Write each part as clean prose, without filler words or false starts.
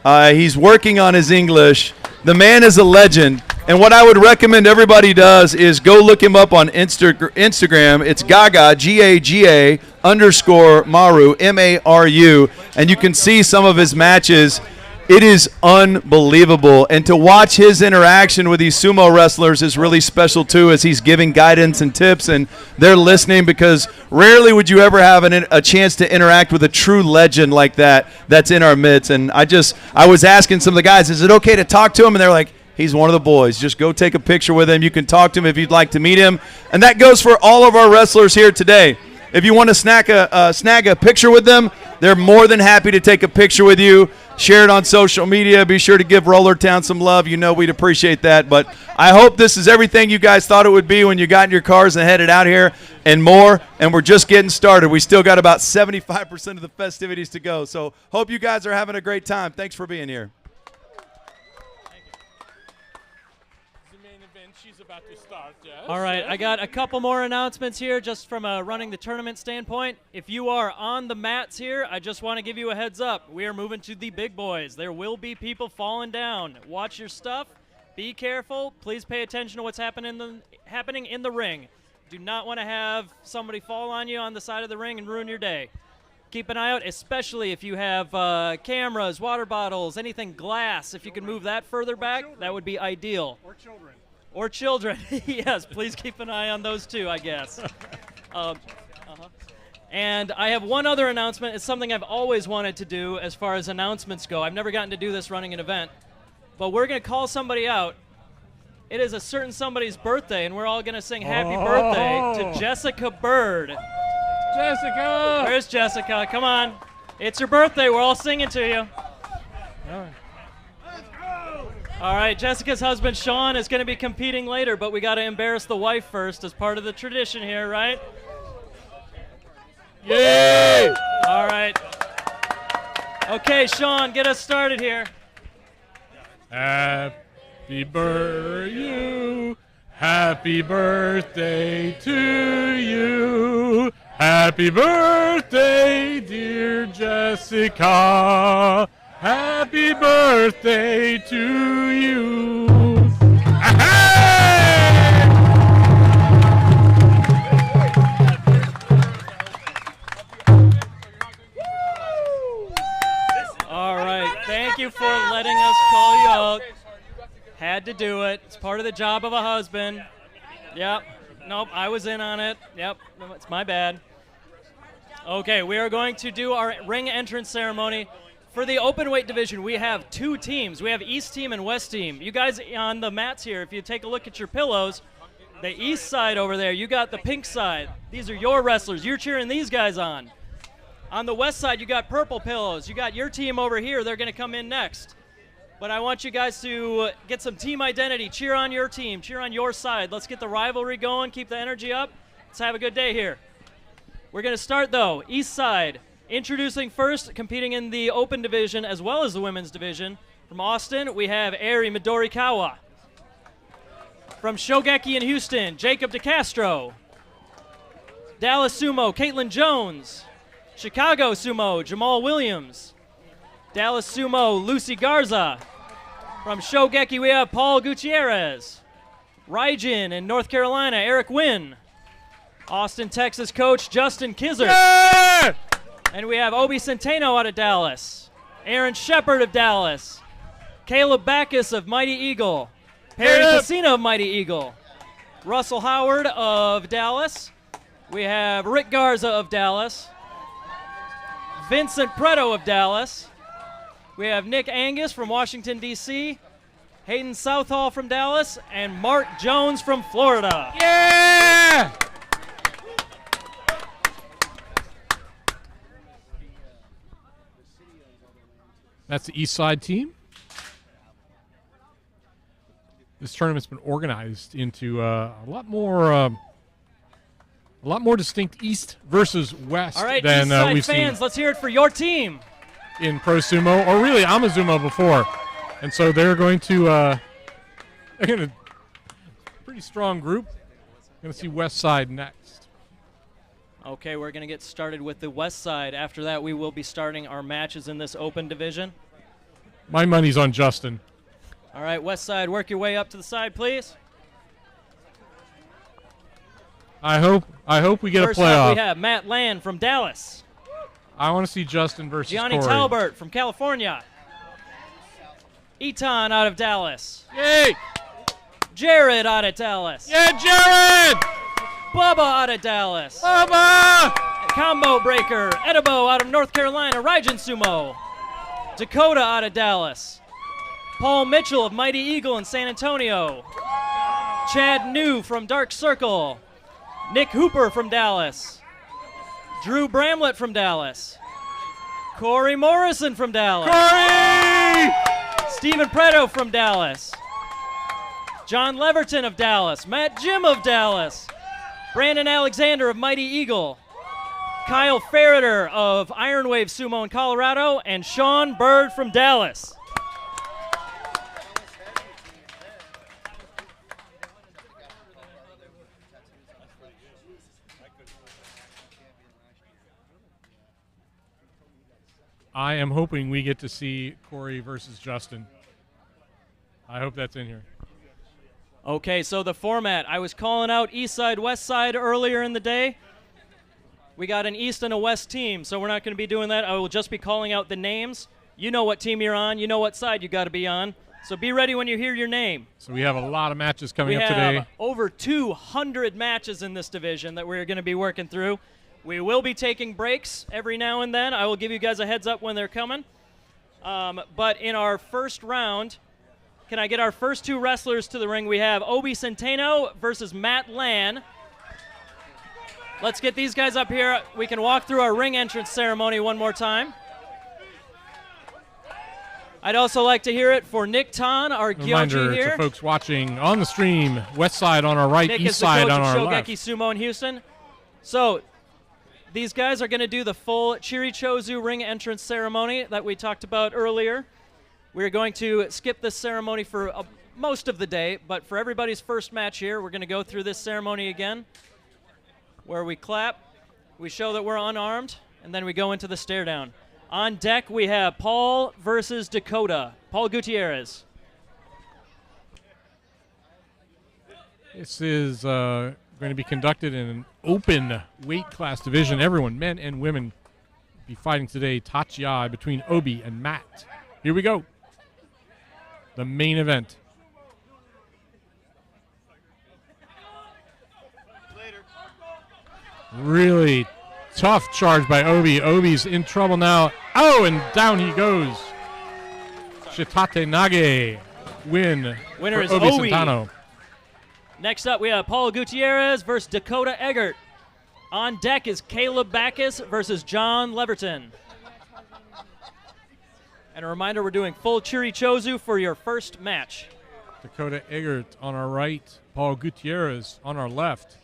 He's working on his English. The man is a legend. And what I would recommend everybody does is go look him up on Instagram. It's Gaga, G-A-G-A _ Maru, M-A-R-U. And you can see some of his matches. It is unbelievable. And to watch his interaction with these sumo wrestlers is really special, too, as he's giving guidance and tips. And they're listening, because rarely would you ever have a chance to interact with a true legend like that that's in our midst. And I was asking some of the guys, is it okay to talk to him? And they're like, he's one of the boys. Just go take a picture with him. You can talk to him if you'd like to meet him. And that goes for all of our wrestlers here today. If you want to snag a picture with them, they're more than happy to take a picture with you. Share it on social media. Be sure to give Rollertown some love. You know we'd appreciate that. But I hope this is everything you guys thought it would be when you got in your cars and headed out here, and more. And we're just getting started. We still got about 75% of the festivities to go. So hope you guys are having a great time. Thanks for being here. All right, I got a couple more announcements here just from a running the tournament standpoint. If you are on the mats here, I just want to give you a heads up. We are moving to the big boys. There will be people falling down. Watch your stuff. Be careful. Please pay attention to what's happening in the ring. Do not want to have somebody fall on you on the side of the ring and ruin your day. Keep an eye out, especially if you have cameras, water bottles, anything glass. If you can move that further back, that would be ideal. Or children. Or children. Yes, please keep an eye on those too, I guess. And I have one other announcement. It's something I've always wanted to do as far as announcements go. I've never gotten to do this running an event. But we're going to call somebody out. It is a certain somebody's birthday, and we're all going to sing happy birthday to Jessica Bird. Jessica! Where's Jessica? Come on. It's your birthday. We're all singing to you. All right, Jessica's husband, Sean, is going to be competing later, but we got to embarrass the wife first as part of the tradition here, right? Yay! All right. Okay, Sean, get us started here. Happy birthday, happy birthday to you. Happy birthday, dear Jessica. Happy birthday to you. All right, thank you for letting us call you out. Had to do it. It's part of the job of a husband. Yep. Nope, I was in on it. Yep, it's my bad. Okay, we are going to do our ring entrance ceremony. For the open weight division, we have two teams. We have East team and West team. You guys on the mats here, if you take a look at your pillows, the East side over there, you got the pink side. These are your wrestlers. You're cheering these guys on. On the West side, you got purple pillows. You got your team over here. They're going to come in next. But I want you guys to get some team identity. Cheer on your team. Cheer on your side. Let's get the rivalry going. Keep the energy up. Let's have a good day here. We're going to start, though, East side. Introducing first, competing in the open division as well as the women's division. From Austin, we have Eri Midorikawa. From Shogeki in Houston, Jacob DeCastro. Dallas Sumo, Caitlin Jones. Chicago Sumo, Jamal Williams. Dallas Sumo, Lucy Garza. From Shogeki, we have Paul Gutierrez. Raijin in North Carolina, Eric Wynn. Austin, Texas coach Justin Kizzer. Yeah! And we have Obi Centeno out of Dallas. Aaron Shepard of Dallas. Caleb Backus of Mighty Eagle. Perry Casino of Mighty Eagle. Russell Howard of Dallas. We have Rick Garza of Dallas. Vincent Preto of Dallas. We have Nick Angus from Washington, D.C. Hayden Southall from Dallas. And Mark Jones from Florida. Yeah! That's the East Side team. This tournament's been organized into a lot more distinct East versus West. All right, than East Side we've fans, let's hear it for your team. seen in Pro Sumo, or really Amazumo before, and so they're going to pretty strong group. Going to see West Side next. Okay, we're going to get started with the West Side. After that, we will be starting our matches in this open division. My money's on Justin. All right, West Side, work your way up to the side, please. I hope we get First a playoff. up, we have Matt Land from Dallas. I want to see Justin versus Gianni Corey. Talbert from California. Eton out of Dallas. Yay! Jared out of Dallas. Yeah, Jared! Bubba out of Dallas. Bubba! Combo Breaker. Edibo out of North Carolina. Raijin Sumo. Dakota out of Dallas. Paul Mitchell of Mighty Eagle in San Antonio. Chad New from Dark Circle. Nick Hooper from Dallas. Drew Bramlett from Dallas. Corey Morrison from Dallas. Corey! Stephen Preto from Dallas. John Leverton of Dallas. Matt Jim of Dallas. Brandon Alexander of Mighty Eagle. Kyle Ferreter of Iron Wave Sumo in Colorado. And Sean Bird from Dallas. I am hoping we get to see Corey versus Justin. I hope that's in here. Okay, so the format. I was calling out East Side, West Side earlier in the day. We got an East and a West team, so we're not going to be doing that. I will just be calling out the names. You know what team you're on. You know what side you got to be on. So be ready when you hear your name. So we have a lot of matches coming up We today. have over 200 matches in this division that we're going to be working through. We will be taking breaks every now and then. I will give you guys a heads up when they're coming. But in our first round, can I get our first two wrestlers to the ring? We have Obi Centeno versus Matt Lan. Let's get these guys up here. We can walk through our ring entrance ceremony one more time. I'd also like to hear it for Nick Tan, our Reminder Gyoji here. to folks watching on the stream, West Side on our right, Nick East is the Side coach on of our Shogeki left. Sumo in Houston. So these guys are going to do the full Chirichozu ring entrance ceremony that we talked about earlier. We're going to skip this ceremony for most of the day, but for everybody's first match here, we're going to go through this ceremony again, where we clap, we show that we're unarmed, and then we go into the stare down. On deck, we have Paul versus Dakota. Paul Gutierrez. This is going to be conducted in an open weight class division. Everyone, men and women, be fighting today. Tachiai between Obi and Matt. Here we go. The main event. Really tough charge by Obi. Obi's in trouble now. Oh, and down he goes. Shitate Nage win. Winner for is Obi Obi. Santano. Next up, we have Paul Gutierrez versus Dakota Eggert. On deck is Caleb Backus versus John Leverton. And a reminder, we're doing full Chirichozu for your first match. Dakota Eggert on our right. Paul Gutierrez on our left.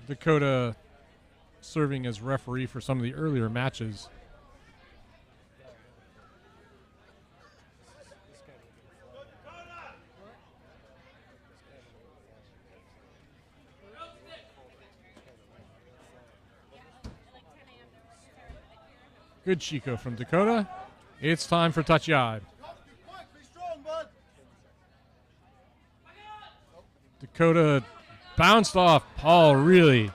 Dakota serving as referee for some of the earlier matches. Good Chico from Dakota. It's time for Tachiai. Dakota bounced off Paul, really.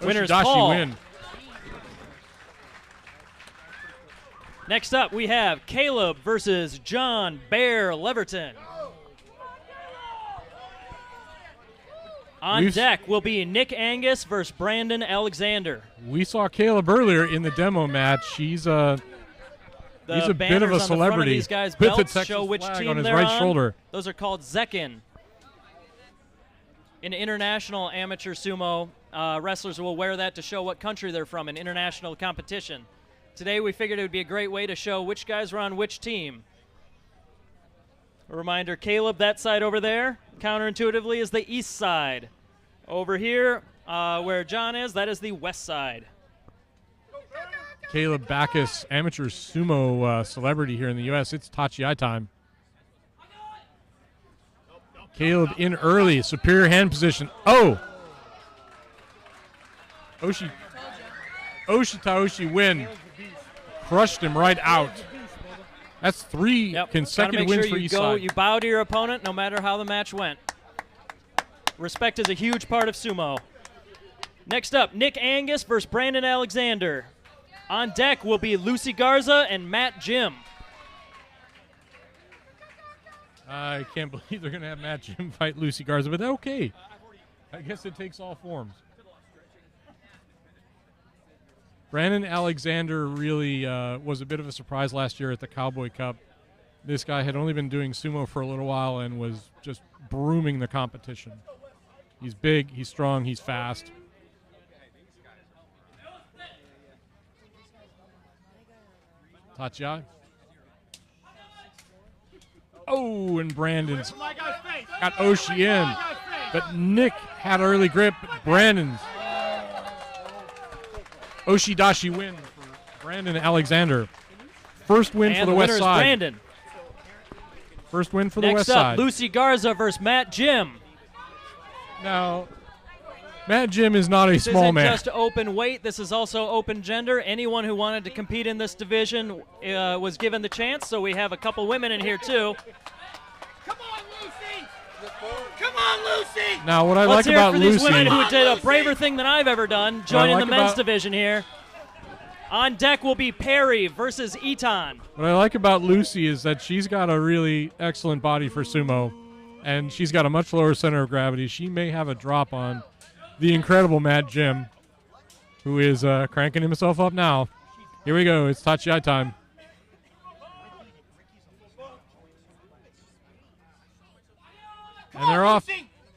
Winner's Oshidashi Paul. win. Next up, we have Caleb versus John Bear Leverton. On deck will be Nick Angus versus Brandon Alexander. We saw Caleb earlier in the demo match. He's a bit of a banners on the front of celebrity. these guys' With the belts Texas show which flag team on his they're right on. shoulder. Those are called Zekin. In international amateur sumo, wrestlers will wear that to show what country they're from in international competition. Today we figured it would be a great way to show which guys were on which team. A reminder, Caleb, that side over there, counterintuitively, is the east side. Over here, where John is, that is the west side. Caleb Backus, amateur sumo celebrity here in the U.S. It's Tachiai time. Caleb in early, superior hand position. Oh! Oshitaoshi win. Crushed him right out. That's 3 consecutive wins for each side. You bow to your opponent no matter how the match went. Respect is a huge part of sumo. Next up, Nick Angus versus Brandon Alexander. On deck will be Lucy Garza and Matt Jim. I can't believe they're going to have Matt Jim fight Lucy Garza, but okay. I guess it takes all forms. Brandon Alexander really was a bit of a surprise last year at the Cowboy Cup. This guy had only been doing sumo for a little while and was just brooming the competition. He's big, he's strong, he's fast. Tachiai. Oh, and Brandon's got Oshi in. But Nick had early grip. Brandon's Oshidashi win for Brandon Alexander. First win for the West side. Brandon. First win for the Next West up, side. Lucy Garza versus Matt Jim. Now, Matt Jim is not a small man. This isn't just open weight. This is also open gender. Anyone who wanted to compete in this division was given the chance, so we have a couple women in here, too. Come on, Lucy! Come on, Lucy! Now, what I Let's like hear it about for these Lucy... women who did a braver thing than I've ever done, joining the men's about- division here. On deck will be Perry versus Eton. What I like about Lucy is that she's got a really excellent body for sumo, and she's got a much lower center of gravity. She may have a drop on the incredible Matt Jim, who is cranking himself up now. Here we go. It's Tachiai time. And they're off.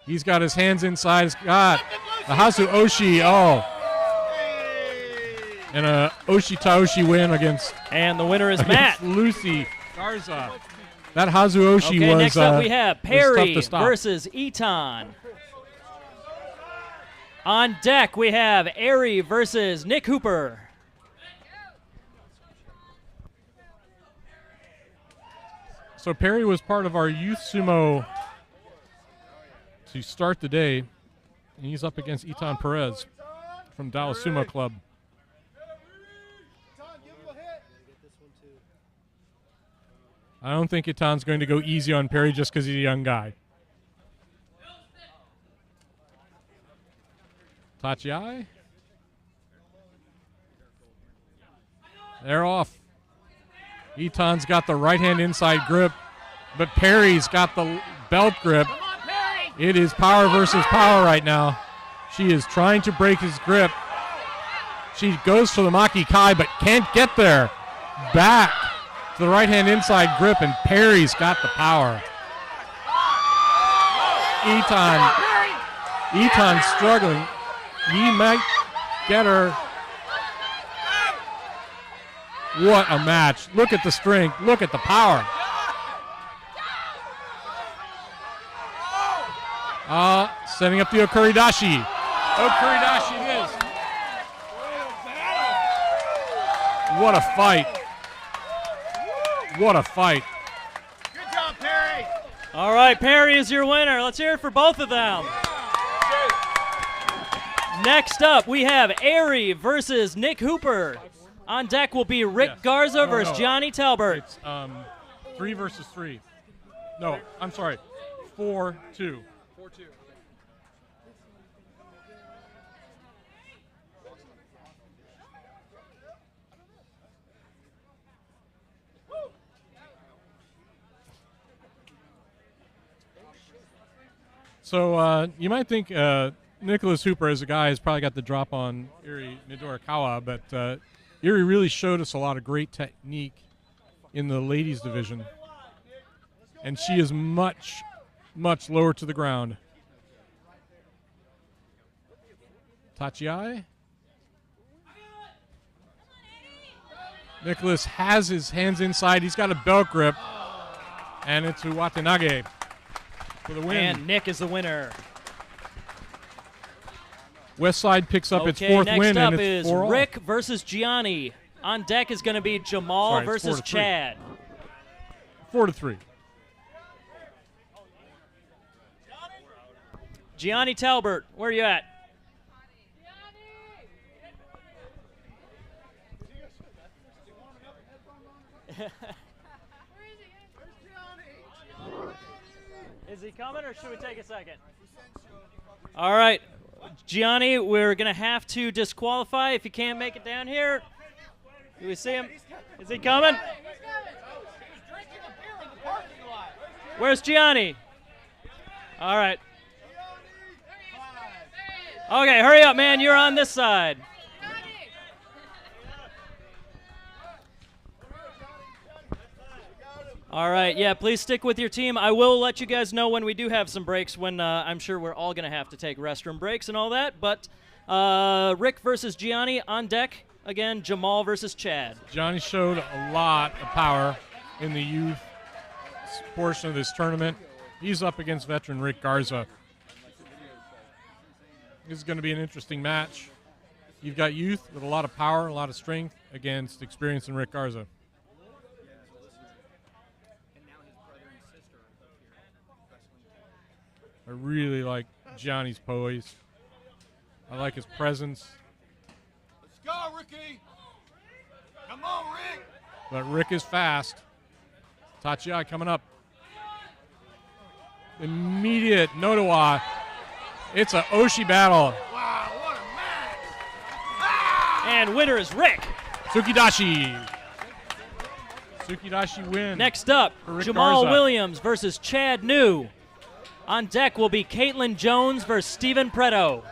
He's got his hands inside. He's got the Hasu Oshi. Oh. And a Oshi Taoshi win against. And the winner is Matt. Lucy Garza. That Hazu Oshi Okay, was. next up we have Perry tough to stop. versus Eton. On deck we have Ari versus Nick Hooper. So Perry was part of our youth sumo to start the day. And he's up against Eton Perez from Dallas Sumo Club. I don't think Eton's going to go easy on Perry just because he's a young guy. Tachiai. They're off. Eton's got the right hand inside grip, but Perry's got the belt grip. It is power versus power right now. She is trying to break his grip. She goes for the Maki Kai, but can't get there. Back to the right hand inside grip, and Perry's got the power. Eton's struggling. He might get her. What a match. Look at the strength. Look at the power. Setting up the Okuridashi. Okuridashi it is. What a fight. What a fight. Good job, Perry! All right, Perry is your winner. Let's hear it for both of them. Next up, we have Ari versus Nick Hooper. On deck will be Rick Garza versus Johnny Talbert. It's 3 versus 3. No, I'm sorry. 4-2. 4-2. So you might think Nicholas Hooper as a guy has probably got the drop on Iri Midorikawa, but Iri really showed us a lot of great technique in the ladies division. And she is much, much lower to the ground. Tachiai. Nicholas has his hands inside. He's got a belt grip. And it's Uwatenage for the win. And Nick is the winner. West Side picks up its fourth win. Next up and is it's 4-all. Rick versus Gianni. On deck is going to be Jamal Sorry, it's versus 4-3. Chad. 4-3. Gianni Talbert, where are you at? Is he coming, or should we take a second? All right, Gianni, we're going to have to disqualify if you can't make it down here. Do we see him? Is he coming? Where's Gianni? All right. Okay, hurry up, man. You're on this side. All right, yeah, please stick with your team. I will let you guys know when we do have some breaks, when I'm sure we're all going to have to take restroom breaks and all that. But Rick versus Gianni on deck. Again, Jamal versus Chad. Gianni showed a lot of power in the youth portion of this tournament. He's up against veteran Rick Garza. This is going to be an interesting match. You've got youth with a lot of power, a lot of strength against experienced Rick Garza. I really like Gianni's poise. I like his presence. Let's go, Ricky. Come on, Rick. But Rick is fast. Tachiai coming up. Immediate Nodowa. It's a Oshi battle. Wow, what a match. Ah! And winner is Rick. Tsukidashi. Tsukidashi win. Next up, Rick Jamal Garza. Williams versus Chad New. On deck will be Caitlin Jones versus Steven Preto.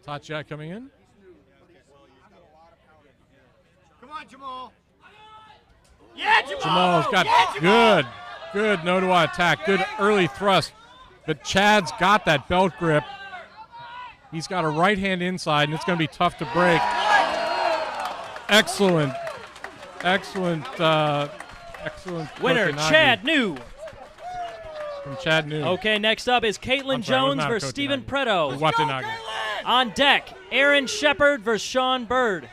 Tachiai coming in. Come on, Jamal. Yeah, Jamal. Jamal's got Jamal. good Nodowa attack, good early thrust. But Chad's got that belt grip. He's got a right hand inside, and it's going to be tough to break. Excellent Winner, kokenage Chad New. from Chad New. Okay, next up is Caitlin I'm sorry, it was Jones not a versus Steven kokenage. Preto. Watanabe. On deck, Aaron Shepard versus Sean Bird.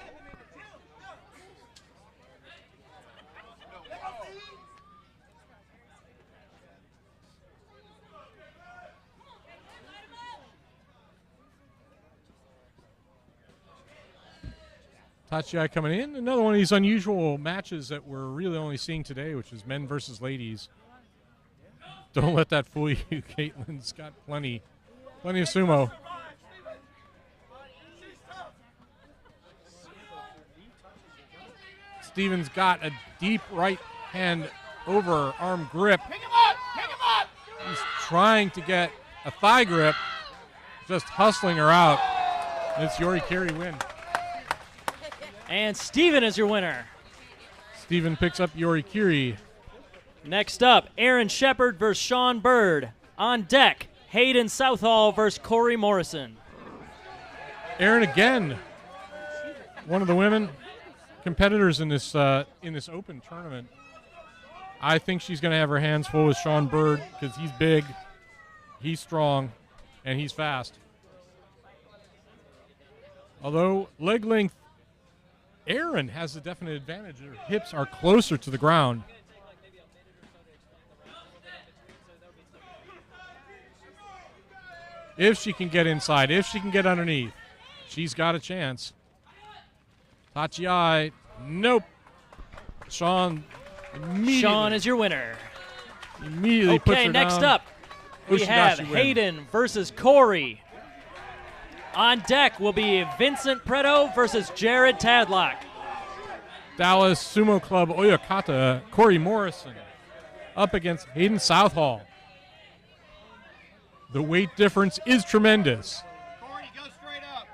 Tachiai coming in. Another one of these unusual matches that we're really only seeing today, which is men versus ladies. Don't let that fool you. Caitlin's got plenty of sumo. Steven's got a deep right hand over arm grip. Pick him up. Pick him up. He's trying to get a thigh grip, just hustling her out. And it's Yori Kiri win. And Steven is your winner. Steven picks up Yori Kiri. Next up, Aaron Shepard versus Sean Bird. On deck, Hayden Southall versus Corey Morrison. Aaron again, one of the women competitors in this open tournament. I think she's going to have her hands full with Sean Bird because he's big, he's strong, and he's fast. Although leg length, Aaron has a definite advantage. Her hips are closer to the ground. If she can get inside, if she can get underneath, she's got a chance. Tachiai, nope. Sean Sean is your winner. immediately puts Okay, her next down. up, we Ushidashi have win. Hayden versus Corey. On deck will be Vincent Preto versus Jared Tadlock. Dallas Sumo Club Oyakata, Corey Morrison up against Hayden Southall. The weight difference is tremendous. Corey, go straight up.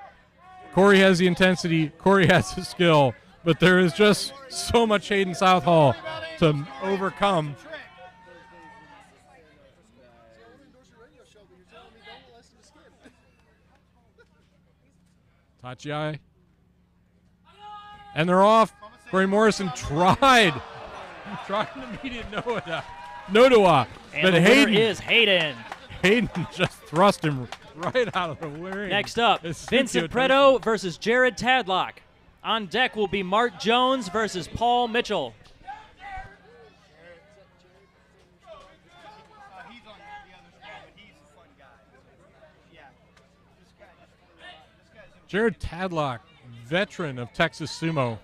Corey has the intensity, Corey has the skill, but there is just so much Hayden Southall to overcome. Trick. Tachiai. And they're off. Corey Morrison tried an immediate Nodowa. And But the Hayden, winner is Hayden. Hayden just thrust him right out of the ring. Next up, It's Vincent Scipio Preto versus Jared Tadlock. On deck will be Mark Jones versus Paul Mitchell. He's on the other side, but he's a fun guy. Yeah. This guy's Jared Tadlock, veteran of Texas Sumo.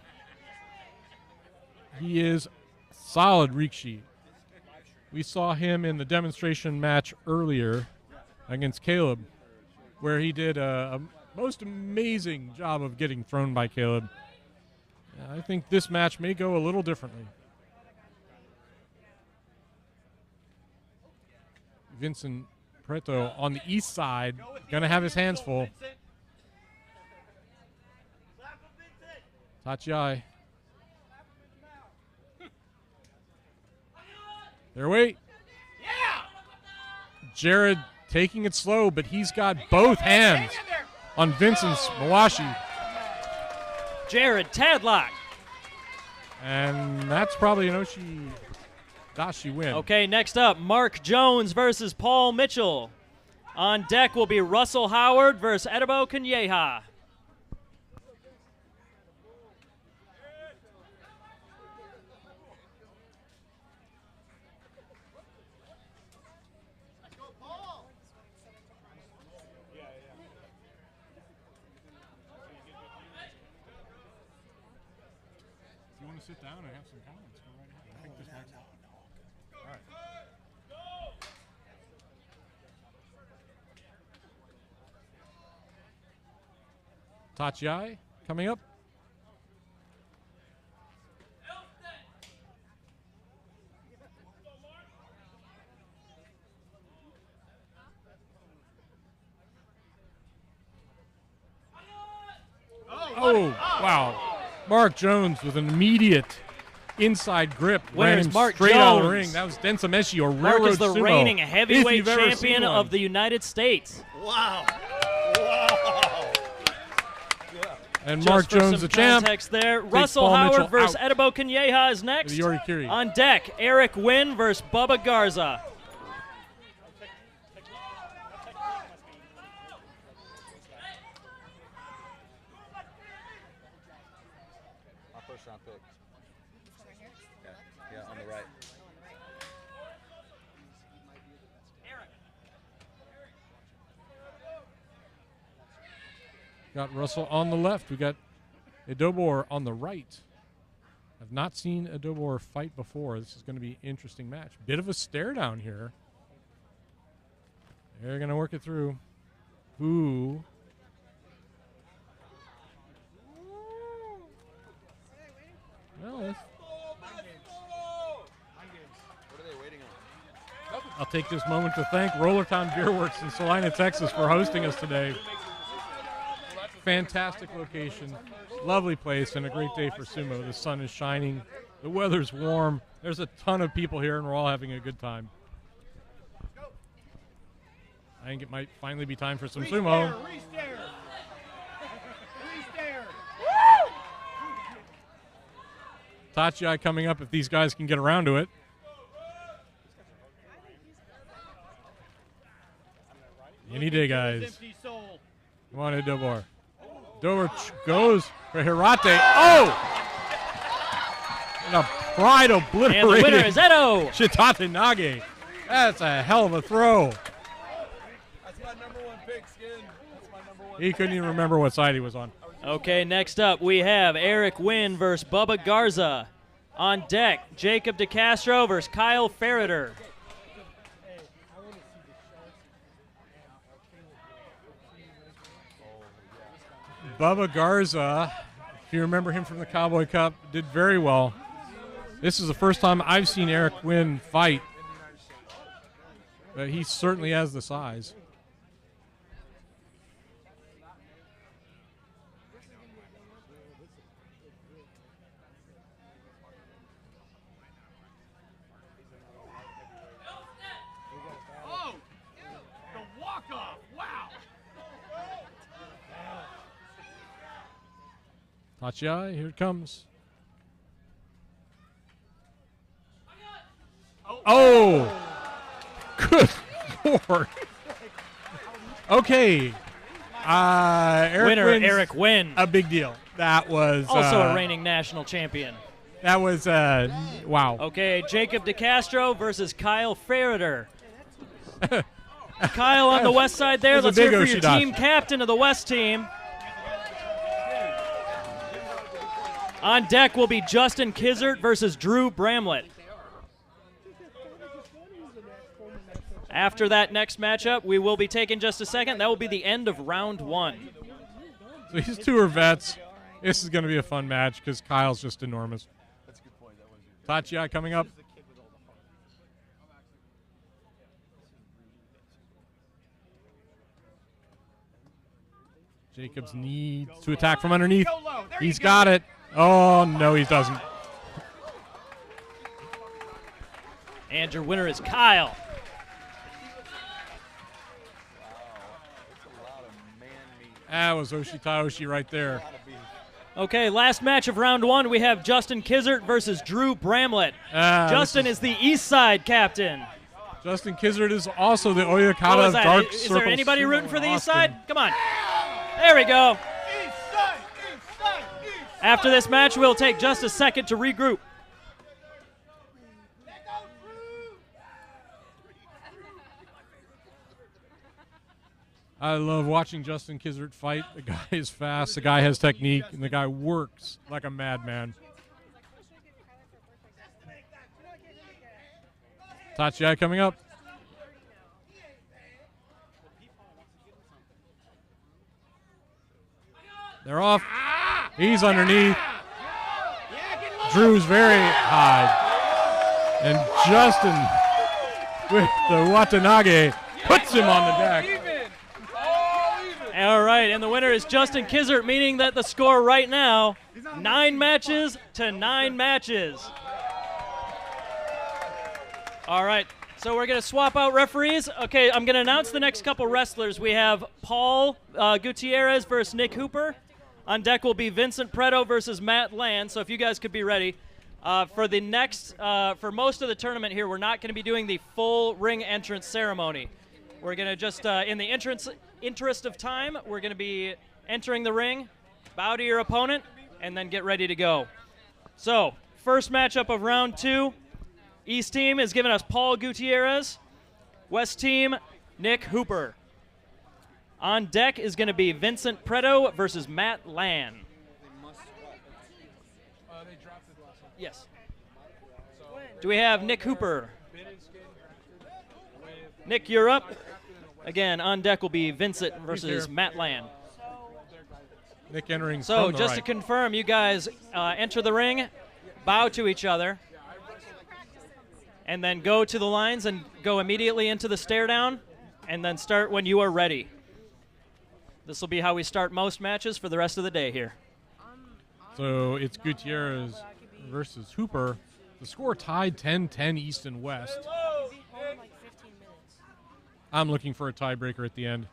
He is solid Rikishi. We saw him in the demonstration match earlier against Caleb, where he did a most amazing job of getting thrown by Caleb. I think this match may go a little differently. Vincent Preto on the east side, going to have his hands full. Tachiai. Their weight. Jared taking it slow, but he's got both hands on Vincent's Mawashi. Jared Tadlock. And that's probably an Oshi-dashi win. Okay, next up, Mark Jones versus Paul Mitchell. On deck will be Russell Howard versus Edibo Kanyeha. If you want to sit down and have some comments, go right ahead. I think this makes All right. Tachiai coming up. Oh, wow. Mark Jones with an immediate inside grip. Winner Ran is him Mark straight out of the Jones. ring. That was Densameshi or Mark Railroad is the Sumo, reigning if heavyweight you've ever seen champion one. of the United States. Wow. Wow. And Just Mark for Jones, some the champ. context there. Russell Paul Howard Mitchell versus out. Edibo Kanyeha is next. The Yorikiri. On deck, Eric Wynn versus Bubba Garza. My first round pick. Yeah, on the right. Got Russell on the left. We got Edobor on the right. I've not seen Edobor fight before. This is going to be an interesting match. Bit of a stare down here. They're going to work it through. Ooh. Well, What are they waiting on? I'll take this moment to thank Rollertown Beer Works in Salina, Texas for hosting us today. Fantastic location, lovely place, and a great day for sumo. The sun is shining, the weather's warm. There's a ton of people here, and we're all having a good time. I think it might finally be time for some sumo. Tachiai coming up if these guys can get around to it. Any day, guys. Come on, Edobor. Edobor goes for Hirate. Oh! And a pride obliterating. And the winner is Edo. Shitate Nage. That's a hell of a throw. That's my number one pick, Skin. That's my number one. He couldn't even remember what side he was on. Okay, next up we have Eric Wynn versus Bubba Garza. On deck, Jacob DeCastro versus Kyle Ferreter. Bubba Garza, if you remember him from the Cowboy Cup, did very well. This is the first time I've seen Eric Wynn fight, but he certainly has the size. Oh, the walk-off. Wow. Tachiai, here it comes. Oh! Good 4. Okay. Eric Winner, wins. Eric win. A big deal. That was Also a reigning national champion. That was wow. Okay, Jacob DeCastro versus Kyle Ferreter. Kyle on the west side there. That's Let's a hear big for your Oshidashi. team captain of the west team. On deck will be Justin Kizzert versus Drew Bramlett. After that next matchup, we will be taking just a second. That will be the end of round 1. So these two are vets. This is going to be a fun match because Kyle's just enormous. Tachia coming up. Jacobs needs to attack from underneath. He's got it. Oh, no, he doesn't. And your winner is Kyle. That was Oshitaoshi right there. Okay, last match of round 1, we have Justin Kizzert versus Drew Bramlett. Justin is the east side captain. Justin Kizzert is also the What Oyakata was of that? Dark Is Circle. there anybody Sumo rooting for in the east Austin. side? Come on. There we go. East side, east side, east side. After this match, we'll take just a second to regroup. I love watching Justin Kizzert fight. The guy is fast, the guy has technique, and the guy works like a madman. Tachia coming up. They're off. He's underneath. Drew's very high. And Justin with the Watanage puts him on the deck. All right, and the winner is Justin Kizzert, meaning that the score right now, 9 matches to 9 matches. All right, so we're going to swap out referees. Okay, I'm going to announce the next couple wrestlers. We have Paul Gutierrez versus Nick Hooper. On deck will be Vincent Preto versus Matt Land, so if you guys could be ready. For the next, for most of the tournament here, we're not going to be doing the full ring entrance ceremony. We're going to just, in the interest of time, we're going to be entering the ring, bow to your opponent, and then get ready to go. So, first matchup of round 2. East team is giving us Paul Gutierrez. West team, Nick Hooper. On deck is going to be Vincent Preto versus Matt Land. Yes. Do we have Nick Hooper? Nick, you're up. Again, on deck will be Vincent versus Matt Land. Nick entering So, from the just to right. confirm, you guys enter the ring, bow to each other, and then go to the lines and go immediately into the stare down, and then start when you are ready. This will be how we start most matches for the rest of the day here. So it's Gutierrez versus Hooper. The score tied 10-10 East and West. I'm looking for a tiebreaker at the end.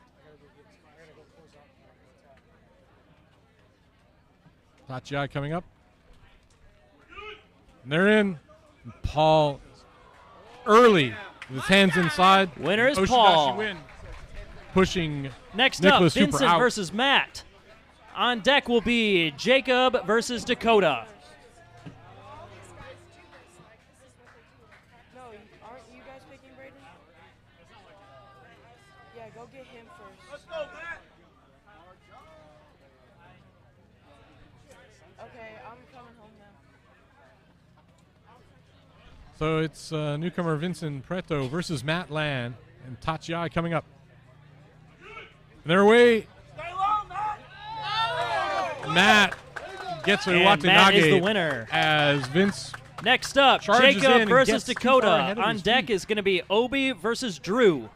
Tachia coming up. And they're in. And Paul early with his hands inside. Winner is Oshidashi Paul. win. Pushing Next Nicholas up, Hooper Vincent out. versus Matt. On deck will be Jacob versus Dakota. No, aren't you guys picking Braden? Yeah, go get him first. Let's go, Matt. Okay, I'm coming home now. So it's newcomer Vincent Preto versus Matt Land and Tachia coming up. And they're away. Stay low, Matt. Matt gets a And Watanage Matt is the winner. as Vince. Next up, Charges in Jacob and versus gets too far Dakota. ahead of On his deck feet. is going to be Obi versus Drew.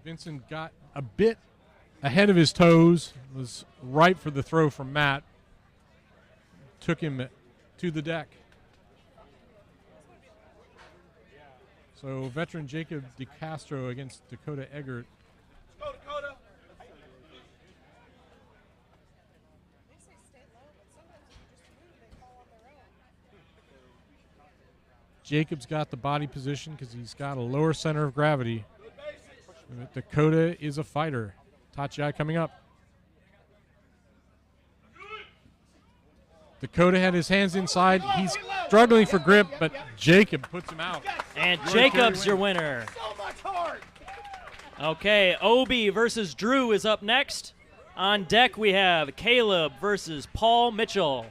Vincent got a bit ahead of his toes, was ripe for the throw from Matt. Took him to the deck. So veteran Jacob DeCastro against Dakota Eggert. Let's go, Dakota. Jacob's got the body position because he's got a lower center of gravity. Dakota is a fighter. Tachiai coming up. Dakota had his hands inside. He's struggling for grip, but Jacob puts him out. And Jacob's your winner. Okay, Obi versus Drew is up next. On deck we have Caleb versus Paul Mitchell.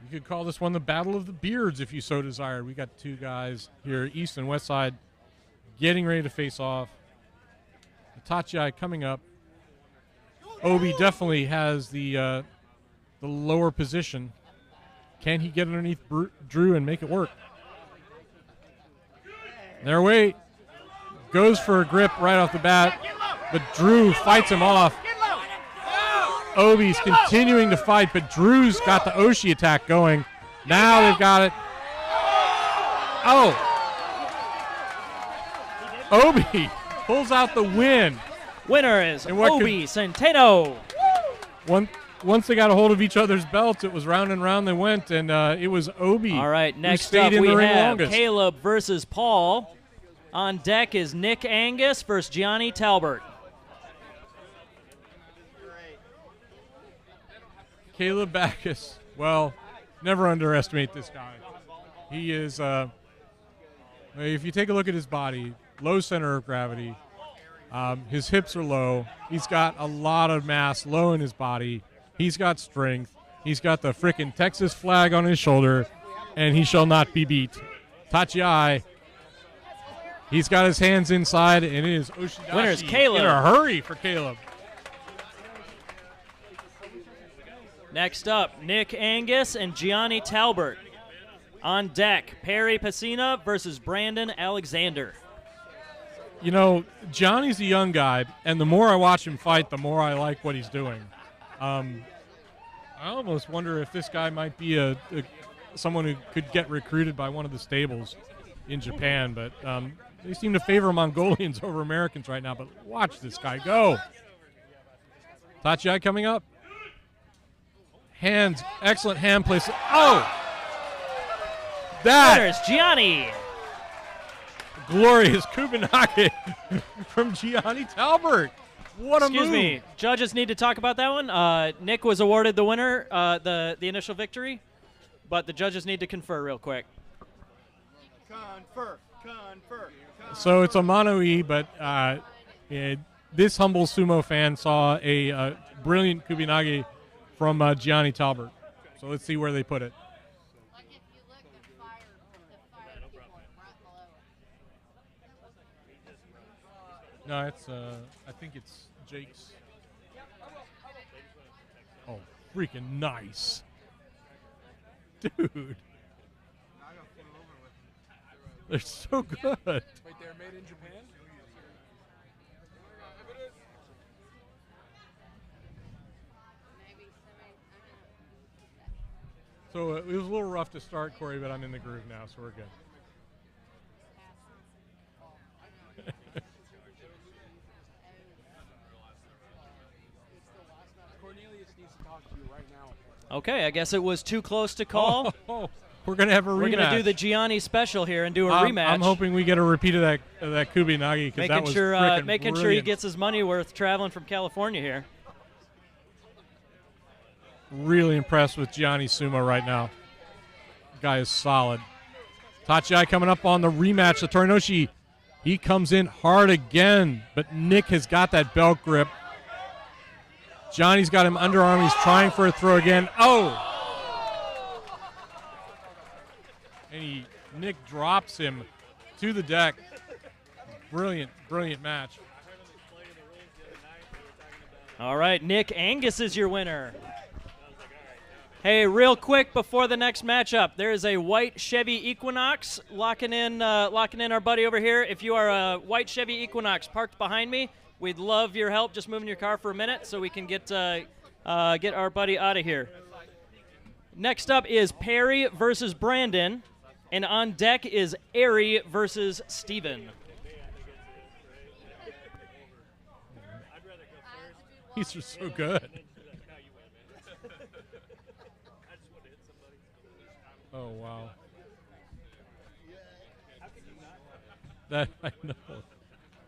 You could call this one the Battle of the Beards if you so desired. We got two guys here, east and west side, getting ready to face off. Tachiai coming up. Obi definitely has the lower position. Can he get underneath Drew and make it work? Their way goes for a grip right off the bat, but Drew fights him off. Obi's continuing to fight, but Drew's got the Oshi attack going. Now they've got it. Oh! Obi pulls out the win. Winner is Obi Centeno. Once they got a hold of each other's belts, it was round and round they went, and it was Obi. All right, next stayed up in we the ring have longest. Caleb versus Paul. On deck is Nick Angus versus Gianni Talbert. Caleb Backus. Well, never underestimate this guy. He is, if you take a look at his body, low center of gravity. His hips are low. He's got a lot of mass low in his body. He's got strength. He's got the frickin' Texas flag on his shoulder, and he shall not be beat. Tachiai. He's got his hands inside, and it is Oshidashi. Winner's Caleb. In a hurry for Caleb. Next up, Nick Angus and Gianni Talbert. On deck, Perry Pacina versus Brandon Alexander. You know, Johnny's a young guy, and the more I watch him fight, the more I like what he's doing. I almost wonder if this guy might be someone who could get recruited by one of the stables in Japan, but they seem to favor Mongolians over Americans right now, but watch this guy go. Tachiai coming up. Hands, excellent hand place. Oh! Winner's Gianni. Glorious Kubanake from Gianni Talbert. What a move. Excuse me. Judges need to talk about that one. Nick was awarded the winner, the initial victory, but the judges need to confer real quick. Confer. So it's a mono-e, but this humble sumo fan saw a brilliant Kubanage from Gianni Talbert. So let's see where they put it. Like if you look, the fire people right below it. No, it's I think it's Jake's. Oh, freaking nice. Dude. They're so good. Wait, they're made in Japan? So it was a little rough to start, Corey, but I'm in the groove now, so we're good. Cornelius needs to talk to you right now. Okay, I guess it was too close to call. We're going to have a rematch. We're going to do the Gianni special here and do a rematch. I'm hoping we get a repeat of that Kubanage because that was freaking making sure he gets his money worth traveling from California here. Really impressed with Gianni Sumo right now. Guy is solid. Tachiai coming up on the rematch. The Torinoshi, he comes in hard again, but Nick has got that belt grip. Johnny's got him underarm. He's trying for a throw again. Oh! And Nick drops him to the deck. Brilliant, brilliant match. All right, Nick Angus is your winner. Hey, real quick before the next matchup, there is a white Chevy Equinox locking in our buddy over here. If you are a white Chevy Equinox parked behind me, we'd love your help just moving your car for a minute so we can get our buddy out of here. Next up is Perry versus Brandon, and on deck is Ari versus Steven. These are so good. Oh, wow. That I know.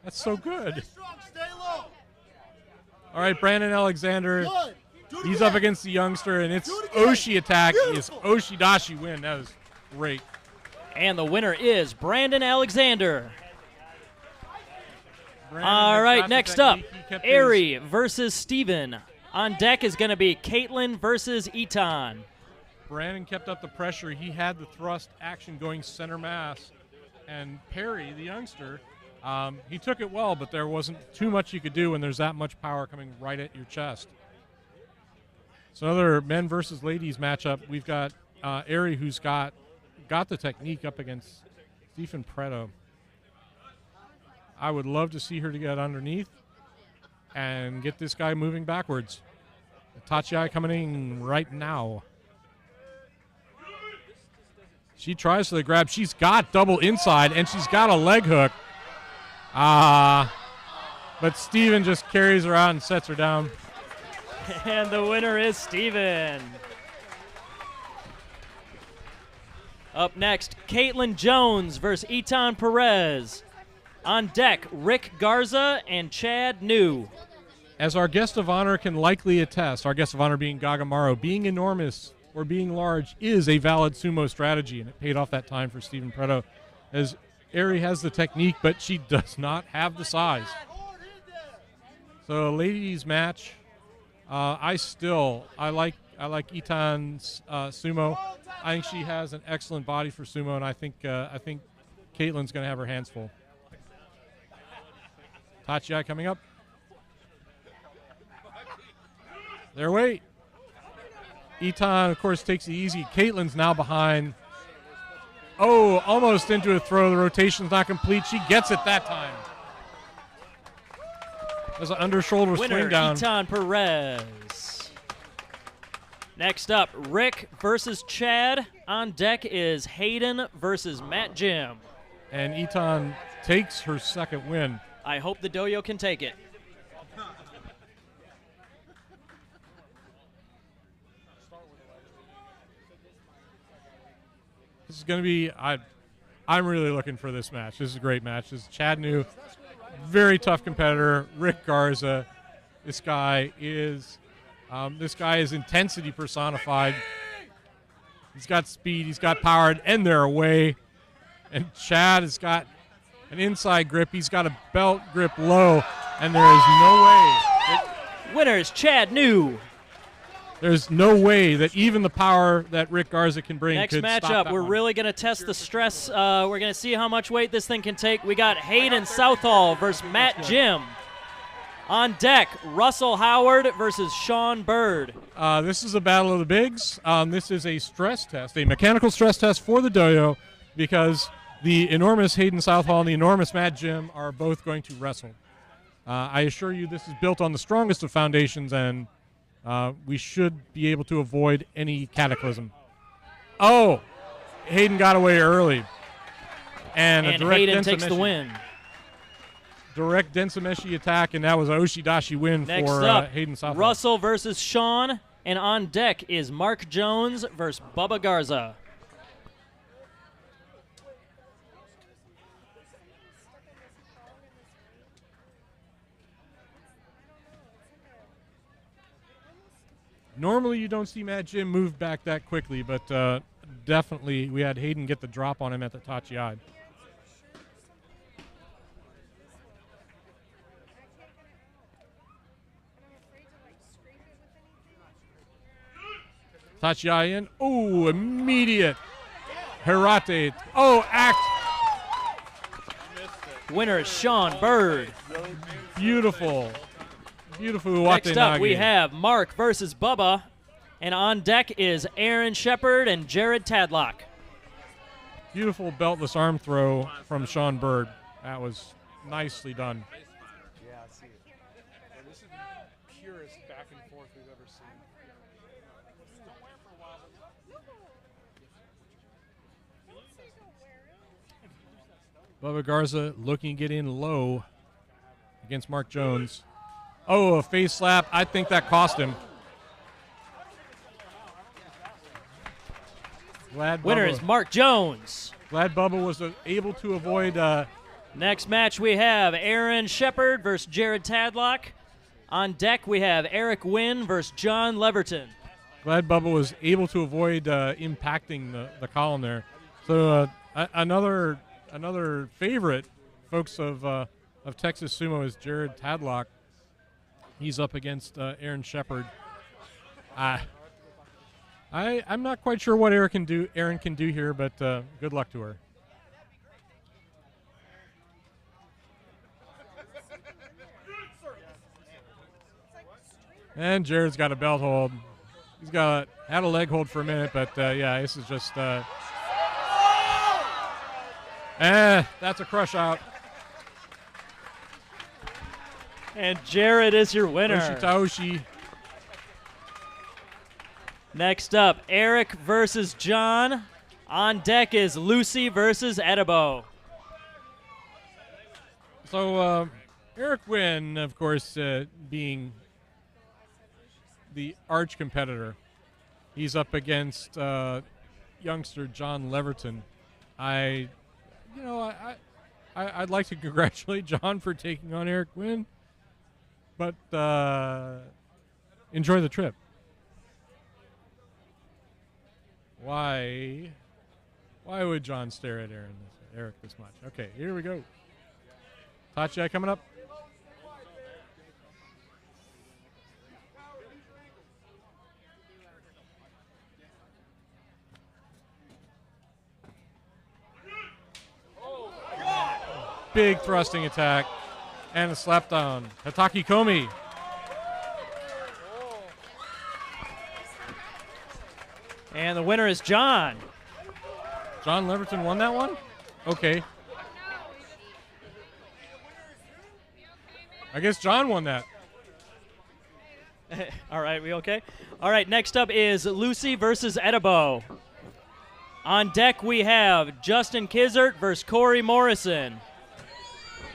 That's so good. Strong, stay low. All right, Brandon Alexander. Good. Do it He's again. up against the youngster, and it's Do it again. Oshi attack. It's Beautiful. Oshi-dashi win. That was great. And the winner is Brandon Alexander. Brandon All has right, got the next up, technique. He kept his- Ari versus Steven. On deck is going to be Caitlin versus Eton. Brandon kept up the pressure. He had the thrust action going center mass. And Perry, the youngster, he took it well, but there wasn't too much you could do when there's that much power coming right at your chest. So another men versus ladies matchup. We've got Ari, who's got the technique up against Stephen Preto. I would love to see her to get underneath and get this guy moving backwards. Tachiai coming in right now. She tries for the grab. She's got double inside, and she's got a leg hook. But Steven just carries her out and sets her down. And the winner is Steven. Up next, Caitlin Jones versus Eton Perez. On deck, Rick Garza and Chad New. As our guest of honor can likely attest, our guest of honor being Gagamaro, being enormous or being large is a valid sumo strategy, and it paid off that time for Stephen Preto, as Ari has the technique, but she does not have the size. So a ladies match, I like Eton's sumo. I think she has an excellent body for sumo, and I think Caitlin's going to have her hands full. Tachiai coming up. Their weight. Eton, of course, takes it easy. Caitlin's now behind. Oh, almost into a throw. The rotation's not complete. She gets it that time. There's an under-shoulder Winner, swing down. Eton Perez. Next up, Rick versus Chad. On deck is Hayden versus Matt Jim. And Eton takes her second win. I hope the doyo can take it. This is going to be, I'm really looking for this match. This is a great match. This is Chad New, very tough competitor. Rick Garza, this guy is intensity personified. He's got speed, he's got power, and they're away. And Chad has got an inside grip. He's got a belt grip low, and there is no way. Winner is Chad New. There's no way that even the power that Rick Garza can bring Next could stop matchup, that we're one. really going to test the stress. We're going to see how much weight this thing can take. We got Hayden Southall versus Matt Jim. On deck, Russell Howard versus Sean Bird. This is a battle of the bigs. This is a stress test, a mechanical stress test for the dojo, because the enormous Hayden Southall and the enormous Matt Jim are both going to wrestle. I assure you this is built on the strongest of foundations, and we should be able to avoid any cataclysm. Oh, Hayden got away early. And a direct Hayden takes the Densameshi. win. Direct Densameshi attack, and that was an Oshi-dashi win Next for up, Hayden Southall. Russell versus Sean. And on deck is Mark Jones versus Bubba Garza. Normally you don't see Matt Jim move back that quickly, but definitely we had Hayden get the drop on him at the Tachiai. Tachiai in. Oh, immediate. Hirate. Oh, act. Winner is Sean Bird. Beautiful. Beautiful Next up, Uwate we Nage. have Mark versus Bubba. And on deck is Aaron Shepard and Jared Tadlock. Beautiful beltless arm throw from Sean Bird. That was nicely done. Yeah, I see it. And this is the purest back and forth we've ever seen. Bubba Garza looking to get in low against Mark Jones. Oh, a face slap. I think that cost him. Glad Winner Bubba, is Mark Jones. glad Bubba was able to avoid. Next match we have Aaron Shepard versus Jared Tadlock. On deck we have Eric Wynn versus John Leverton. Glad Bubba was able to avoid impacting the column there. So another favorite, folks, of Texas Sumo is Jared Tadlock. He's up against Aaron Shepard. I'm not quite sure what Aaron can do here, but good luck to her. And Jared's got a belt hold. He's had a leg hold for a minute, but yeah, this is just. That's a crush out. And Jared is your winner. Oshi. Next up, Eric versus John. On deck is Lucy versus Edibo. So Eric Wynn, of course, being the arch competitor, he's up against youngster John Leverton. I'd like to congratulate John for taking on Eric Wynn, but enjoy the trip. Why would John stare at Eric this much? Okay, here we go. Tachi coming up. Big thrusting attack and a slap down. Hataki Komi. And the winner is John. John Leverton won that one? Okay. I guess John won that. All right, we okay? All right, next up is Lucy versus Edibo. On deck we have Justin Kizert versus Corey Morrison.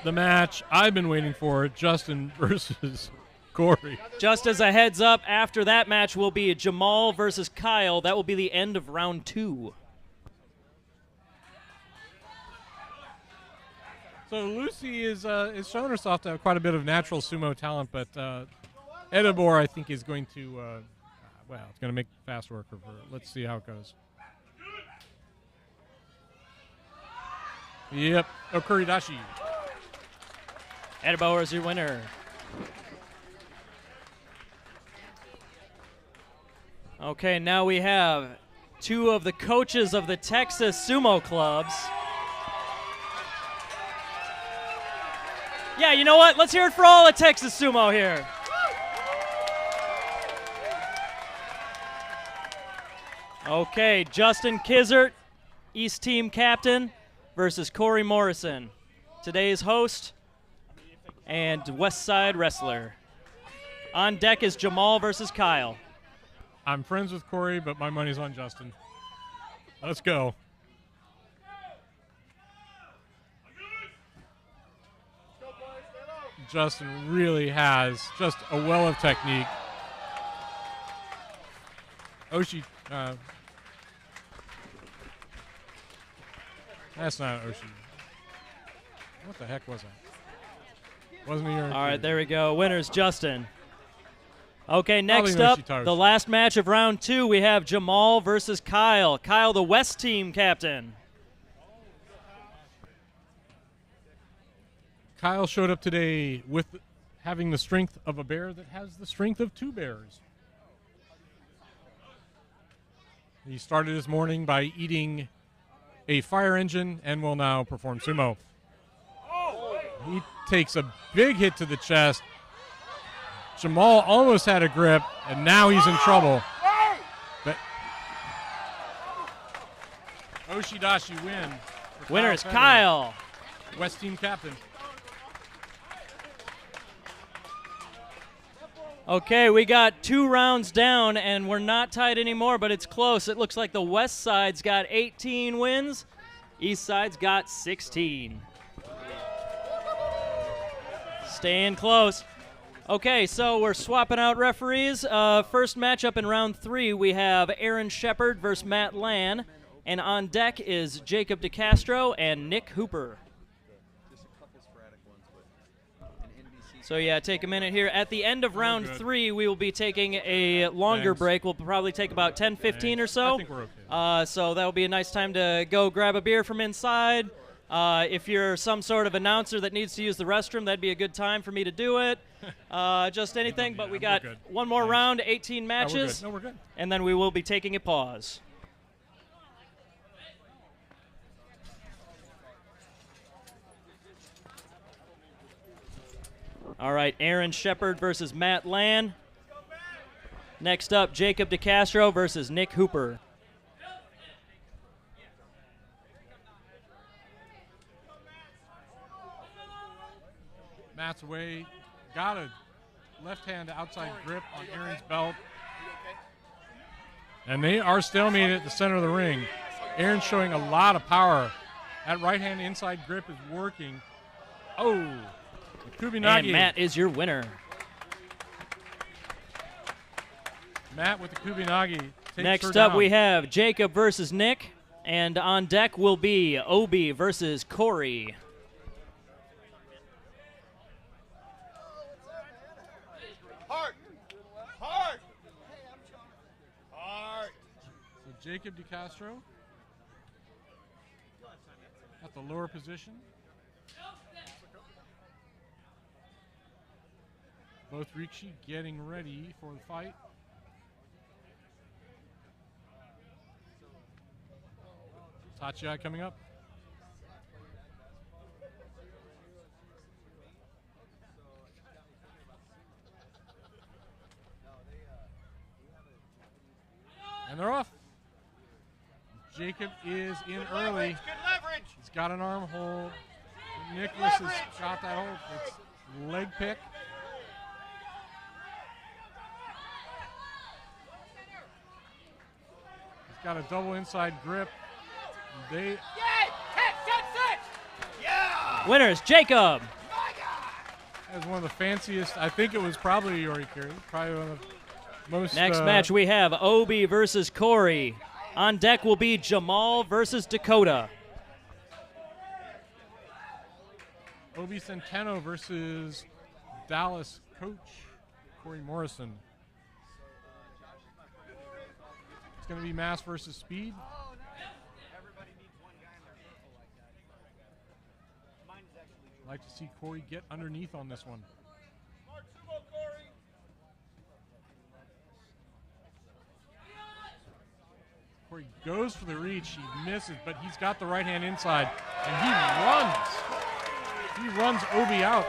The match I've been waiting for, Justin versus Corey. Just as a heads up, after that match will be Jamal versus Kyle. That will be the end of round 2. So Lucy is showing herself to have quite a bit of natural sumo talent, but Edibor, I think, is going to, it's going to make fast work of her. Let's see how it goes. Yep, Okuridashi. Edibo is your winner. Okay, now we have 2 of the coaches of the Texas Sumo clubs. Yeah, you know what? Let's hear it for all of Texas Sumo here. Okay, Justin Kizert, East Team Captain, versus Corey Morrison, today's host and West Side Wrestler. On deck is Jamal versus Kyle. I'm friends with Corey, but my money's on Justin. Let's go. Justin really has just a well of technique. Oshi, that's not Oshi. What the heck was that? Wasn't he? All right, there we go. Winner's Justin. Okay, Probably next up, Yoshitoshi. the last match of round 2, we have Jamal versus Kyle. Kyle, the West Team Captain. Kyle showed up today with having the strength of a bear that has the strength of 2 bears. He started his morning by eating a fire engine and will now perform sumo. He takes a big hit to the chest. Jamal almost had a grip, and now he's in trouble. But Oshidashi win. Winner is Kyle. West Team Captain. Okay, we got 2 rounds down, and we're not tied anymore, but it's close. It looks like the West Side's got 18 wins. East Side's got 16. Staying close. Okay, so we're swapping out referees. First matchup in round 3, we have Aaron Shepard versus Matt Lan. And on deck is Jacob DeCastro and Nick Hooper. So yeah, take a minute here. At the end of round 3, we will be taking a longer break. We'll probably take about 10, 15 or so. I think we're okay. So that'll be a nice time to go grab a beer from inside. If you're some sort of announcer that needs to use the restroom, that'd be a good time for me to do it. Just anything, but we got one more round, 18 matches. No, we're good. And then we will be taking a pause. All right, Aaron Shepard versus Matt Lan. Next up, Jacob DeCastro versus Nick Hooper. Matt's away. Got a left-hand outside grip on Aaron's belt. And they are stalemated at the center of the ring. Aaron's showing a lot of power. That right-hand inside grip is working. Oh, Kubinagi. And Matt is your winner. Matt with the Kubinagi. Next up, we have Jacob versus Nick. And on deck will be Obi versus Corey. Hard. Hard. Hard. So Jacob DeCastro at the lower position. Both Rikshi getting ready for the fight. Tachiai coming up. And they're off. Jacob is in early. Good leverage. He's got an arm hold. Nicholas has got that hold. It's leg pick. He's got a double inside grip. They Winners, Jacob. That was one of the fanciest. I think it was probably Yorikiri. Probably one of the most. Next match we have Obi versus Corey. On deck will be Jamal versus Dakota. Obi Centeno versus Dallas coach Corey Morrison. It's going to be mass versus speed. I'd like to see Corey get underneath on this one. Corey goes for the reach. He misses, but he's got the right hand inside, and he runs. He runs Obi out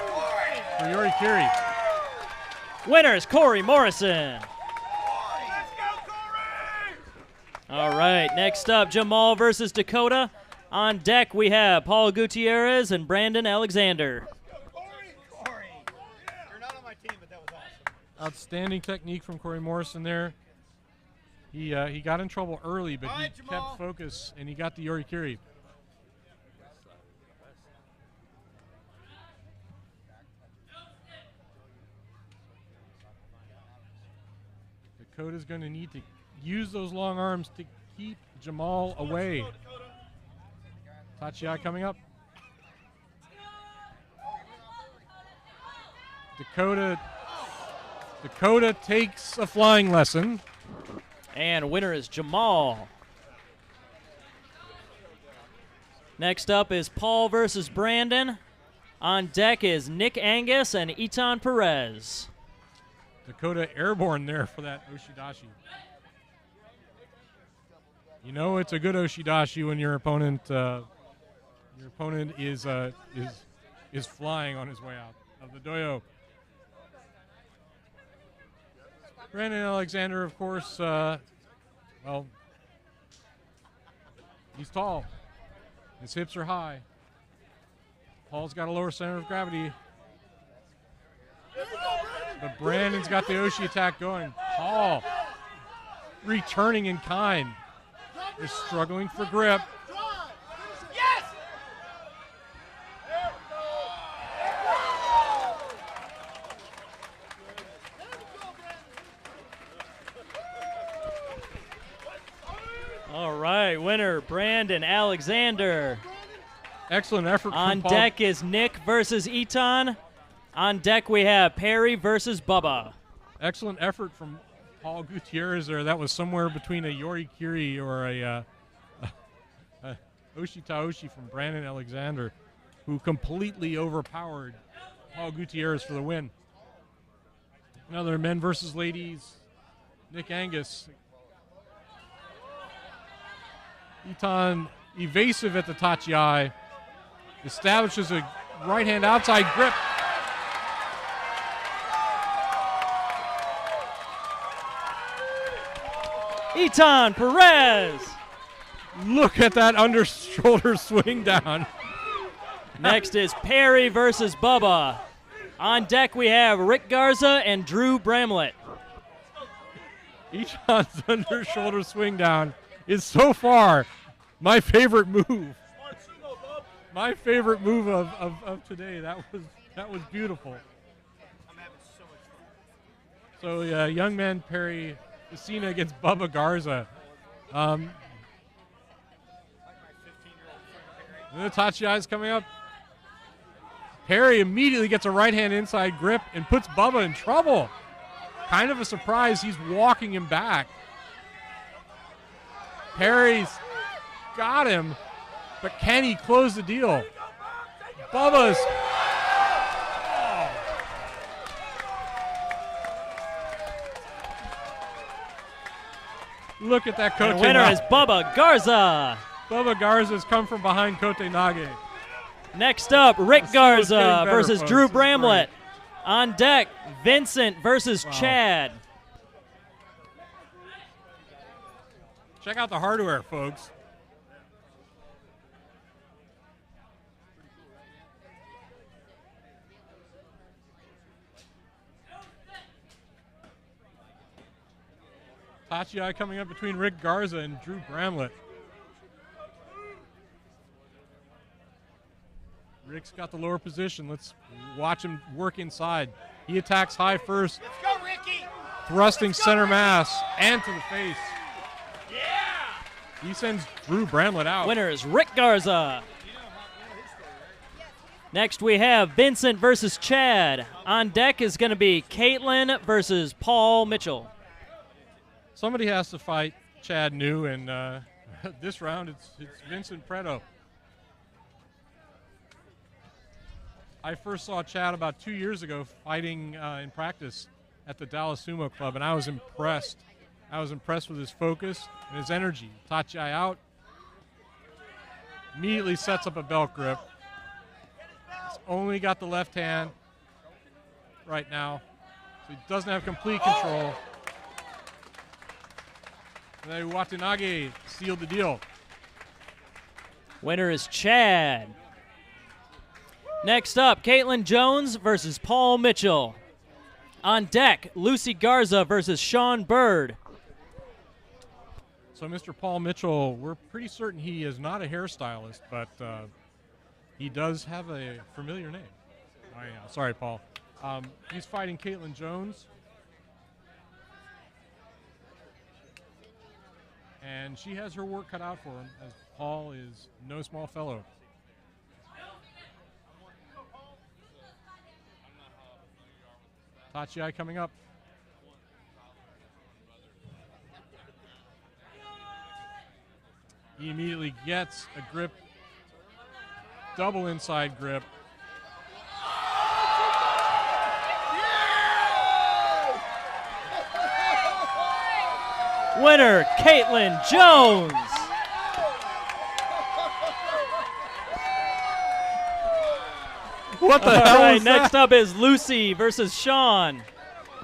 for Yorikiri. Winners, Corey Morrison. All right, next up, Jamal versus Dakota. On deck, we have Paul Gutierrez and Brandon Alexander. Corey. You're not on my team, but that was awesome. Outstanding technique from Corey Morrison there. He got in trouble early, but he kept focus, and he got the Yorikiri. Dakota's going to need to use those long arms to keep Jamal away. Tachiai coming up. Dakota takes a flying lesson. And winner is Jamal. Next up is Paul versus Brandon. On deck is Nick Angus and Etan Perez. Dakota airborne there for that Oshidashi. You know it's a good Oshidashi when your opponent is flying on his way out of the doyo. Brandon Alexander, of course, well, he's tall. His hips are high. Paul's got a lower center of gravity. But Brandon's got the Oshi attack going. Paul returning in kind. They're struggling for grip. Yes! All right, winner Brandon Alexander. Excellent effort On from Paul. deck is Nick versus Eton. On deck we have Perry versus Bubba. Excellent effort from Paul Gutierrez there. That was somewhere between a Yori Kiri or a Oshi Taoshi from Brandon Alexander, who completely overpowered Paul Gutierrez for the win. Another men versus ladies. Nick Angus. Eton evasive at the Tachiai. Establishes a right hand outside grip. Eton Perez. Look at that under shoulder swing down. Next is Perry versus Bubba. On deck we have Rick Garza and Drew Bramlett. Eton's under shoulder swing down is so far my favorite move. My favorite move of today. That was beautiful. I'm having so much fun. So young man Perry Messina against Bubba Garza. Like my 15-year-old friend Perry. The Tachiai is coming up. Perry immediately gets a right hand inside grip and puts Bubba in trouble. Kind of a surprise. He's walking him back. Perry's got him, but can he close the deal? Bubba's. Look at that Kote The winner Nage. is Bubba Garza. Bubba Garza's come from behind Kote Nage. Next up, Rick This is Garza getting better, versus folks. Drew This is Bramlett. great. On deck, Vincent versus Wow. Chad. Check out the hardware, folks. Tachiai coming up between Rick Garza and Drew Bramlett. Rick's got the lower position. Let's watch him work inside. He attacks high first, Let's go, Ricky! thrusting center mass and to the face. He sends Drew Bramlett out. Winner is Rick Garza. Next we have Vincent versus Chad. On deck is going to be Caitlin versus Paul Mitchell. Somebody has to fight Chad New, and this round it's Vincent Preto. I first saw Chad about 2 years ago fighting in practice at the Dallas Sumo Club, and I was impressed. I was impressed with his focus and his energy. Tachiai out. Immediately sets up a belt grip. He's only got the left hand right now, so he doesn't have complete control. And then Watanabe sealed the deal. Winner is Chad. Next up, Caitlin Jones versus Paul Mitchell. On deck, Lucy Garza versus Sean Bird. So Mr. Paul Mitchell, we're pretty certain he is not a hairstylist, but he does have a familiar name. Oh, yeah. Sorry, Paul. He's fighting Caitlin Jones. And she has her work cut out for him, as Paul is no small fellow. Tachiai coming up. He immediately gets a grip, double inside grip. Winner, Caitlin Jones. What the All hell right, was that? next up is Lucy versus Sean.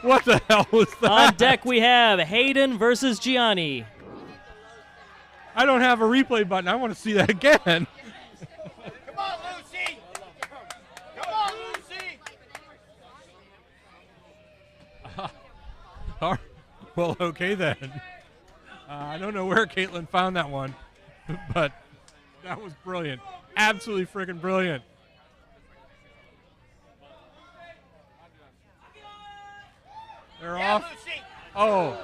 What the hell was that? On deck we have Hayden versus Gianni. I don't have a replay button. I want to see that again. Come on, Lucy! Come on, Lucy! All right. Well, okay then. I don't know where Caitlin found that one, but that was brilliant. Absolutely freaking brilliant. They're Yeah, off. Lucy! Oh.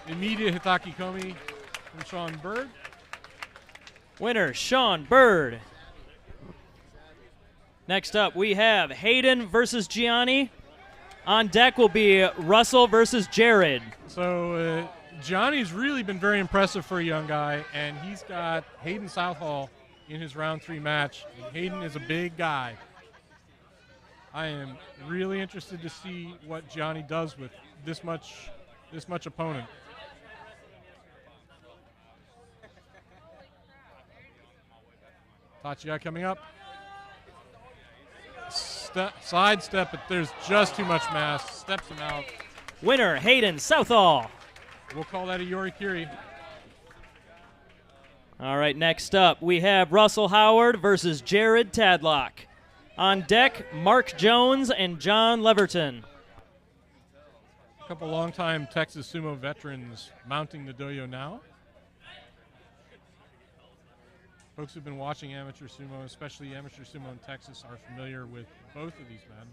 Immediate Hitaki Komi. from Sean Bird. Winner, Sean Bird. Next up, we have Hayden versus Gianni. On deck will be Russell versus Jared. So Johnny's really been very impressive for a young guy, and he's got Hayden Southall in his round 3 match. And Hayden is a big guy. I am really interested to see what Johnny does with this much opponent. Tachiai coming up. Side step, but there's just too much mass. Steps him out. Winner, Hayden Southall. We'll call that a Yorikiri. All right, next up, we have Russell Howard versus Jared Tadlock. On deck, Mark Jones and John Leverton. A couple longtime Texas Sumo veterans mounting the dojo now. Folks who've been watching amateur sumo, especially amateur sumo in Texas, are familiar with both of these men.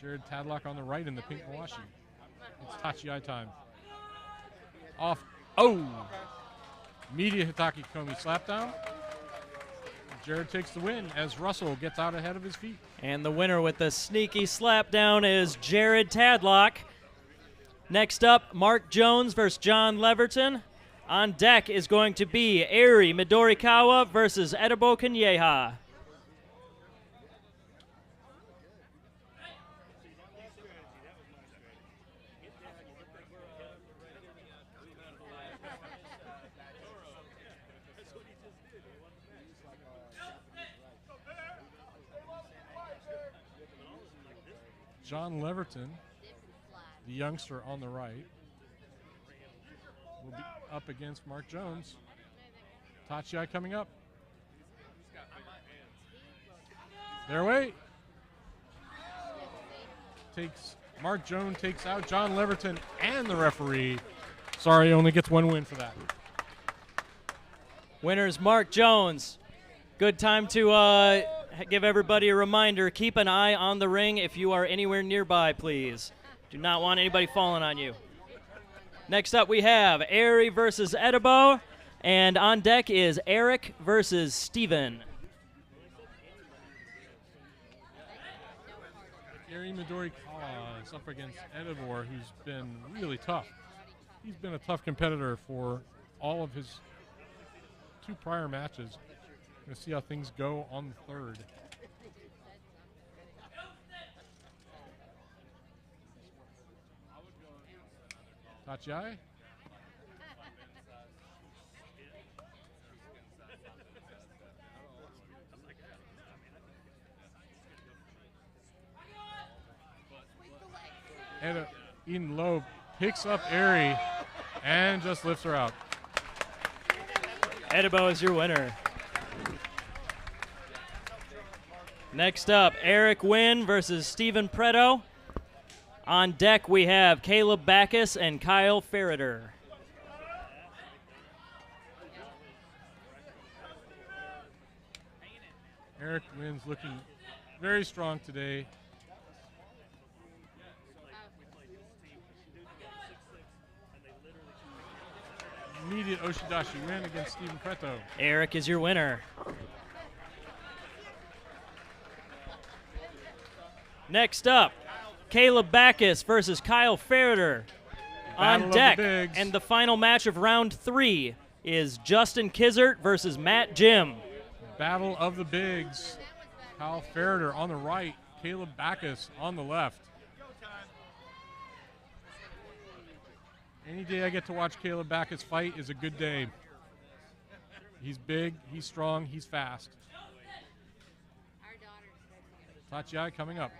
Jared Tadlock on the right in the pink mawashi. It's Tachiai time. Off. Oh! Media Hitaki Komi slapdown. Jared takes the win as Russell gets out ahead of his feet. And the winner with the sneaky slapdown is Jared Tadlock. Next up, Mark Jones versus John Leverton. On deck is going to be Eri Midorikawa versus Edibo Kanyeha. John Leverton, the youngster on the right, will be up against Mark Jones. Tachiai coming up. Their way. Mark Jones takes out John Leverton and the referee. Sorry, only gets 1 win for that. Winner's Mark Jones. Good time to give everybody a reminder. Keep an eye on the ring if you are anywhere nearby, please. Do not want anybody falling on you. Next up, we have Eri versus Edibo, and on deck is Eric versus Steven. Eri Midorikawa is up against Edibor, who's been really tough. He's been a tough competitor for all of his 2 prior matches. Going to see how things go on the 3rd. Tachiai. And Eden Loeb picks up Eri and just lifts her out. Edibo is your winner. Next up, Eric Wynn versus Stephen Preto. On deck, we have Caleb Backus and Kyle Ferreter. Eric Wynn's looking very strong today. Immediate Oshidashi win against Stephen Preto. Eric is your winner. Next up, Caleb Backus versus Kyle Ferreter. On deck, and the final match of round 3 is Justin Kizert versus Matt Jim. Battle of the bigs. Kyle Ferreter on the right, Caleb Backus on the left. Any day I get to watch Caleb Backus fight is a good day. He's big, he's strong, he's fast. Tachiai coming up.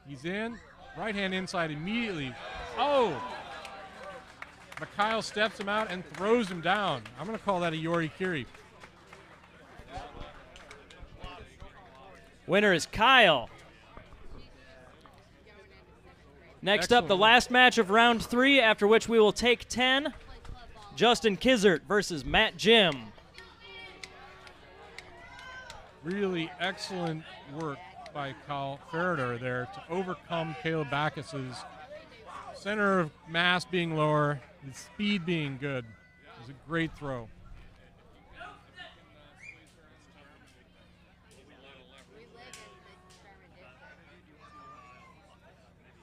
He's in. Right hand inside immediately. Oh! Mikhail steps him out and throws him down. I'm going to call that a Yorikiri. Winner is Kyle. Next up, the last match of round 3, after which we will take 10. Justin Kizert versus Matt Jim. Really excellent work by Kyle Ferreter there to overcome Caleb Backus's center of mass being lower, his speed being good. It was a great throw.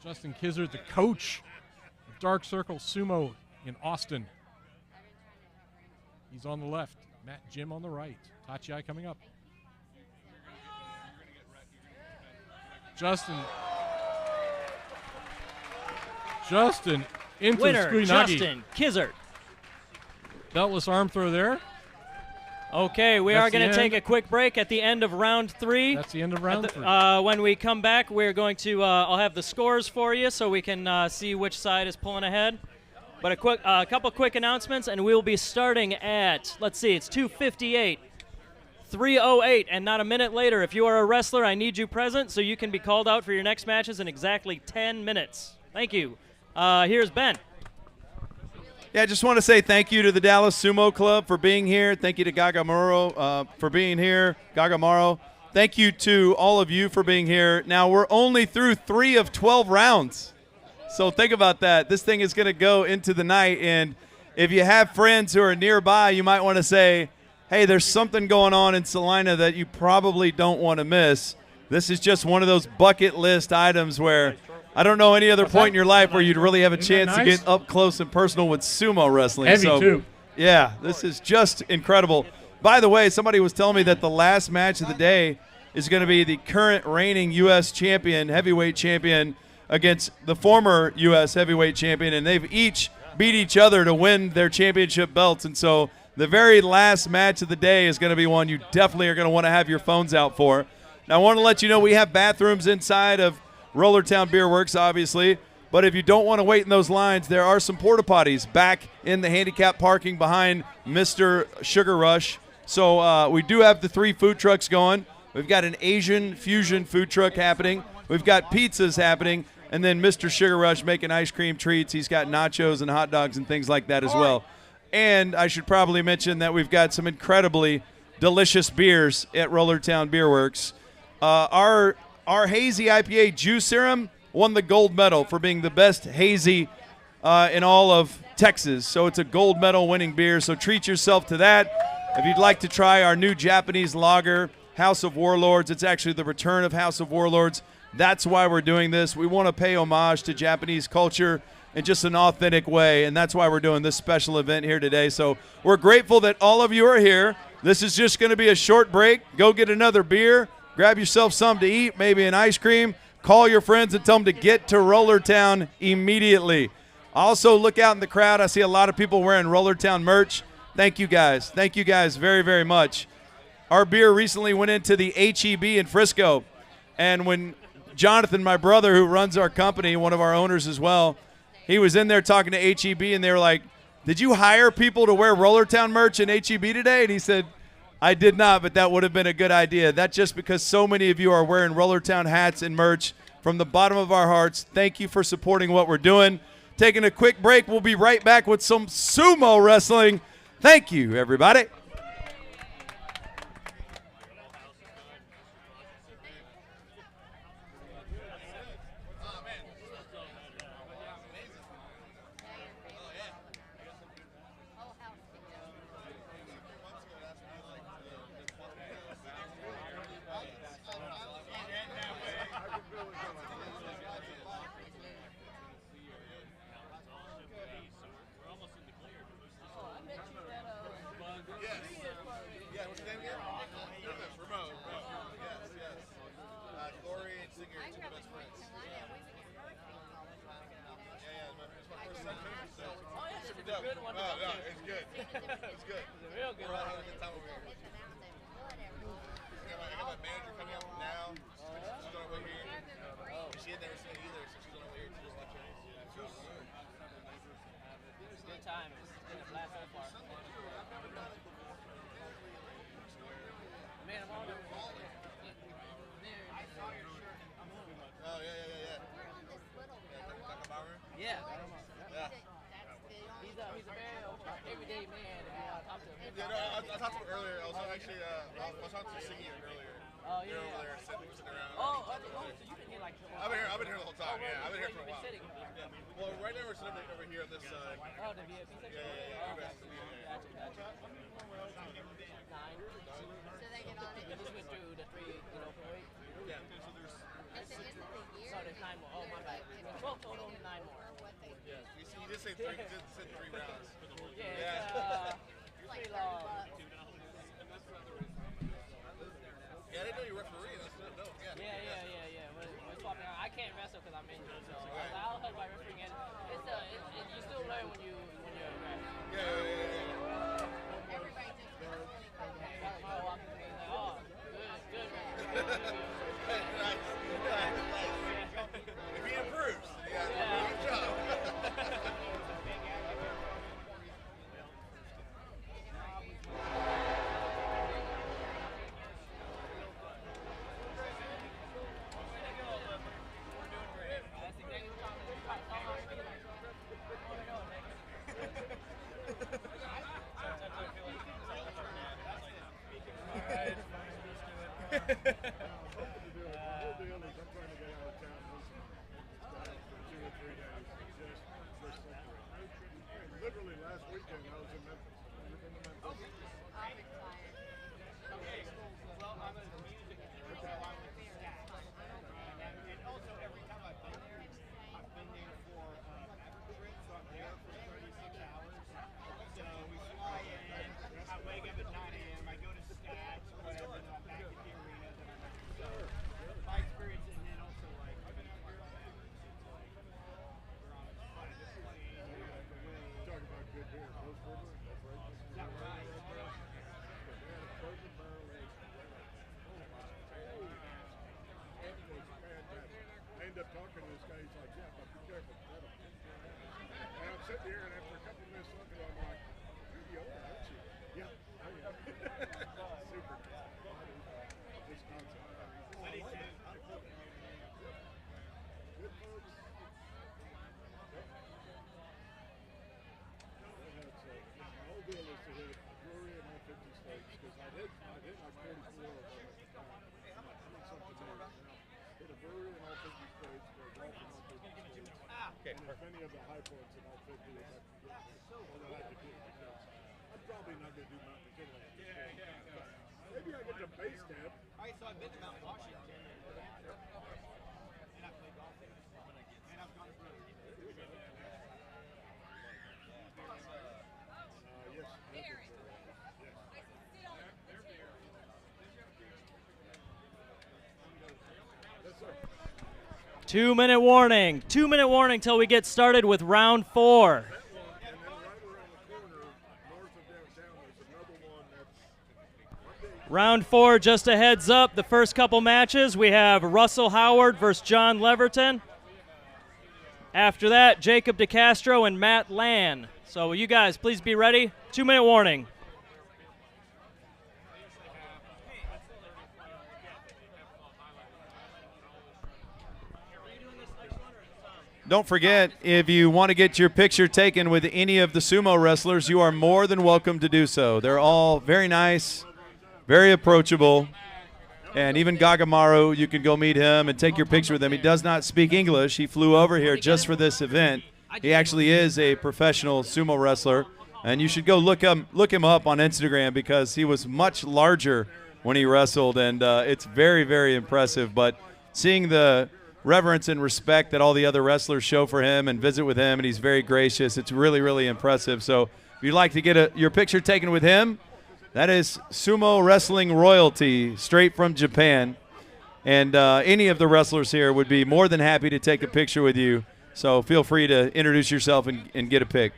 Justin Kizzard, the coach of Dark Circle Sumo in Austin. He's on the left. Matt Jim on the right. Tachiai coming up. Justin into Winner, the Squeenagi. Justin Kizzard. Beltless arm throw there. Okay, we That's are going the to take end. a quick break at the end of round 3. That's the end of round 3. When we come back, we're going to I'll have the scores for you so we can see which side is pulling ahead. But a couple quick announcements, and we'll be starting at, let's see, it's 2:58, 3:08, and not a minute later. If you are a wrestler, I need you present so you can be called out for your next matches in exactly 10 minutes. Thank you. Here's Ben. Yeah, I just want to say thank you to the Dallas Sumo Club for being here. Thank you to Gaga Morrow for being here. Gaga Morrow. Thank you to all of you for being here. Now, we're only through 3 of 12 rounds. So think about that. This thing is going to go into the night. And if you have friends who are nearby, you might want to say, hey, there's something going on in Salina that you probably don't want to miss. This is just one of those bucket list items where I don't know any other point in your life where you'd really have a chance to get up close and personal with sumo wrestling. Heavy, too. Yeah, this is just incredible. By the way, somebody was telling me that the last match of the day is going to be the current reigning U.S. champion, heavyweight champion, against the former U.S. heavyweight champion, and they've each beat each other to win their championship belts. And so the very last match of the day is going to be one you definitely are going to want to have your phones out for. Now, I want to let you know we have bathrooms inside of Rollertown Beer Works, obviously, but if you don't want to wait in those lines, there are some porta potties back in the handicap parking behind Mr. Sugar Rush. So we do have the 3 food trucks going. We've got an Asian fusion food truck happening. We've got pizzas happening, and then Mr. Sugar Rush making ice cream treats. He's got nachos and hot dogs and things like that as well. And I should probably mention that we've got some incredibly delicious beers at Rollertown Beer Works. Our hazy IPA Juice Serum won the gold medal for being the best hazy in all of Texas. So it's a gold medal winning beer, so treat yourself to that. If you'd like to try our new Japanese lager, House of Warlords, it's actually the return of House of Warlords. That's why we're doing this. We want to pay homage to Japanese culture in just an authentic way, and that's why we're doing this special event here today. So we're grateful that all of you are here. This is just going to be a short break. Go get another beer. Grab yourself some to eat, maybe an ice cream. Call your friends and tell them to get to Rollertown immediately. Also, look out in the crowd. I see a lot of people wearing Rollertown merch. Thank you guys. Thank you guys very, very much. Our beer recently went into the HEB in Frisco. And when Jonathan, my brother, who runs our company, one of our owners as well, he was in there talking to HEB, and they were like, did you hire people to wear Rollertown merch in HEB today? And he said, I did not, but that would have been a good idea. That's just because so many of you are wearing Rollertown hats and merch. From the bottom of our hearts, thank you for supporting what we're doing. Taking a quick break. We'll be right back with some sumo wrestling. Thank you, everybody. I talked to him earlier. I was talking to Siggy earlier. Oh, They're yeah. over there sitting around. Oh, so you've been here like the whole I've been here the whole time. Yeah, I've been here for a while. sitting? Yeah. Well, right now we're sitting over here on this side. Oh, the VIP section? Yeah. Gotcha. Nine. So they get on it. We just went through the three, per week. Yeah. Is it the year? So there's 9 more. Oh, my bad. 12 total, 9 more. Yeah. You just say three. You just said 3 rounds. Yeah, it's Like pretty 30 long. bucks. Yeah, I didn't know you referee. That's not dope. Yeah. Yeah. We're swapping out. I can't wrestle because I'm injured, so I'll help by refereeing it. You still learn when you're a ref. Yeah. Everybody just goes really fun. I walk in and like, oh, good. Nice. If he improves, good job. That's exactly what I'm talking Literally last weekend I was in Memphis. You've been to Memphis? I'm excited. Well, I'm a music teacher, so I'm with staff. And also, every time I've been there for a trip, so I'm there for 36 hours. So we fly in, I wake up at 9 a.m., I go to stats, whatever, and I'm back at the arena. So my experience, and then also, like, I've been out here all back. We're on the plane, Talking about good beer. Rose River, that's right. Is that right? Frozen barrel aged. It was fantastic. I ended up talking to this guy. He's like, yeah, but be careful. And I'm sitting here, and after a couple of minutes looking at him, I'm like, you're the owner, aren't you? Yeah, I am. Super. This concept. Good folks. My whole deal is to hit a brewery in all 50 states because I hit like 44 of them at the time. I need something new. Hit a brewery in all 50 states, go golf in all 50 states. Okay, And as many of the high points in all 50 as I can get to. All that I can do because I'm probably not going to do Mount McKinley. Maybe I get to base camp. All right, so I've been to Mount Washington, and I've played golf there, and I've gone to brewery. Yes. Yes, sir. 2-minute warning. 2-minute warning till we get started with round 4. And then right around the corner, north of downtown, there's another one that's Round 4, just a heads up, the first couple matches, we have Russell Howard versus John Leverton. After that, Jacob DeCastro and Matt Lan. So you guys, please be ready. 2-minute warning. Don't forget, if you want to get your picture taken with any of the sumo wrestlers, you are more than welcome to do so. They're all very nice, very approachable, and even Gagamaru, you can go meet him and take your picture with him. He does not speak English. He flew over here just for this event. He actually is a professional sumo wrestler, and you should go look him up on Instagram because he was much larger when he wrestled, and it's very, very impressive. But seeing the reverence and respect that all the other wrestlers show for him and visit with him, and he's very gracious. It's really, really impressive. So if you'd like to get your picture taken with him, that is sumo wrestling royalty straight from Japan. And any of the wrestlers here would be more than happy to take a picture with you. So feel free to introduce yourself and get a pic.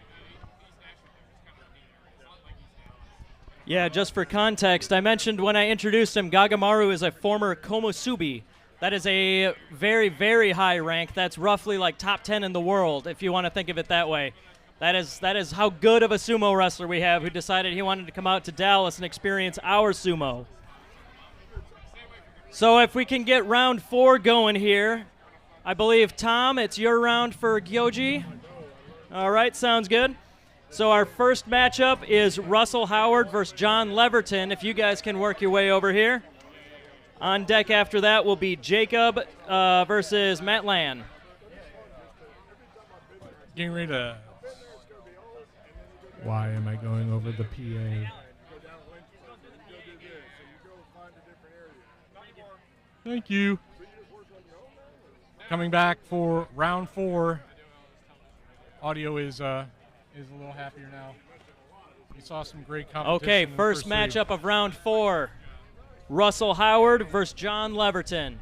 Yeah, just for context, I mentioned when I introduced him, Gagamaru is a former Komusubi. That is a very, very high rank. That's roughly like top 10 in the world, if you want to think of it that way. That is how good of a sumo wrestler we have who decided he wanted to come out to Dallas and experience our sumo. So if we can get round 4 going here, I believe, Tom, it's your round for Gyoji. All right, sounds good. So our first matchup is Russell Howard versus John Leverton, if you guys can work your way over here. On deck after that will be Jacob versus Matt Lan. Getting ready to. Why am I going over the PA? Thank you. Coming back for round 4. Audio is a little happier now. We saw some great competition. Okay, in the first three. matchup of round 4. Russell Howard versus John Leverton.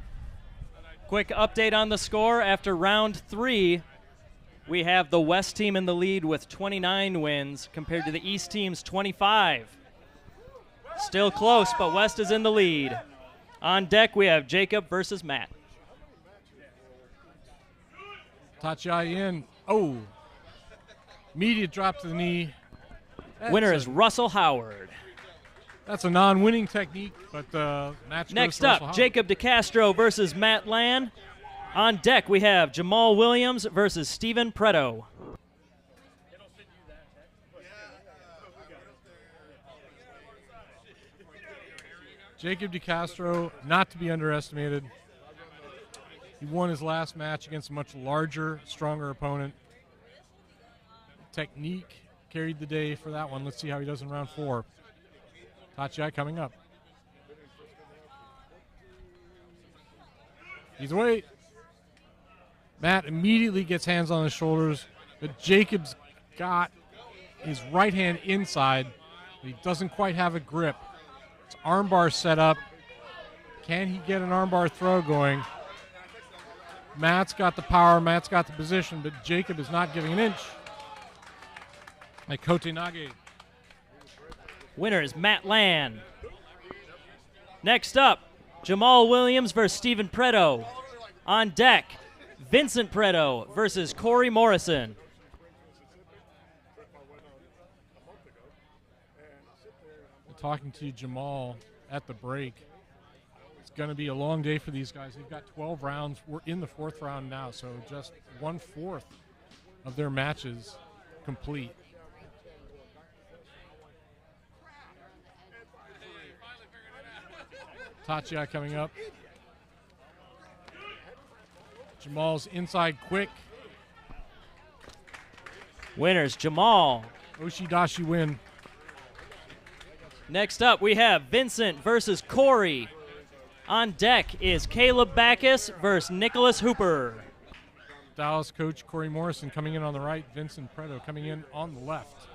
Quick update on the score. After round 3, we have the West team in the lead with 29 wins compared to the East team's 25. Still close, but West is in the lead. On deck, we have Jacob versus Matt. Tachiai in. Oh. Immediate drop to the knee. Winner is Russell Howard. That's a non-winning technique, but match goes Next to Russell up, Howard. Jacob DeCastro versus Matt Lan. On deck, we have Jamal Williams versus Steven Preto. Jacob DeCastro, not to be underestimated. He won his last match against a much larger, stronger opponent. Technique carried the day for that one. Let's see how he does in round 4. Tachiai coming up. He's away. Matt immediately gets hands on his shoulders, but Jacob's got his right hand inside. He doesn't quite have a grip. It's armbar set up. Can he get an armbar throw going? Matt's got the power, Matt's got the position, but Jacob is not giving an inch. Like Kote Nage. Winner is Matt Lan. Next up, Jamal Williams versus Steven Preto. On deck, Vincent Preto versus Corey Morrison. Talking to Jamal at the break. It's going to be a long day for these guys. They've got 12 rounds. We're in the 4th round now, so just 1/4 of their matches complete. Tachiai coming up. Jamal's inside quick. Winners Jamal. Oshidashi win. Next up, we have Vincent versus Corey. On deck is Caleb Backus versus Nicholas Hooper. Dallas coach Corey Morrison coming in on the right. Vincent Preto coming in on the left.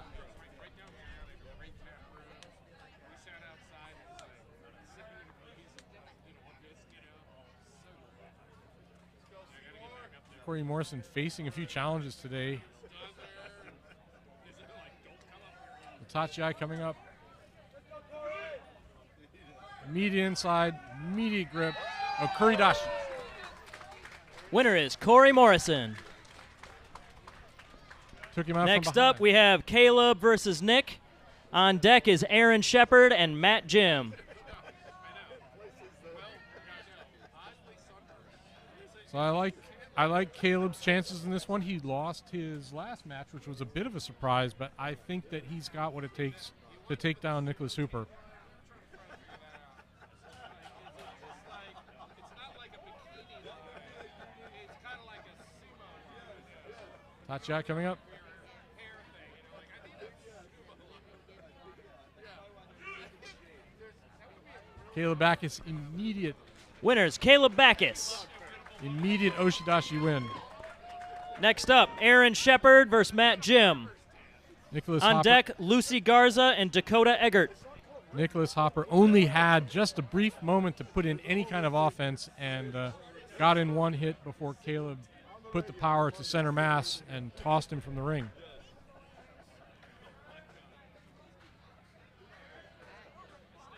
Corey Morrison facing a few challenges today. Tachiai coming up. Immediate inside, immediate grip. Oh, Kuridashi. Winner is Corey Morrison. Took him out Next from behind. up, we have Caleb versus Nick. On deck is Aaron Shepard and Matt Jim. So I like Caleb's chances in this one. He lost his last match, which was a bit of a surprise, but I think that he's got what it takes to take down Nicholas Hooper. Tachiai coming up. Caleb Backus, immediate Winners Caleb Backus. Oshidashi win. Next up, Aaron Shepard versus Matt Jim. Nicholas On Hopper. deck, Lucy Garza and Dakota Eggert. Nicholas Hopper only had just a brief moment to put in any kind of offense and got in one hit before Caleb put the power to center mass and tossed him from the ring.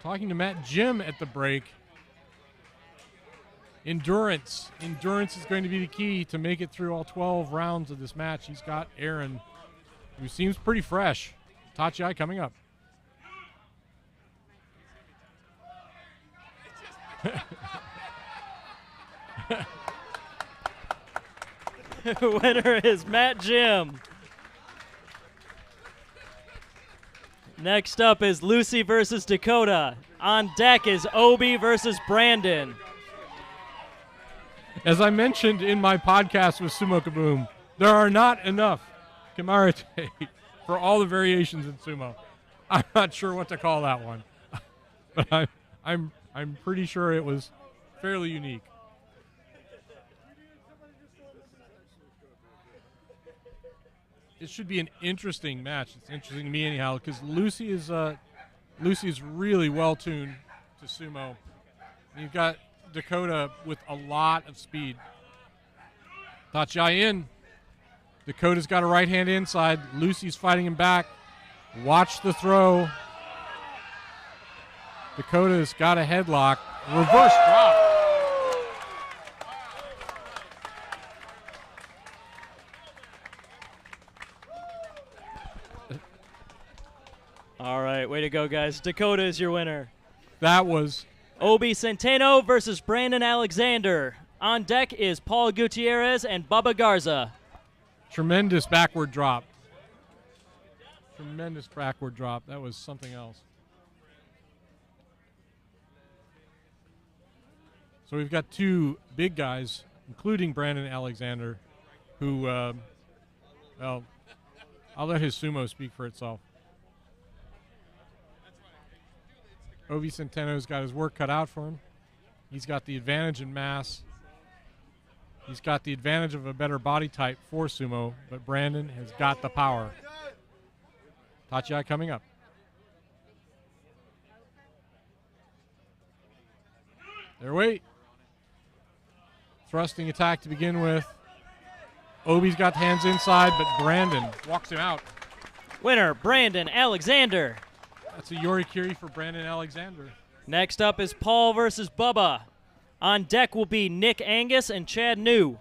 Talking to Matt Jim at the break. Endurance. Endurance is going to be the key to make it through all 12 rounds of this match. He's got Aaron, who seems pretty fresh. Tachiai coming up. Winner is Matt Jim. Next up is Lucy versus Dakota. On deck is Obi versus Brandon. As I mentioned in my podcast with Sumo Kaboom, there are not enough Kamarite for all the variations in sumo. I'm not sure what to call that one, but I'm pretty sure it was fairly unique. It should be an interesting match. It's interesting to me anyhow because Lucy is really well tuned to sumo. And you've got Dakota with a lot of speed. Tachiai in. Dakota's got a right hand inside. Lucy's fighting him back. Watch the throw. Dakota's got a headlock. Reverse drop. All right, way to go, guys. Dakota is your winner. That was Obi Centeno versus Brandon Alexander. On deck is Paul Gutierrez and Bubba Garza. tremendous backward drop. Tremendous backward drop. That was something else. So we've got two big guys, including Brandon Alexander, who, well, I'll let his sumo speak for itself. Obi Centeno's got his work cut out for him. He's got the advantage in mass. He's got the advantage of a better body type for sumo, but Brandon has got the power. Tachiai coming up. Their weight. Thrusting attack to begin with. Obi's got hands inside, but Brandon walks him out. Winner, Brandon Alexander. That's a Yorikiri for Brandon Alexander. Next up is Paul versus Bubba. On deck will be Nick Angus and Chad New.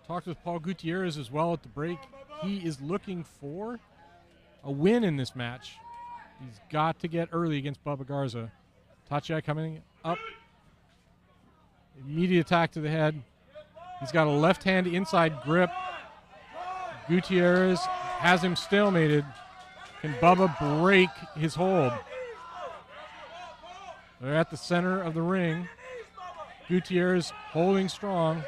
Talked with Paul Gutierrez as well at the break. He is looking for a win in this match. He's got to get early against Bubba Garza. Tachiai coming up. Immediate attack to the head. He's got a left hand inside grip. Gutierrez has him stalemated. Can Bubba break his hold? They're at the center of the ring. Gutierrez holding strong.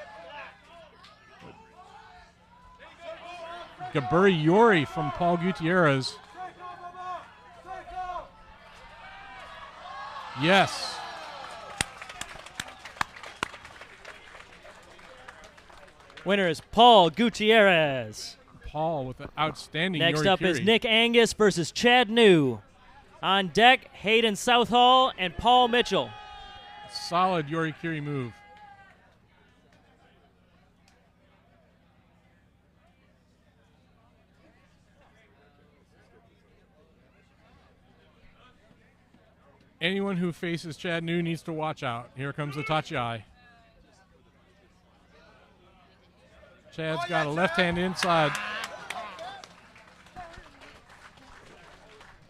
Gaburi Yori from Paul Gutierrez. Yes. Winner is Paul Gutierrez. Paul with an outstanding Next up is Yorikiri. Nick Angus versus Chad New. On deck, Hayden Southall and Paul Mitchell. Solid Yorikiri move. Anyone who faces Chad New needs to watch out. Here comes the Tachiai. Chad's got a left hand inside.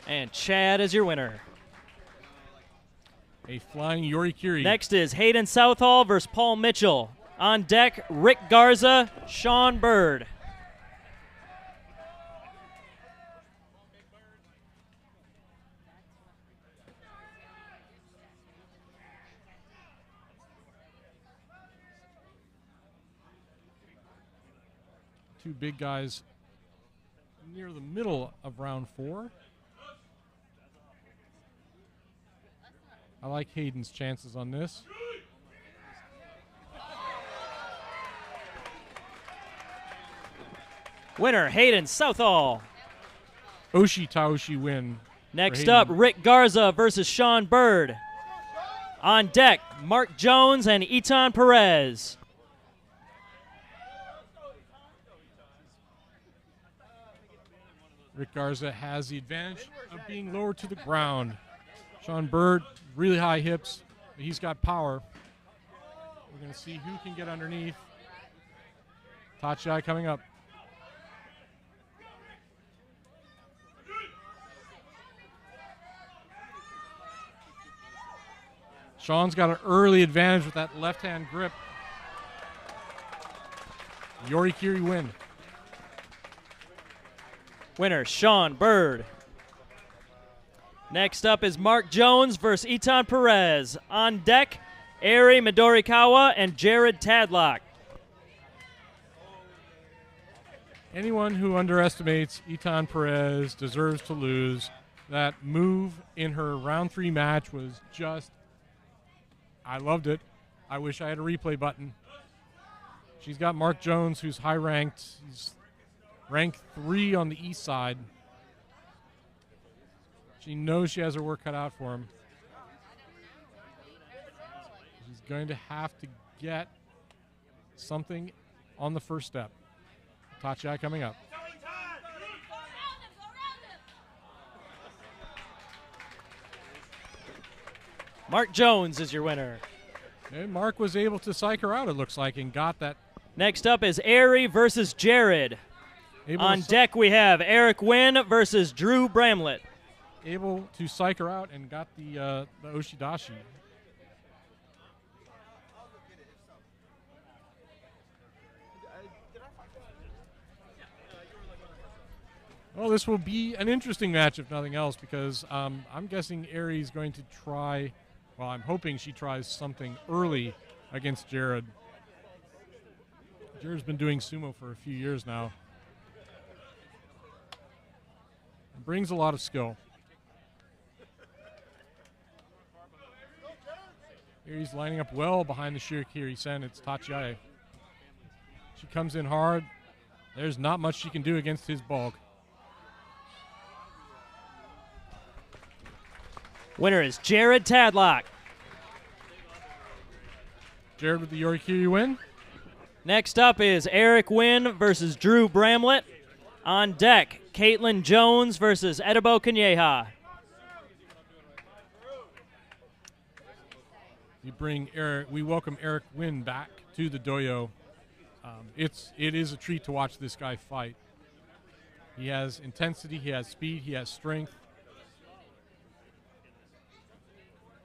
And Chad is your winner. A flying Yorikiri. Next is Hayden Southall versus Paul Mitchell. On deck, Rick Garza, Sean Bird. Two big guys near the middle of round 4. I like Hayden's chances on this. Winner, Hayden Southall. Oshi Taoshi win. Next up, Rick Garza versus Sean Bird. On deck, Mark Jones and Etan Perez. Rick Garza has the advantage of being lower to the ground. Sean Bird, really high hips, but he's got power. We're going to see who can get underneath. Tachiai coming up. Sean's got an early advantage with that left-hand grip. Yorikiri win. Winner, Sean Bird. Next up is Mark Jones versus Etan Perez. On deck, Eri Midorikawa and Jared Tadlock. Anyone who underestimates Etan Perez deserves to lose. That move in her round 3 match was just, I loved it. I wish I had a replay button. She's got Mark Jones, who's high ranked. He's ranked 3 on the east side. She knows she has her work cut out for him. She's going to have to get something on the first step. Tachi coming up. Mark Jones is your winner. And Mark was able to psych her out, it looks like, and got that. Next up is Eri versus Jared. On deck, we have Eric Wynn versus Drew Bramlett. Able to psych her out and got the Oshidashi. Well, this will be an interesting match, if nothing else, because I'm guessing Eri's going to try, well, I'm hoping she tries something early against Jared. Jared's been doing sumo for a few years now. And brings a lot of skill. Eri's lining up well behind the Shirikiri Sen. It's Tachiae. She comes in hard. There's not much she can do against his bulk. Winner is Jared Tadlock. Jared with the Yorikiri win. Next up is Eric Wynn versus Drew Bramlett. On deck, Caitlin Jones versus Edibo Kanyeha. We welcome Eric Wynn back to the dojo. It is a treat to watch this guy fight. He has intensity, he has speed, he has strength.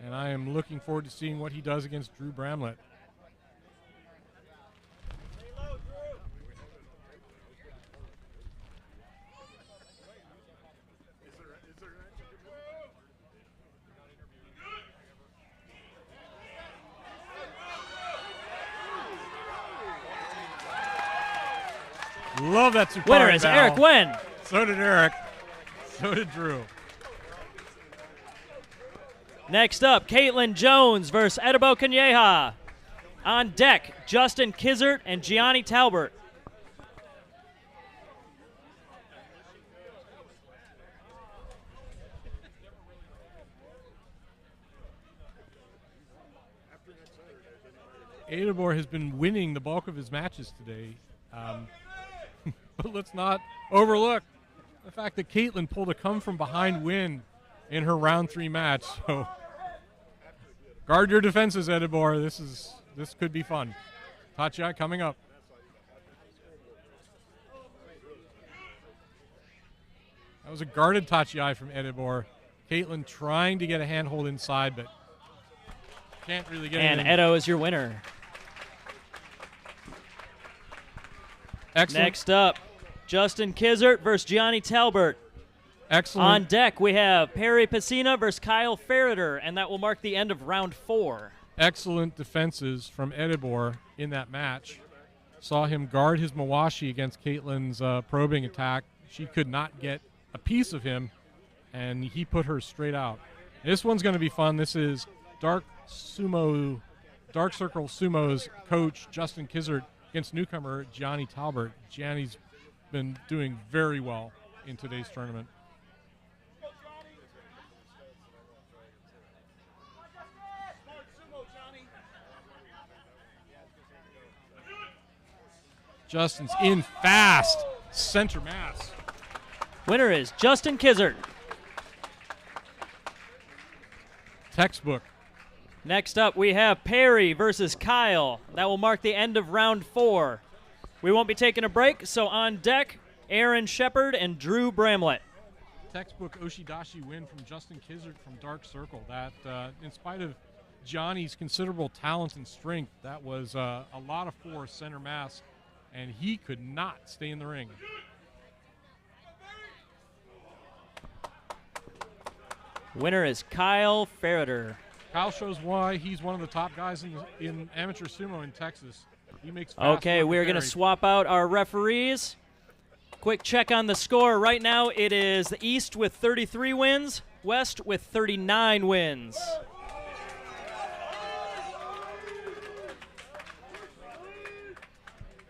And I am looking forward to seeing what he does against Drew Bramlett. Love that Tsukari Winner is bow. Eric Wynn. So did Eric. So did Drew. Next up, Caitlin Jones versus Edibo Kanyeha. On deck, Justin Kizzert and Gianni Talbert. Adebor has been winning the bulk of his matches today. But let's not overlook the fact that Caitlin pulled a come-from-behind win in her round 3 match. So guard your defenses, Edibor. This could be fun. Tachi coming up. That was a guarded Tachi from Edibor. Caitlin trying to get a handhold inside, but can't really get it. And in. Edo is your winner. Excellent. Next up, Justin Kizzert versus Gianni Talbert. Excellent. On deck, we have Perry Pacina versus Kyle Ferreter, and that will mark the end of round 4. Excellent defenses from Edibor in that match. Saw him guard his Mawashi against Caitlin's probing attack. She could not get a piece of him, and he put her straight out. This one's going to be fun. This is Dark Circle Sumo's coach, Justin Kizzert, against newcomer Gianni Talbert. Gianni's been doing very well in today's tournament. Justin's in fast. Center mass. Winner is Justin Kizzert. Textbook. Next up, we have Perry versus Kyle. That will mark the end of round 4. We won't be taking a break, so on deck, Aaron Shepard and Drew Bramlett. Textbook Oshidashi win from Justin Kizzert from Dark Circle. That, in spite of Johnny's considerable talent and strength. That was a lot of force, center mass, and he could not stay in the ring. Winner is Kyle Ferreter. Kyle shows why he's one of the top guys in amateur sumo in Texas. He makes fast Okay, work we're of going to Barry. swap out our referees. Quick check on the score. Right now it is the East with 33 wins, West with 39 wins.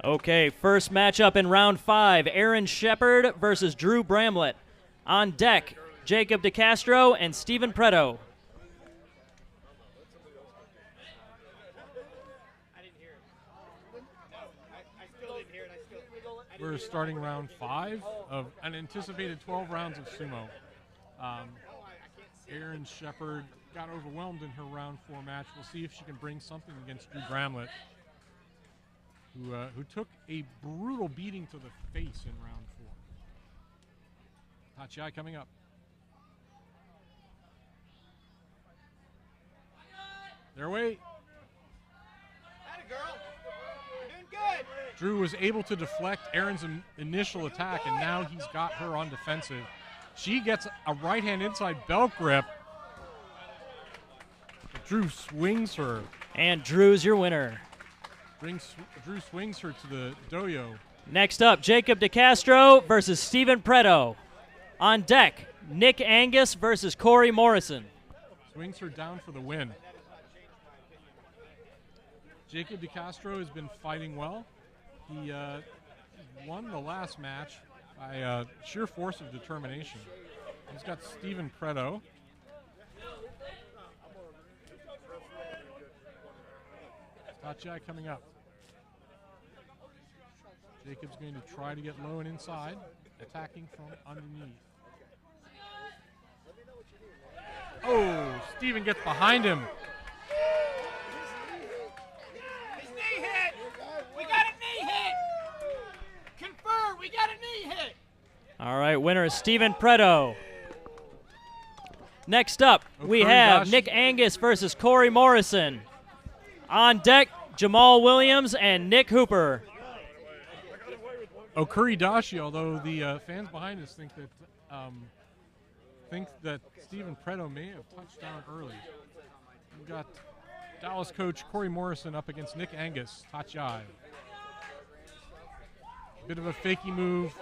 Okay, first matchup in round 5, Aaron Shepard versus Drew Bramlett. On deck, Jacob DeCastro and Steven Preto. We're starting round 5 of an anticipated 12 rounds of sumo. Aaron Shepard got overwhelmed in her round 4 match. We'll see if she can bring something against Drew Bramlett, who took a brutal beating to the face in round 4. Tachiai coming up. Their way. Atta girl. You're doing good. Drew was able to deflect Aaron's initial attack, and now he's got her on defensive. She gets a right hand inside belt grip. Drew swings her. And Drew's your winner. Drew swings her to the doyo. Next up, Jacob DeCastro versus Steven Preto. On deck, Nick Angus versus Corey Morrison. Swings her down for the win. Jacob DeCastro has been fighting well. He won the last match by sheer force of determination. He's got Steven Preto. Tachiai coming up. Jacob's going to try to get low and inside, attacking from underneath. Oh, Steven gets behind him. His knee hit. We got a knee hit. Confirm. We got a knee hit. All right, winner is Steven Preto. Next up, we Okuri have Dashi. Nick Angus versus Corey Morrison. On deck, Jamal Williams and Nick Hooper. Okuri Dashi, although the fans behind us think that Steven Preto may have touched down early. We've got Dallas coach Corey Morrison up against Nick Angus, Tachiai. Bit of a fakey move.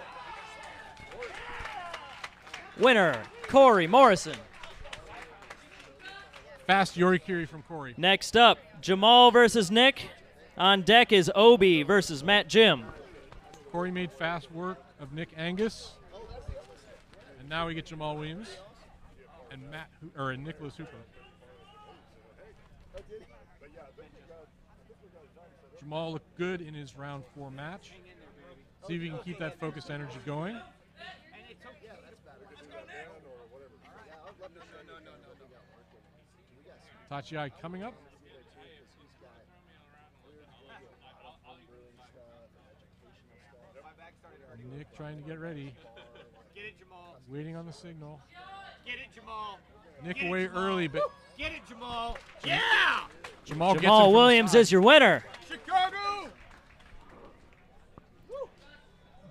Winner, Corey Morrison. Fast Yorikiri from Corey. Next up, Jamal versus Nick. On deck is Obi versus Matt Jim. Corey made fast work of Nick Angus. And now we get Jamal Williams and Nicholas Hooper. Jamal looked good in his round 4 match. See if he can keep that focused energy going. Tachiai coming up. Nick trying to get ready. Get it, Jamal. Waiting on the signal. Get it, Jamal. Nick Get it, away Jamal. early, but Get it, Jamal. Yeah. Jamal gets it Jamal from the Williams side. is your winner. Chicago.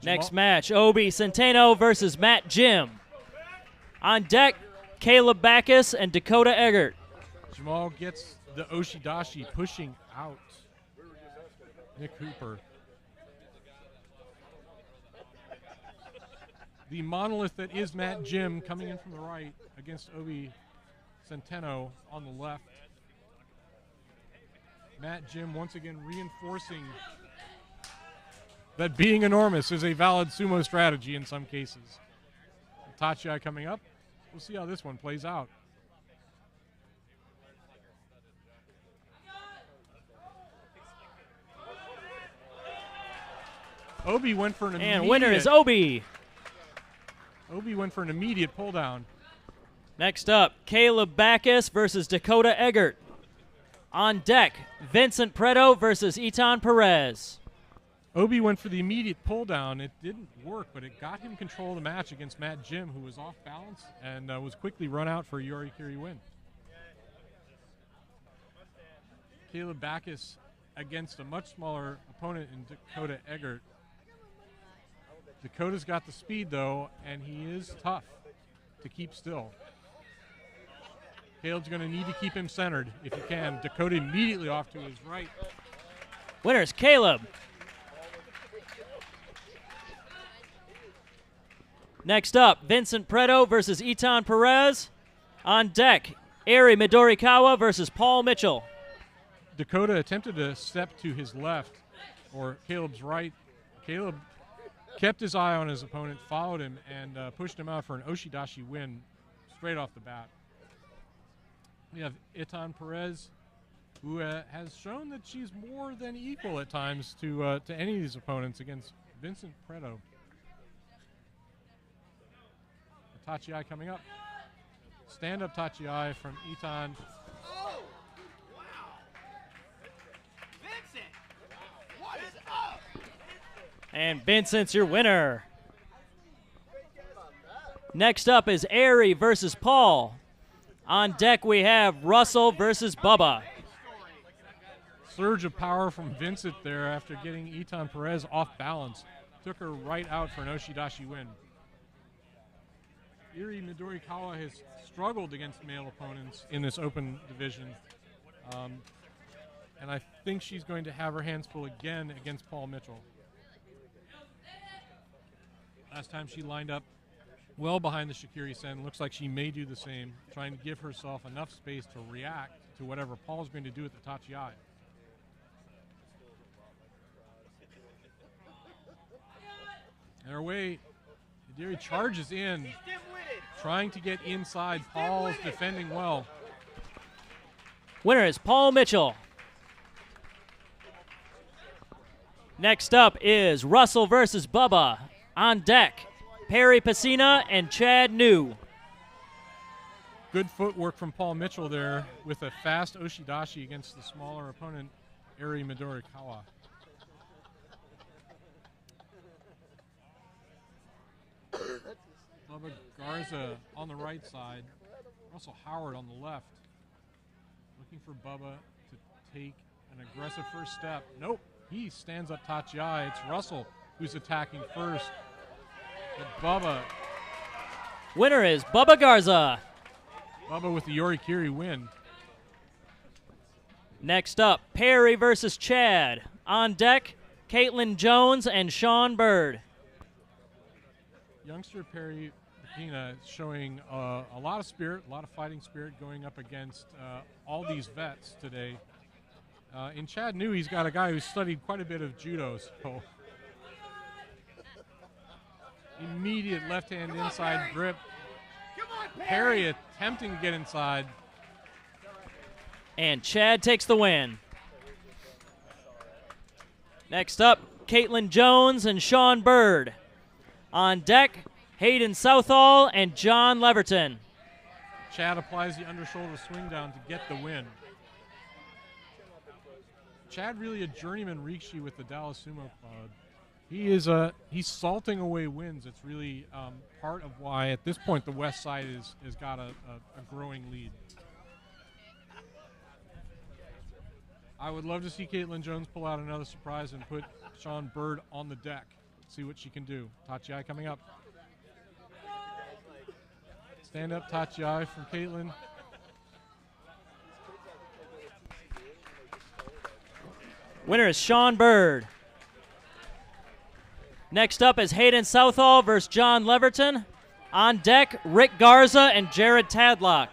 Next match, Obi Centeno versus Matt Jim. On deck, Caleb Backus and Dakota Eggert. Jamal gets the Oshidashi pushing out Nick Hooper. The monolith that is Matt Jim coming in from the right against Obi Centeno on the left. Matt Jim once again reinforcing that being enormous is a valid sumo strategy in some cases. Tachiai coming up. We'll see how this one plays out. Obi went for an immediate. And winner is Obi. Obi went for an immediate pull down. Next up, Caleb Backus versus Dakota Eggert. On deck, Vincent Preto versus Etan Perez. Obi went for the immediate pull down. It didn't work, but it got him control of the match against Matt Jim, who was off balance and was quickly run out for a Yorikiri win. Caleb Backus against a much smaller opponent in Dakota Eggert. Dakota's got the speed, though, and he is tough to keep still. Caleb's going to need to keep him centered if he can. Dakota immediately off to his right. Winner's Caleb. Next up, Vincent Preto versus Etan Perez. On deck, Eri Midorikawa versus Paul Mitchell. Dakota attempted to step to his left, or Caleb's right. Caleb kept his eye on his opponent, followed him, and pushed him out for an Oshidashi win straight off the bat. We have Etan Perez, who has shown that she's more than equal at times to any of these opponents against Vincent Preto. Tachiai coming up. Stand-up Tachiai from Etan. Oh! Wow! Vincent! What is up? And Vincent's your winner. Next up is Eri versus Paul. On deck we have Russell versus Bubba. Surge of power from Vincent there after getting Etan Perez off balance. Took her right out for an Oshidashi win. Eri Midorikawa has struggled against male opponents in this open division. And I think she's going to have her hands full again against Paul Mitchell. Last time she lined up well behind the Shikiri Sen. Looks like she may do the same, trying to give herself enough space to react to whatever Paul's going to do at the Tachiai. And her way, Hideri charges in, trying to get inside. Paul's defending well. Winner is Paul Mitchell. Next up is Russell versus Bubba. On deck, Perry Pacina and Chad New. Good footwork from Paul Mitchell there with a fast Oshidashi against the smaller opponent, Eri Midorikawa. Bubba Garza on the right side, Russell Howard on the left. Looking for Bubba to take an aggressive first step. Nope, he stands up Tachiai. It's Russell who's attacking first. But Bubba. Winner is Bubba Garza. Bubba with the Yorikiri win. Next up, Perry versus Chad. On deck, Caitlin Jones and Sean Bird. Youngster Perry Pacina showing a lot of spirit, a lot of fighting spirit going up against all these vets today. In Chad New, he's got a guy who's studied quite a bit of judo. So immediate left hand inside grip. Perry attempting to get inside. And Chad takes the win. Next up, Caitlin Jones and Sean Bird. On deck, Hayden Southall and John Leverton. Chad applies the undershoulder swing down to get the win. Chad really a journeyman rikishi with the Dallas Sumo Club. He's salting away wins. It's really part of why at this point the West Side has got a growing lead. I would love to see Caitlin Jones pull out another surprise and put Sean Bird on the deck. See what she can do. Tachiai coming up. Stand up Tachiai from Caitlin. Winner is Sean Bird. Next up is Hayden Southall versus John Leverton. On deck, Rick Garza and Jared Tadlock.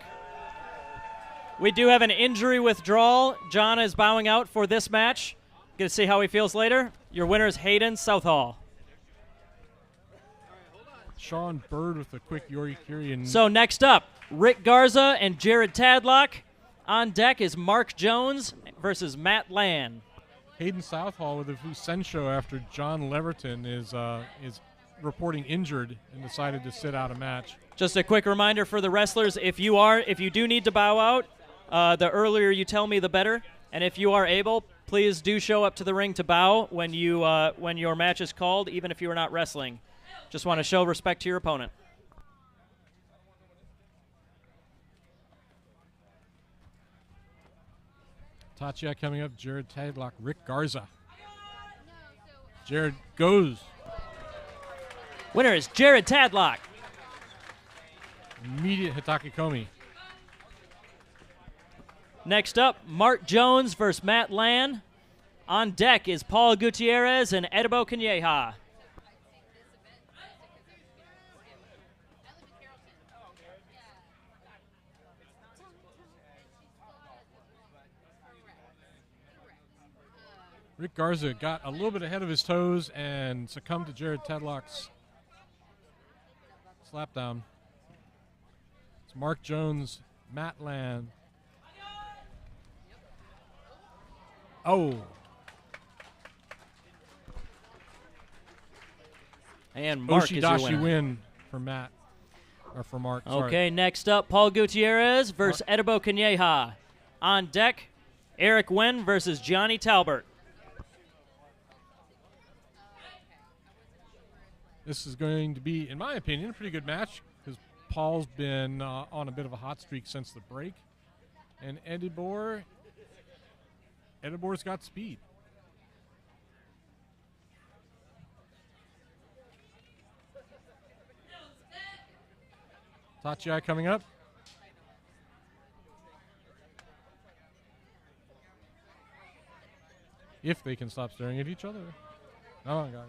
We do have an injury withdrawal. John is bowing out for this match. Going to see how he feels later. Your winner is Hayden Southall. Sean Bird with a quick Yorikiri. And So next up, Rick Garza and Jared Tadlock. On deck is Mark Jones versus Matt Land. Hayden Southall with a Fusensho after John Leverton is reporting injured and decided to sit out a match. Just a quick reminder for the wrestlers: if you do need to bow out, the earlier you tell me, the better. And if you are able, please do show up to the ring to bow when your match is called, even if you are not wrestling. Just want to show respect to your opponent. Tatya coming up, Jared Tadlock, Rick Garza. Jared goes. Winner is Jared Tadlock. Immediate Hitaki Komi. Next up, Mark Jones versus Matt Land. On deck is Paul Gutierrez and Edibo Kanyeha. Rick Garza got a little bit ahead of his toes and succumbed to Jared Tadlock's slapdown. It's Mark Jones, Matt Land. Oh. And Mark is your Oshidashi winner. win for Matt. Or for Mark. Sorry. Okay, next up, Paul Gutierrez versus Edibo Kanyeha. On deck, Eric Wen versus Johnny Talbert. This is going to be, in my opinion, a pretty good match because Paul's been on a bit of a hot streak since the break. And Edibor's got speed. Tatya coming up. If they can stop staring at each other. Come on, guys.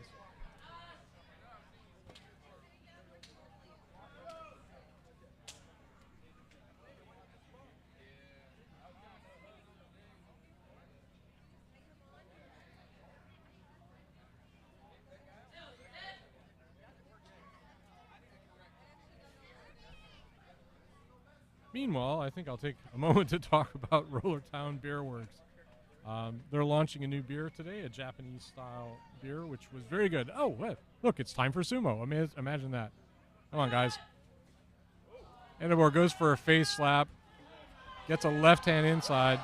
Meanwhile, I think I'll take a moment to talk about Rollertown Beer Works. They're launching a new beer today, a Japanese-style beer, which was very good. Oh, what? Look, it's time for Sumo. Imagine that. Come on, guys. Edibor goes for a face slap, gets a left hand inside.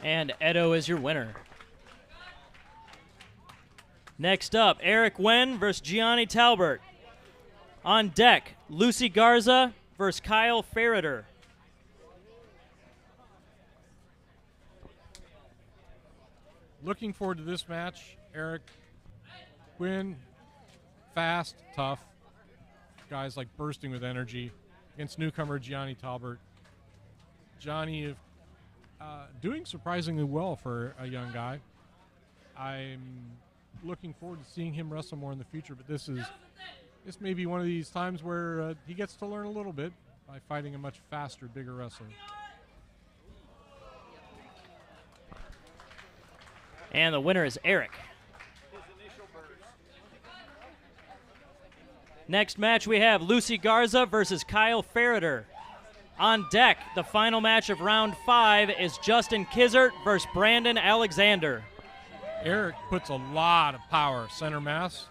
And Edo is your winner. Next up, Eric Wen versus Gianni Talbert. On deck, Lucy Garza versus Kyle Ferreter. Looking forward to this match. Eric Quinn, fast, tough. Guys like bursting with energy against newcomer Gianni Talbert. Johnny doing surprisingly well for a young guy. I'm looking forward to seeing him wrestle more in the future, but this may be one of these times where he gets to learn a little bit by fighting a much faster, bigger wrestler. And the winner is Eric. Next match we have Lucy Garza versus Kyle Ferreter. On deck, the final match of round 5 is Justin Kizzert versus Brandon Alexander. Eric puts a lot of power, center mass,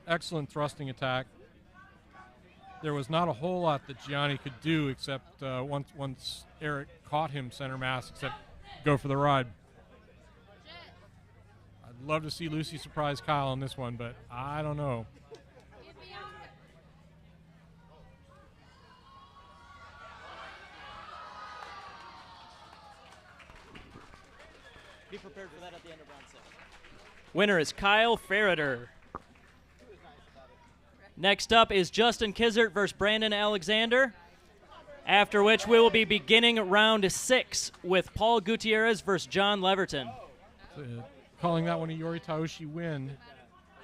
excellent thrusting attack. There was not a whole lot that Gianni could do except once Eric caught him center mass, except go for the ride. I'd love to see Lucy surprise Kyle on this one, but I don't know. Be prepared for that at the end of round 6. Winner is Kyle Ferreter. Next up is Justin Kizzert versus Brandon Alexander, after which we will be beginning round 6 with Paul Gutierrez versus John Leverton. Calling that one a Yori Taoshi win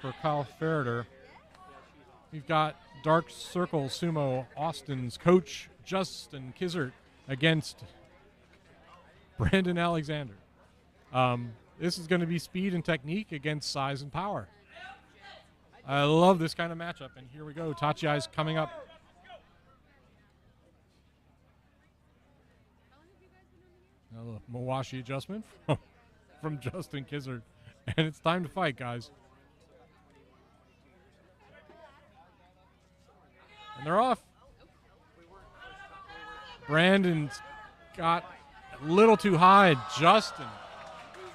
for Kyle Ferreter. We've got Dark Circle Sumo Austin's coach, Justin Kizzert, against Brandon Alexander. This is going to be speed and technique against size and power. I love this kind of matchup, and here we go. Tachiai's coming up. Now the Mawashi adjustment from Justin Kizzert. And it's time to fight, guys. And they're off. Brandon's got a little too high. Justin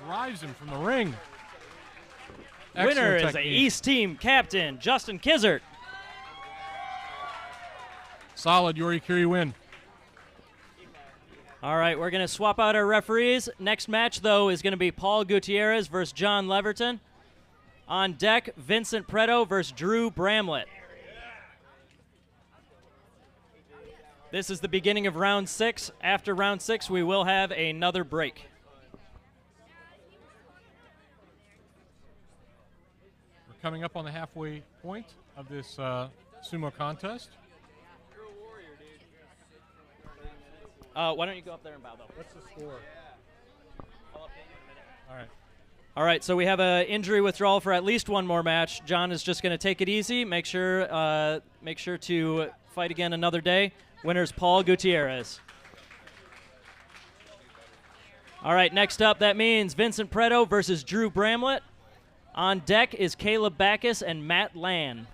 drives him from the ring. Excellent Winner is the technique. East Team captain, Justin Kizzert. Solid Yorikiri win. All right, we're going to swap out our referees. Next match, though, is going to be Paul Gutierrez versus John Leverton. On deck, Vincent Preto versus Drew Bramlett. This is the beginning of round 6. After round 6, we will have another break. We're coming up on the halfway point of this sumo contest. Why don't you go up there and bow, though? What's the score? All right. All right, so we have an injury withdrawal for at least one more match. John is just going to take it easy. Make sure to fight again another day. Winner's Paul Gutierrez. All right, next up, that means Vincent Preto versus Drew Bramlett. On deck is Caleb Backus and Matt Land.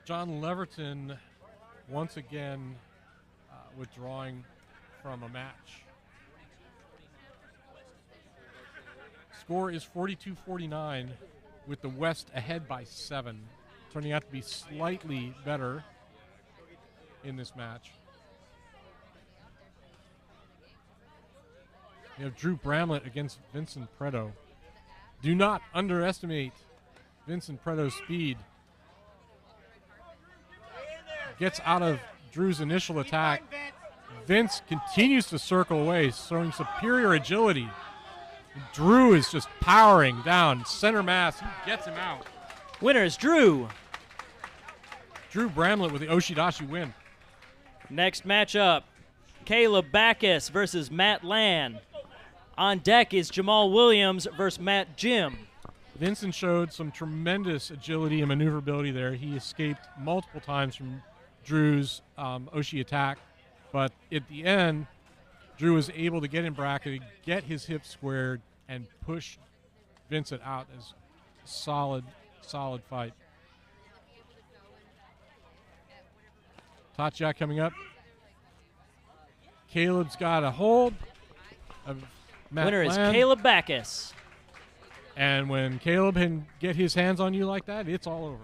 John Leverton once again withdrawing from a match. Score is 42-49 with the West ahead by 7, turning out to be slightly better in this match. We have Drew Bramlett against Vincent Preto. Do not underestimate Vincent Preto's speed. Gets out of Drew's initial attack. Vince continues to circle away, showing superior agility. Drew is just powering down center mass. He gets him out. Winner is Drew. Drew Bramlett with the Oshidashi win. Next matchup, Caleb Backus versus Matt Land. On deck is Jamal Williams versus Matt Jim. Vincent showed some tremendous agility and maneuverability there. He escaped multiple times from Drew's Oshi attack, but at the end, Drew was able to get in bracket, get his hips squared, and push Vincent out as a solid fight. Tatya coming up. Caleb's got a hold of Matt Winner is Land. Caleb Backus. And when Caleb can get his hands on you like that, it's all over.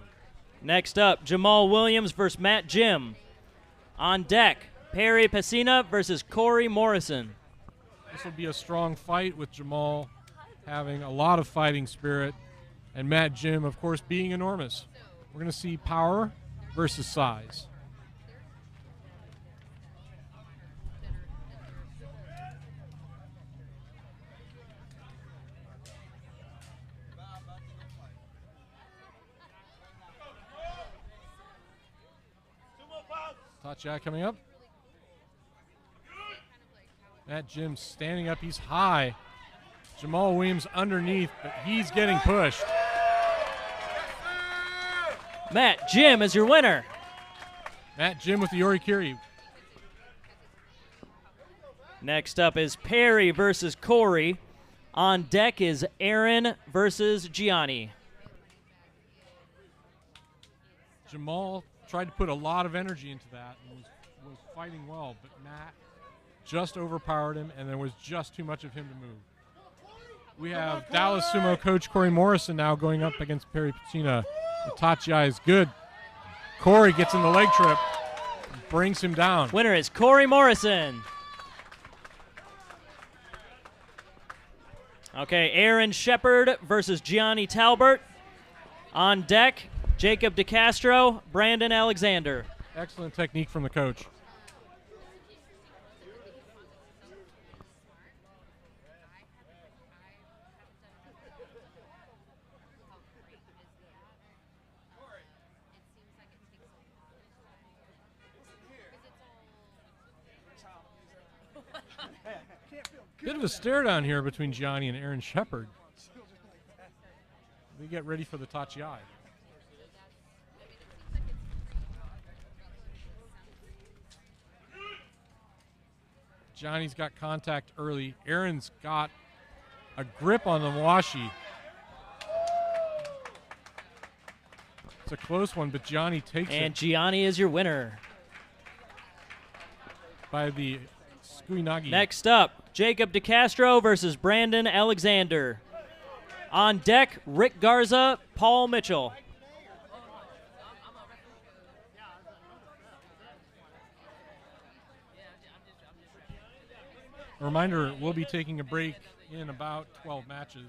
Next up, Jamal Williams versus Matt Jim. On deck, Perry Pacina versus Corey Morrison. This will be a strong fight with Jamal having a lot of fighting spirit and Matt Jim, of course, being enormous. We're going to see power versus size. Tatya coming up. Matt Jim standing up. He's high. Jamal Williams underneath, but he's getting pushed. Matt Jim is your winner. Matt Jim with the Yorikiri. Next up is Perry versus Corey. On deck is Aaron versus Gianni. Jamal tried to put a lot of energy into that and was fighting well, but Matt just overpowered him, and there was just too much of him to move. We have Dallas Sumo coach Corey Morrison now going up against Perry Pacina. Tatya is good. Corey gets in the leg trip, brings him down. Winner is Corey Morrison. Okay, Aaron Shepard versus Gianni Talbert. On deck, Jacob DeCastro, Brandon Alexander. Excellent technique from the coach. Bit of a stare down here between Johnny and Aaron Shepard. They get ready for the Tachiai. Johnny's got contact early. Aaron's got a grip on the Mawashi. It's a close one, but Johnny takes it. And Gianni is your winner. By the Skuinagi. Next up, Jacob DeCastro versus Brandon Alexander. On deck, Rick Garza, Paul Mitchell. A reminder, we'll be taking a break in about 12 matches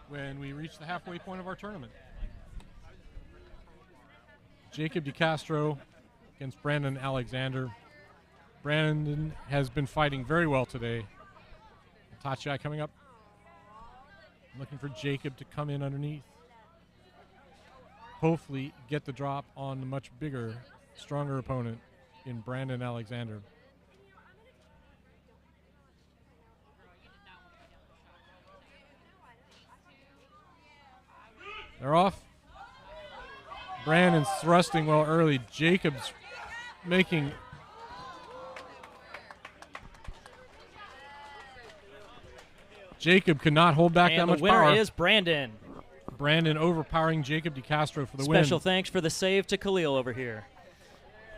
when we reach the halfway point of our tournament. Jacob DeCastro against Brandon Alexander. Brandon has been fighting very well today. Tachi coming up. Looking for Jacob to come in underneath. Hopefully get the drop on the much bigger, stronger opponent in Brandon Alexander. They're off. Brandon's thrusting well early. Jacob's making Jacob could not hold back that much power. And the winner is Brandon. Brandon overpowering Jacob DeCastro for the win. Special thanks for the save to Khalil over here.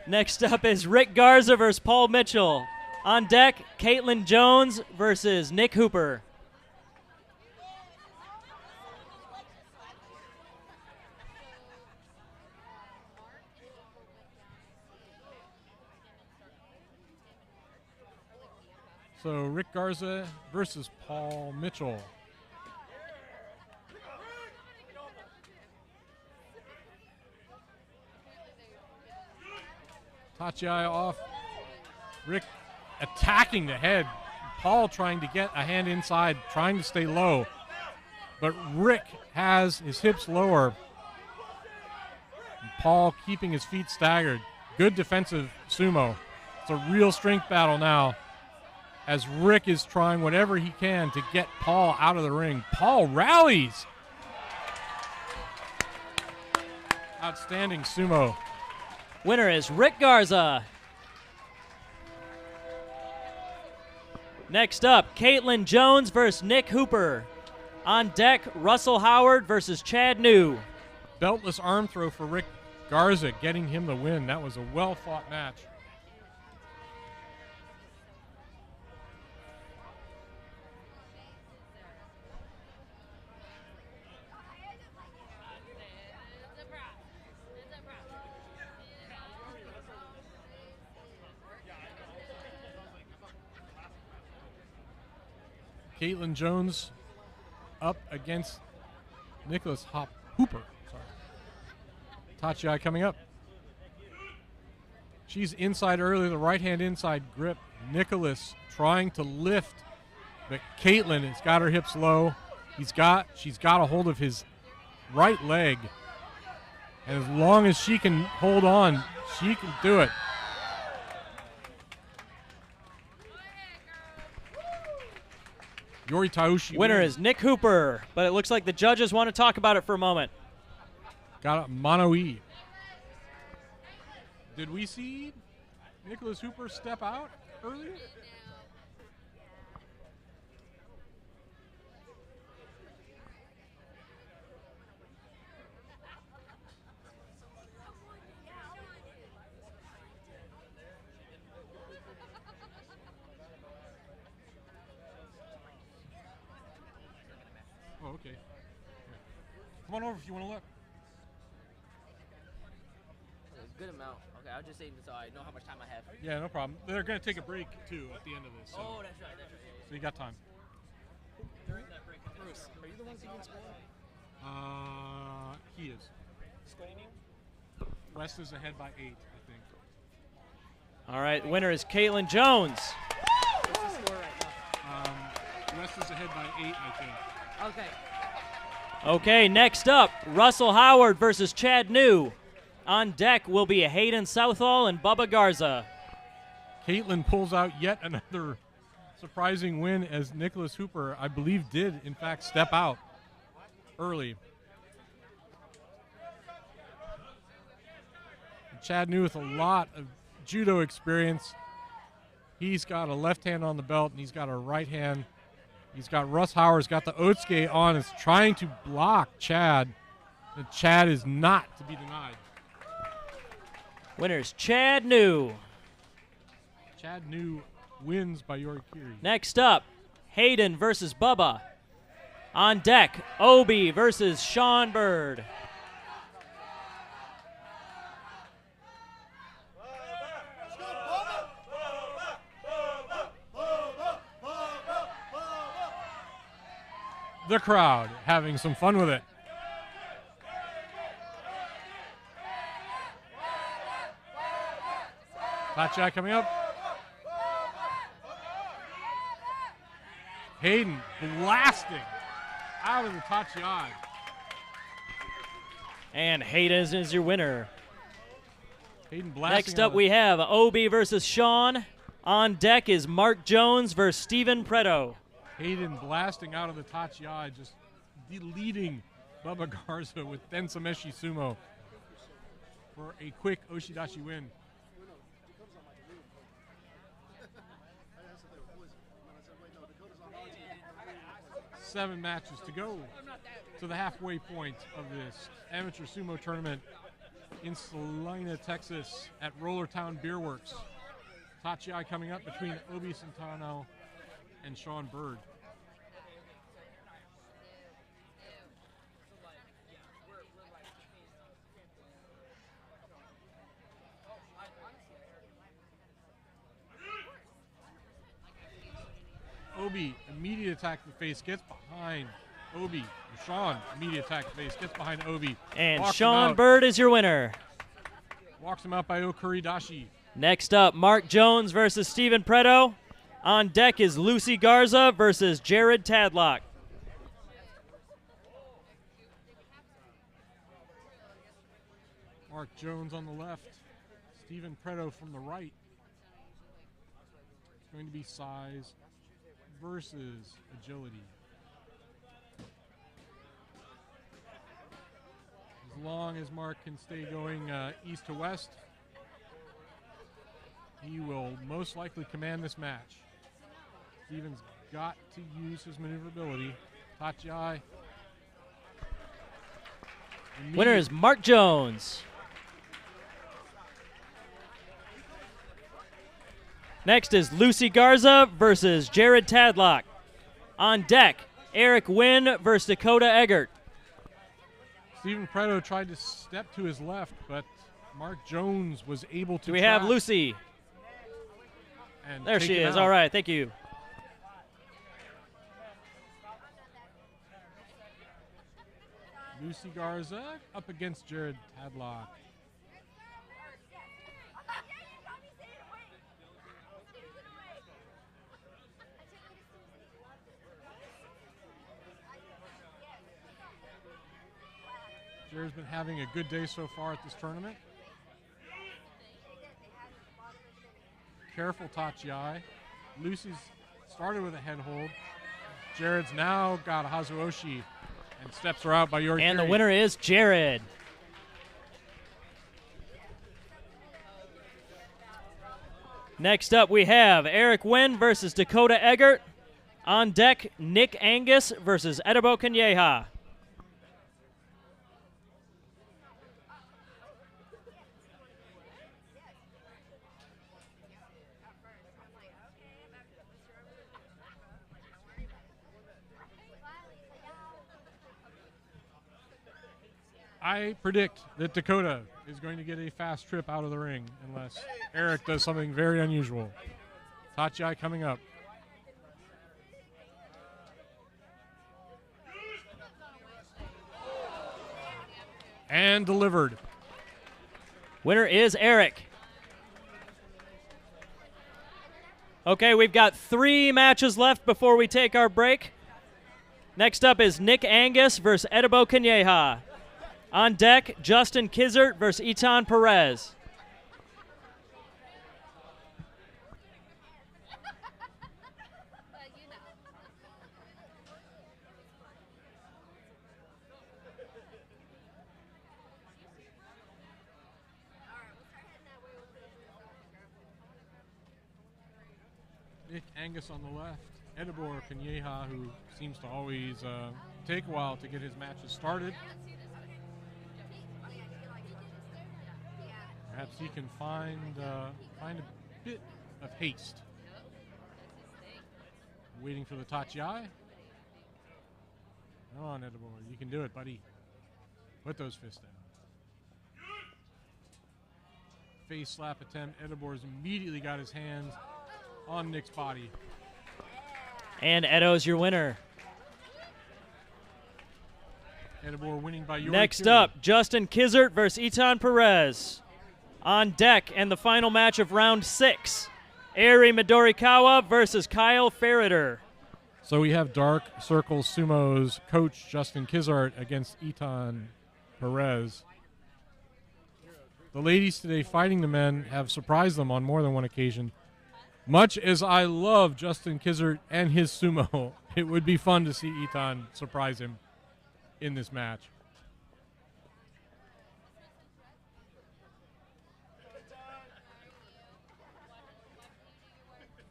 Next up is Rick Garza versus Paul Mitchell. On deck, Caitlin Jones versus Nick Hooper. So Rick Garza versus Paul Mitchell. Tachi off. Rick attacking the head. Paul trying to get a hand inside, trying to stay low. But Rick has his hips lower. And Paul keeping his feet staggered. Good defensive sumo. It's a real strength battle now, as Rick is trying whatever he can to get Paul out of the ring. Paul rallies. Outstanding sumo. Winner is Rick Garza. Next up, Caitlin Jones versus Nick Hooper. On deck, Russell Howard versus Chad New. Beltless arm throw for Rick Garza, getting him the win. That was a well-fought match. Caitlin Jones up against Nicholas Hooper. Tachi coming up. She's inside early, the right hand inside grip. Nicholas trying to lift, but Caitlin has got her hips low. She's got a hold of his right leg. And as long as she can hold on, she can do it. Yori Taushi. Winner is Nick Hooper, but it looks like the judges want to talk about it for a moment. Got a mono-e. Did we see Nicholas Hooper step out earlier? Oh, okay. Come on over if you want to look. A good amount. Okay, I'll just say so I know how much time I have. Yeah, no problem. They're going to take a break, too, at the end of this. So. Oh, that's right, that's right. So you got time. During that break, Bruce, are you the one keeping score? He is. West is ahead by 8, I think. All right, the winner is Caitlin Jones. What's the score right now? West is ahead by 8, I think. Okay. Okay, next up, Russell Howard versus Chad New. On deck will be Hayden Southall and Bubba Garza. Caitlin pulls out yet another surprising win, as Nicholas Hooper, I believe, did, in fact, step out early. Chad New with a lot of judo experience. He's got a left hand on the belt, and he's got a right hand. He's got Russ Howard's got the Otsuke on, is trying to block Chad. And Chad is not to be denied. Winner's Chad New. Chad New wins by Yorikiri. Next up, Hayden versus Bubba. On deck, Obi versus Sean Bird. the crowd having some fun with it. Tachi coming up. Hayden blasting out of the Tachi. And Hayden is your winner. Hayden blasting. Next up, we have Obi versus Sean. On deck is Mark Jones versus Steven Preto. Hayden blasting out of the Tachi, just deleting Bubba Garza with Densameshi Sumo for a quick Oshidashi win. 7 matches to go to the halfway point of this amateur sumo tournament in Salina, Texas at Rollertown Beer Works. Tachi coming up between Obi Santano and Sean Bird. Obi, immediate attack to the face, gets behind Obi. Sean, immediate attack to the face, gets behind Obi. And Sean Bird is your winner. Walks him out by Okuridashi. Next up, Mark Jones versus Steven Preto. On deck is Lucy Garza versus Jared Tadlock. Mark Jones on the left, Steven Preto from the right. It's going to be size versus agility. As long as Mark can stay going east to west, he will most likely command this match. Steven's got to use his maneuverability. Tachi. Winner is Mark Jones. Next is Lucy Garza versus Jared Tadlock. On deck, Eric Wynn versus Dakota Eggert. Steven Preto tried to step to his left, but Mark Jones was able to. Do we have Lucy? And there she is. Out. All right, thank you. Lucy Garza up against Jared Tadlock. Jared's been having a good day so far at this tournament. Careful Tachi. Lucy's started with a head hold. Jared's now got a Hazuoshi and steps her out by Yorikiri. And the winner is Jared. Next up, we have Eric Wynn versus Dakota Eggert. On deck, Nick Angus versus Edibo Kanyeha. I predict that Dakota is going to get a fast trip out of the ring unless Eric does something very unusual. Tachi coming up. And delivered. Winner is Eric. Okay, we've got 3 matches left before we take our break. Next up is Nick Angus versus Edibo Kanyeha. On deck, Justin Kizert versus Etan Perez. Nick Angus on the left. Edibor Kanyeha, who seems to always take a while to get his matches started. Perhaps he can find a bit of haste. Waiting for the Tachi. Come on, Edibor. You can do it, buddy. Put those fists down. Face slap attempt. Edibor's immediately got his hands on Nick's body. And Edo's your winner. Edibor winning by Yuri Next Kiri. up, Justin Kizert versus Etan Perez. On deck, and the final match of round 6, Eri Midorikawa versus Kyle Ferreter. So we have Dark Circle Sumo's coach Justin Kizart against Etan Perez. The ladies today fighting the men have surprised them on more than one occasion. Much as I love Justin Kizart and his sumo, it would be fun to see Etan surprise him in this match.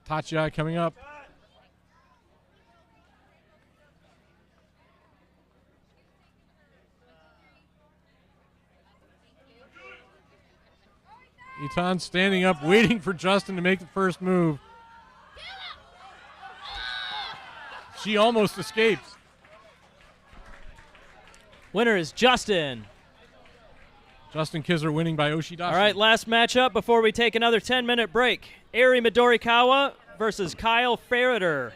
Tachiai coming up. Etan standing up, waiting for Justin to make the first move. She almost escapes. Winner is Justin. Justin Kizzer winning by Oshidashi. All right, last matchup before we take another 10-minute break. Eri Midorikawa versus Kyle Ferreter.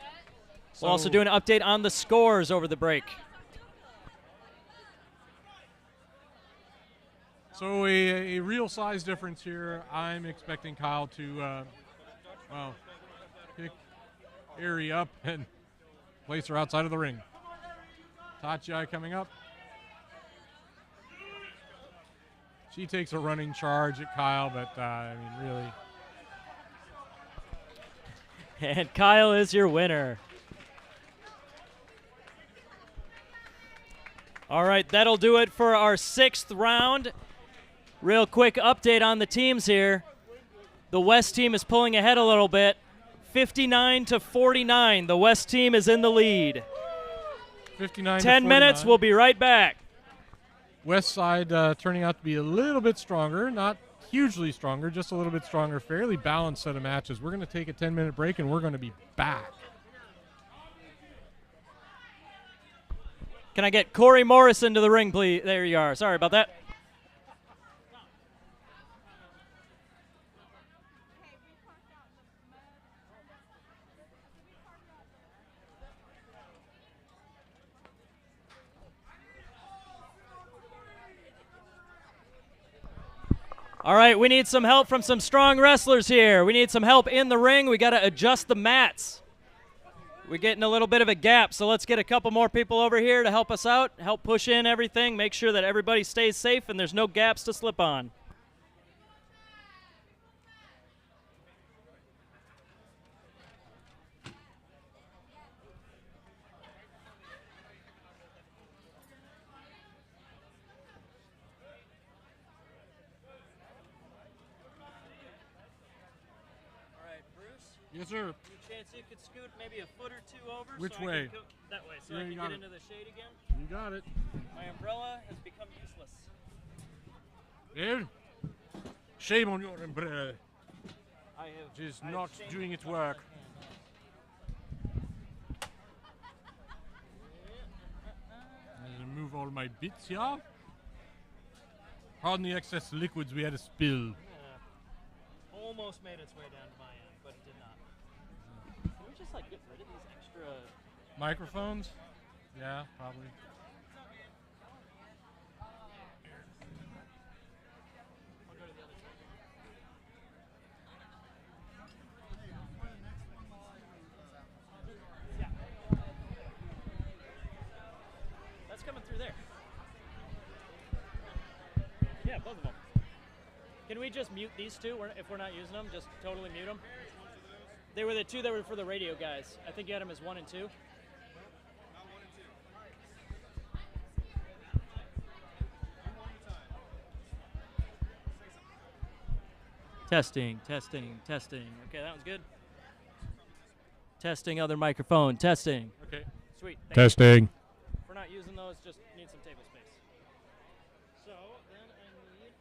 We'll also do an update on the scores over the break. So a real size difference here. I'm expecting Kyle to, pick Eri up and place her outside of the ring. Tachiai coming up. She takes a running charge at Kyle, but really. And Kyle is your winner. All right, that'll do it for our 6th round. Real quick update on the teams here. The West team is pulling ahead a little bit. 59-49. The West team is in the lead. 59 10 minutes, we'll be right back. West side turning out to be a little bit stronger, not hugely stronger, just a little bit stronger, fairly balanced set of matches. We're going to take a 10-minute break, and we're going to be back. Can I get Corey Morrison to the ring, please? There you are. Sorry about that. All right, we need some help from some strong wrestlers here. We need some help in the ring. We got to adjust the mats. We're getting a little bit of a gap, so let's get a couple more people over here to help us out, help push in everything, make sure that everybody stays safe and there's no gaps to slip on. Yes, sir. Any chance you could scoot maybe a foot or two over? Which so way? That way, so Yeah, I can you get got it. into the shade again. You got it. My umbrella has become useless. Dude, shame on your umbrella. I have. It is I have not changed doing its my work. I'll remove all my bits here. Pardon the excess liquids we had to spill. Almost made its way down to my end, but it did not. Can we just like get rid of these extra? Microphones? Yeah, probably. That's coming through there. Yeah, both of them. Can we just mute these two if we're not using them? Just totally mute them? They were the two that were for the radio guys. I think you had them as 1 and 2. Testing, testing, testing. Okay, that was good. Testing other microphone, testing. Okay. Sweet. Thank you. Testing. If we're not using those, just need some table space. So then I need.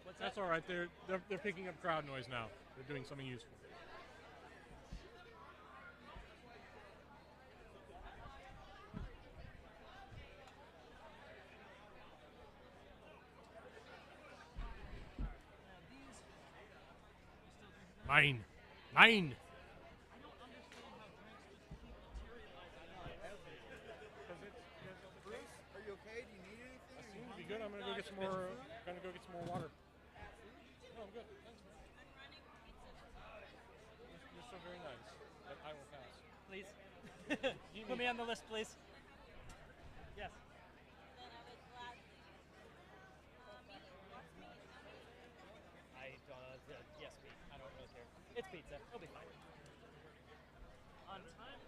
What's that? That's all right. They're picking up crowd noise now. They're doing something useful. Mine. some more. Gonna go get some more water. No, I'm good. Thanks. You're so very nice. But I will pass. Please. Put me on the list, please. Yes. Yes, Pete. I don't really care. It's pizza. It'll be fine. On time?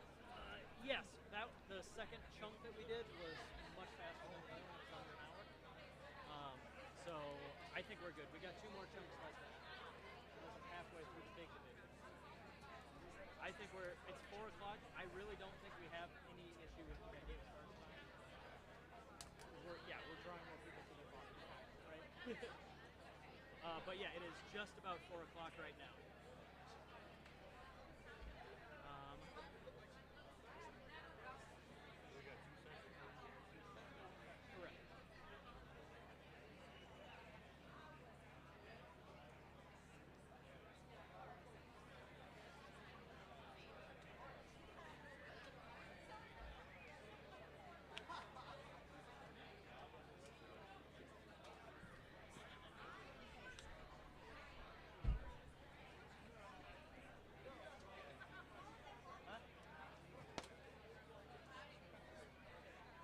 Yes. The second chunk that we did was much faster than the other one. It was under an hour. So I think we're good. We got 2 more chunks like that. We're halfway through the big division. I think it's 4 o'clock. I really don't think we have any issue with getting start time. We're drawing more people to the bar, right? But yeah, it is just about 4 o'clock right now. Correct.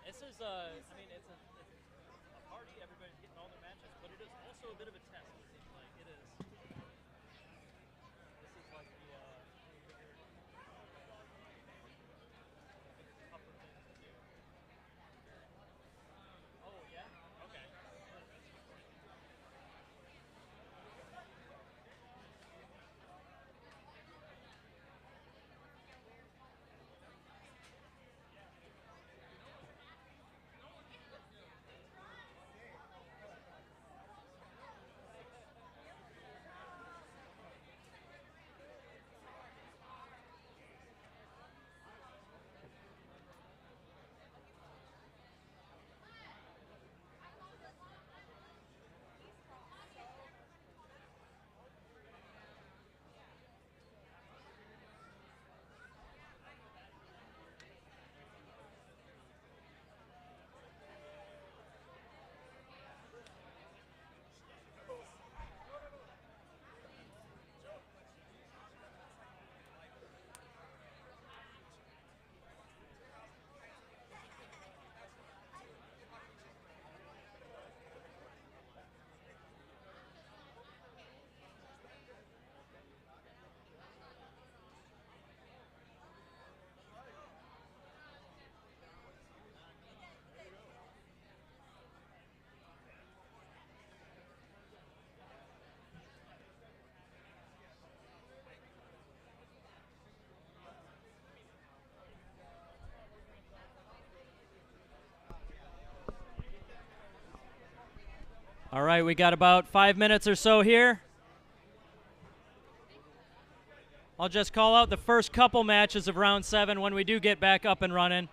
This is it's a party. Everybody's getting all their matches, but it is also a bit of a test. It seems like it is. This is like the tougher thing to do. Oh yeah. Okay. All right, we got about 5 minutes or so here. I'll just call out the first couple matches of round 7 when we do get back up and running.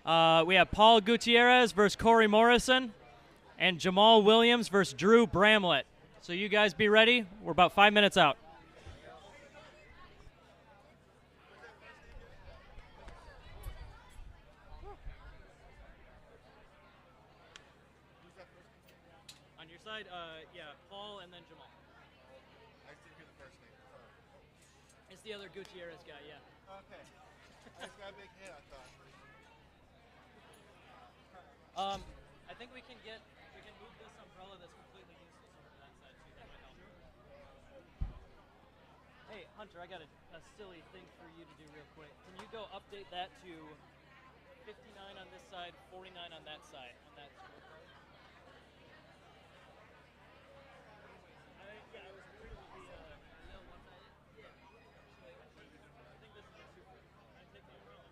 We have Paul Gutierrez versus Corey Morrison and Jamal Williams versus Drew Bramlett. So you guys be ready. We're about 5 minutes out. On your side, yeah, Paul and then Jamal. I didn't hear the first name. Sorry. It's the other Gutierrez guy, yeah. Okay. I just got a big head, I thought. I think we can move this umbrella that's completely useless over to that side too. That might help. Hey, Hunter, I got a silly thing for you to do real quick. Can you go update that to 59 on this side, 49 on that side, on that scorecard? Yeah, I was worried it would be one-sided. Yeah. I think this is a super. Can I take the umbrella?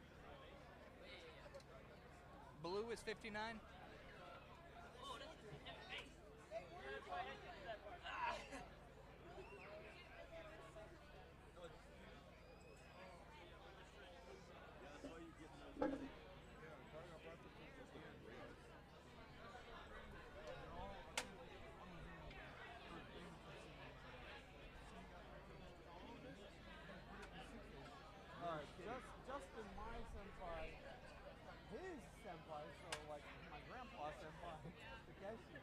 Blue is 59. Oh, that's hey. That's why I had to do that part. Ah. Justin, my senpai, his senpai, so like my grandpa senpai, Takeshi,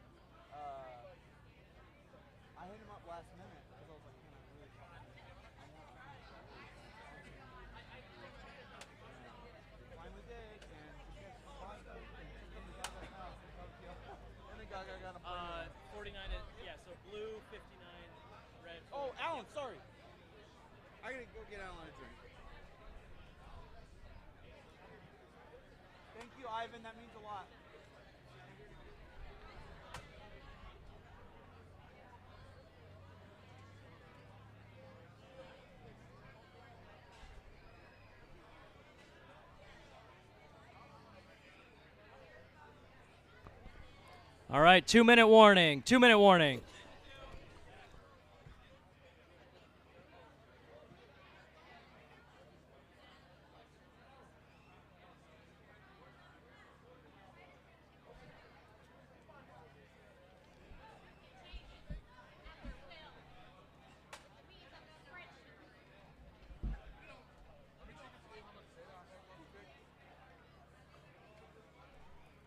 got them playing. 49 is, yeah, so blue, 59, red. Oh, Alan, sorry. I gotta go get Alan a drink. Thank you, Ivan. That means a lot. All right, 2-minute warning. 2-minute warning.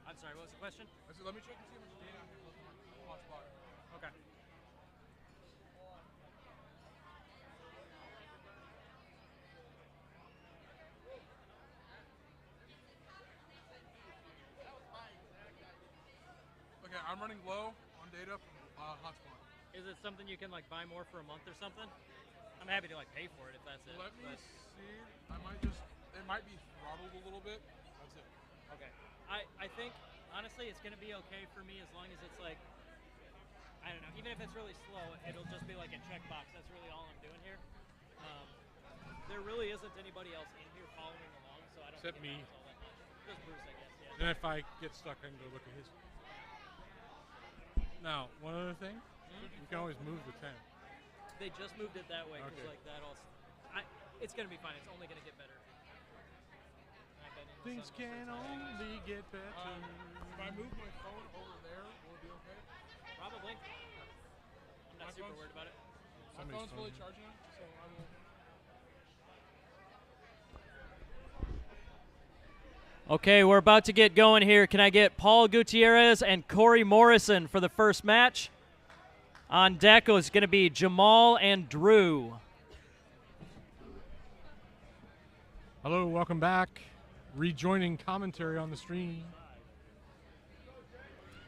I'm sorry, what was the question? I said, let me check and see how much data I have on the hotspot. Okay. Okay, I'm running low on data from hotspot. Is it something you can like buy more for a month or something? I'm happy to like pay for it if that's it. Let me but- see. I might just, it might be throttled a little bit. That's it. Okay. I think honestly it's gonna be okay for me as long as it's like, I don't know, even if it's really slow, it'll just be like a checkbox. That's really all I'm doing here. There really isn't anybody else in here following along, so I don't Except think me. it matters all that much. Just Bruce, I guess, yeah. Then if I get stuck, I can go look at his. Now, one other thing, you can always move the tent. They just moved it that way because Okay. like that all. It's gonna be fine. It's only gonna get better. I've been in the Things sun most of can the time. only get better. If I move my phone over there, will it be okay? Probably. I'm not My super phone's- worried about it. My Somebody's phone's fully phone. charging, so I will. Okay, we're about to get going here. Can I get Paul Gutierrez and Corey Morrison for the first match? On deck is going to be Jamal and Drew. Hello, welcome back. Rejoining commentary on the stream.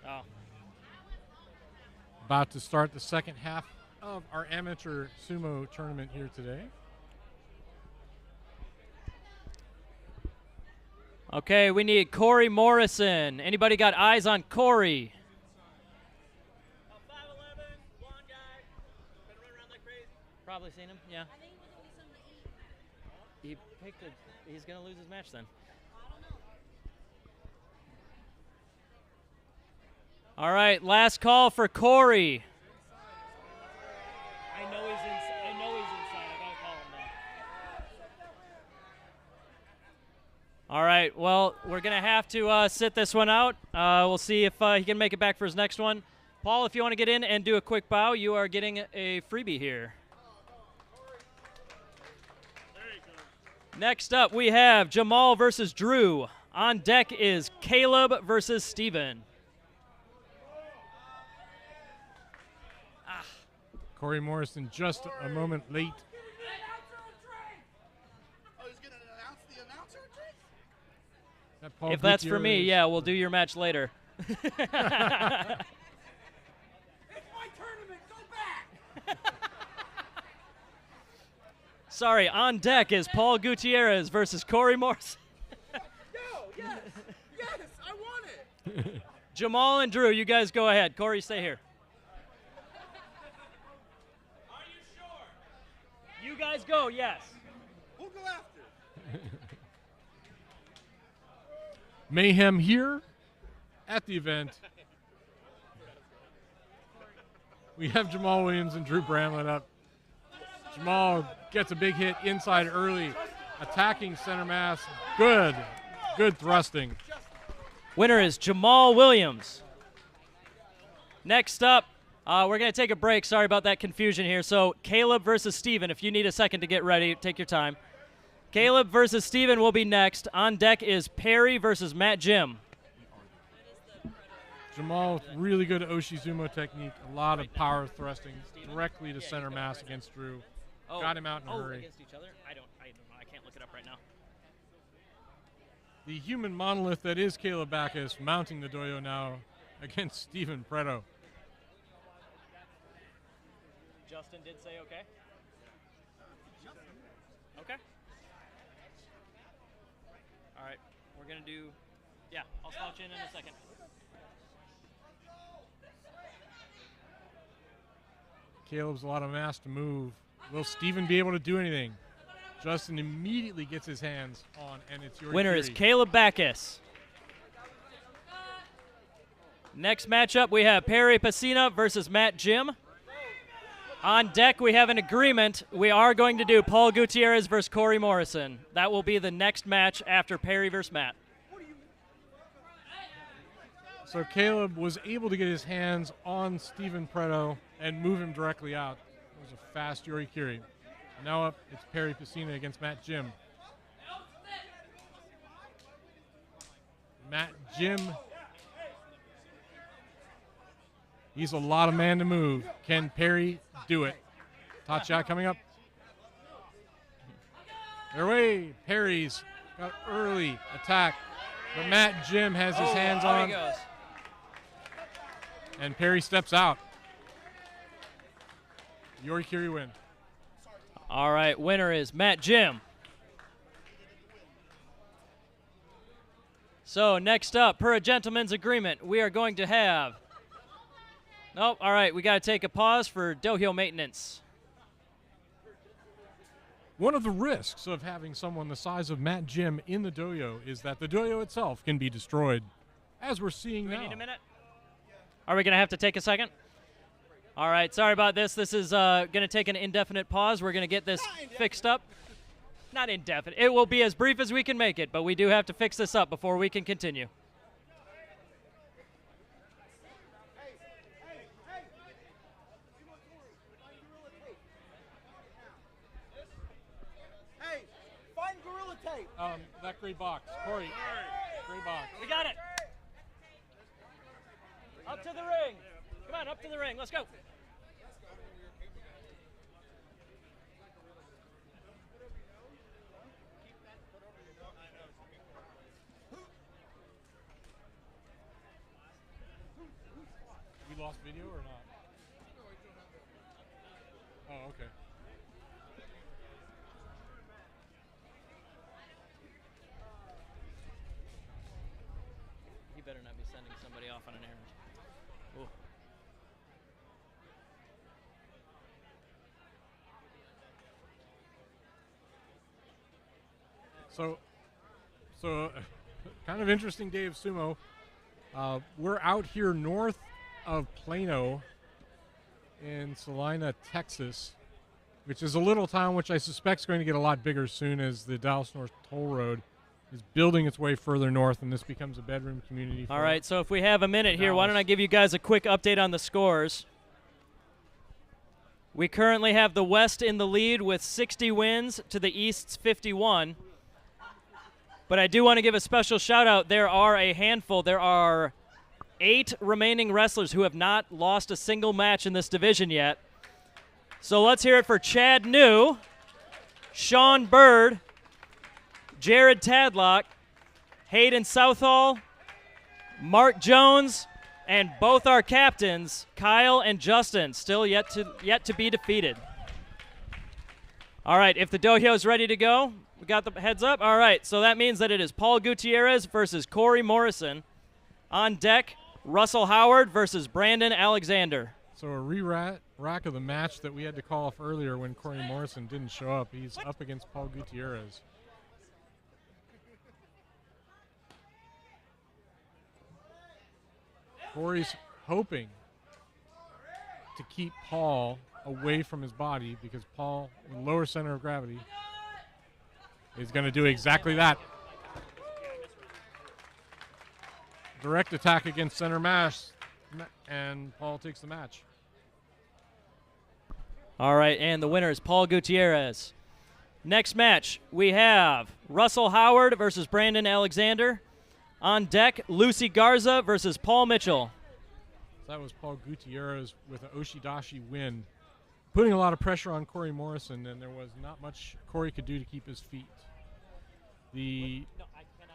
Oh. About to start the second half of our amateur sumo tournament here today. Okay, we need Corey Morrison. Anybody got eyes on Corey? 5'11", blonde guy. Been running around like crazy. Probably seen him, yeah. I think he was gonna be something to eat. He picked it. He's going to lose his match then. I don't know. All right, last call for Corey. I know he's inside. I gotta call him now. All right. Well, we're gonna have to sit this one out. We'll see if he can make it back for his next one. Paul, if you want to get in and do a quick bow, you are getting a freebie here. Next up, we have Jamal versus Drew. On deck is Caleb versus Steven. Corey Morrison just a moment late. Oh, he's gonna announce the announcer drink? That Paul If that's for me, Gutierrez- yeah, we'll do your match later. It's my tournament. Go back. Sorry, on deck is Paul Gutierrez versus Corey Morrison. Yo, yes, yes, I want it. Jamal and Drew, you guys go ahead. Corey, stay here. Are you sure? You guys go, yes. We'll go after. Mayhem here at the event. We have Jamal Williams and Drew Bramlett up. Jamal gets a big hit inside early, attacking center mass. Good thrusting. Winner is Jamal Williams. Next up, we're going to take a break. Sorry about that confusion here. So Caleb versus Steven. If you need a second to get ready, take your time. Caleb versus Steven will be next. On deck is Perry versus Matt Jim. Jamal, really good Oshizumo technique. A lot of power thrusting directly to center mass against Drew. Got him out in a hurry. Against each other? I don't know. I can't look it up right now. The human monolith that is Caleb Backus mounting the doyo now against Stephen Preto. Justin did say okay. Okay. All right. We're going to do, yeah, I'll slouch in a second. Caleb's a lot of mass to move. Will Stephen be able to do anything? Justin immediately gets his hands on, and it's your Winner is Caleb Backus. Next matchup, we have Perry Pacina versus Matt Jim. On deck, we have an agreement. We are going to do Paul Gutierrez versus Corey Morrison. That will be the next match after Perry versus Matt. So Caleb was able to get his hands on Stephen Preto and move him directly out. It was a fast Yuri Kiri. Now up, it's Perry Pacina against Matt Jim. Matt Jim. He's a lot of man to move. Can Perry do it? Tatcha coming up. Their way. Perry's got early attack. But Matt Jim has his hands on. He goes. And Perry steps out. Yorikiri win. All right, winner is Matt Jim. So next up, per a gentleman's agreement, we are going to have... Nope, all right, we got to take a pause for dojo maintenance. One of the risks of having someone the size of Matt Jim in the dojo is that the dojo itself can be destroyed, as we're seeing now. We need a minute? Are we going to have to take a second? All right, sorry about this. This is going to take an indefinite pause. We're going to get this fixed up. Not indefinite. It will be as brief as we can make it, but we do have to fix this up before we can continue. Hey, find Gorilla Tape. That gray box. Corey, gray box. We got it. Up to the ring. Come on, up to the ring. Let's go. We lost video or not? Oh, okay. He better not be sending somebody off on an errand. Ooh. So kind of interesting day of sumo. We're out here north of Plano in Salina, Texas, which is a little town which I suspect is going to get a lot bigger soon as the Dallas North Toll Road is building its way further north, and this becomes a bedroom community. All right, so if we have a minute here, why don't I give you guys a quick update on the scores. We currently have the West in the lead with 60 wins to the East's 51. But I do want to give a special shout out. There are a handful. There are 8 remaining wrestlers who have not lost a single match in this division yet. So let's hear it for Chad New, Sean Bird, Jared Tadlock, Hayden Southall, Mark Jones, and both our captains, Kyle and Justin, still yet to be defeated. All right, if the dojo is ready to go, we got the heads up. All right, so that means that it is Paul Gutierrez versus Corey Morrison. On deck, Russell Howard versus Brandon Alexander. So a rack of the match that we had to call off earlier when Corey Morrison didn't show up. He's up against Paul Gutierrez. Corey's hoping to keep Paul away from his body because Paul, in lower center of gravity, is going to do exactly that. Direct attack against center mash, and Paul takes the match. All right, and the winner is Paul Gutierrez. Next match, we have Russell Howard versus Brandon Alexander. On deck, Lucy Garza versus Paul Mitchell. That was Paul Gutierrez with an Oshidashi win, putting a lot of pressure on Corey Morrison, and there was not much Corey could do to keep his feet. The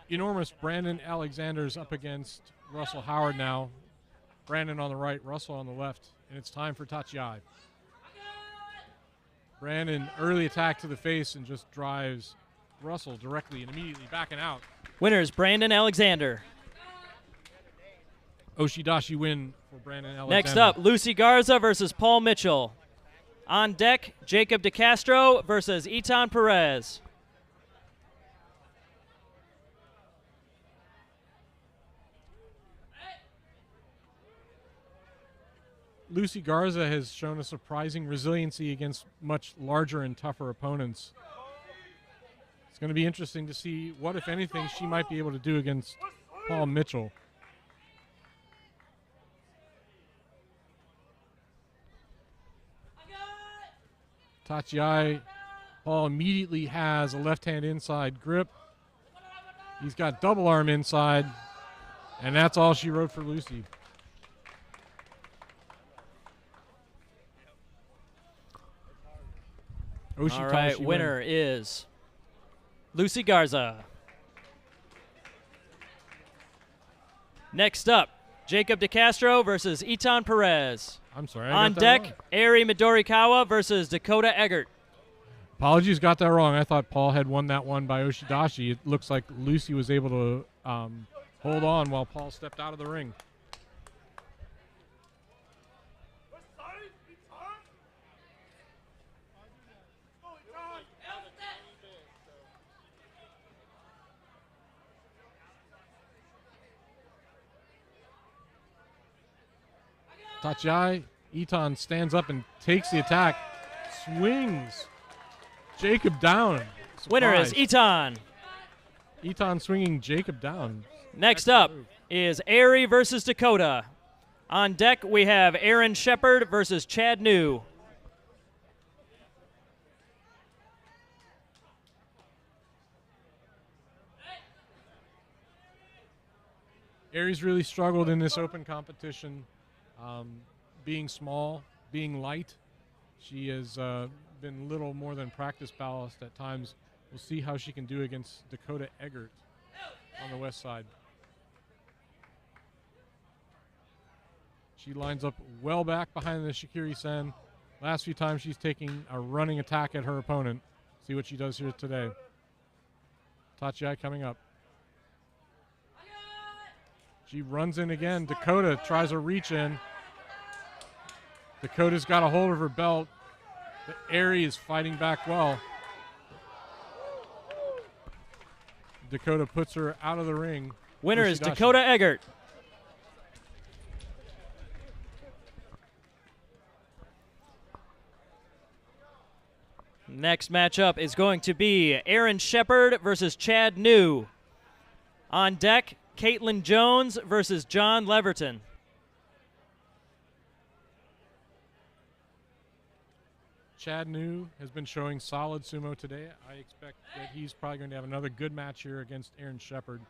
enormous Brandon Alexander's up against Russell Howard now. Brandon on the right, Russell on the left, and it's time for Tachiai. Brandon, early attack to the face and just drives Russell directly and immediately backing out. Winners, Brandon Alexander. Oshidashi win for Brandon Alexander. Next up, Lucy Garza versus Paul Mitchell. On deck, Jacob DeCastro versus Etan Perez. Lucy Garza has shown a surprising resiliency against much larger and tougher opponents. It's going to be interesting to see what, if anything, she might be able to do against Paul Mitchell. Tachiai, Paul immediately has a left hand inside grip. He's got double arm inside, and that's all she wrote for Lucy. All right, winner is Lucy Garza. Next up, Jacob DeCastro versus Etan Perez. I'm sorry. On deck, Eri Midorikawa versus Dakota Eggert. Apologies, got that wrong. I thought Paul had won that one by Oshidashi. It looks like Lucy was able to hold on while Paul stepped out of the ring. Tachiai, Etan stands up and takes the attack. Swings Jacob down. Surprise. Winner is Etan. Etan swinging Jacob down. Next up is Eri versus Dakota. On deck, we have Aaron Shepard versus Chad New. Eri's really struggled in this open competition. Being small, being light, she has been little more than practice ballast at times. We'll see how she can do against Dakota Eggert on the west side. She lines up well back behind the Shikiri-sen. Last few times she's taking a running attack at her opponent. See what she does here today. Tachiai coming up. She runs in again. Dakota tries a reach in. Dakota's got a hold of her belt. But Eri is fighting back well. Dakota puts her out of the ring. Winner is Dakota Eggert. Next matchup is going to be Aaron Shepard versus Chad New. On deck, Caitlin Jones versus John Leverton. Chad New has been showing solid sumo today. I expect that he's probably going to have another good match here against Aaron Shepard.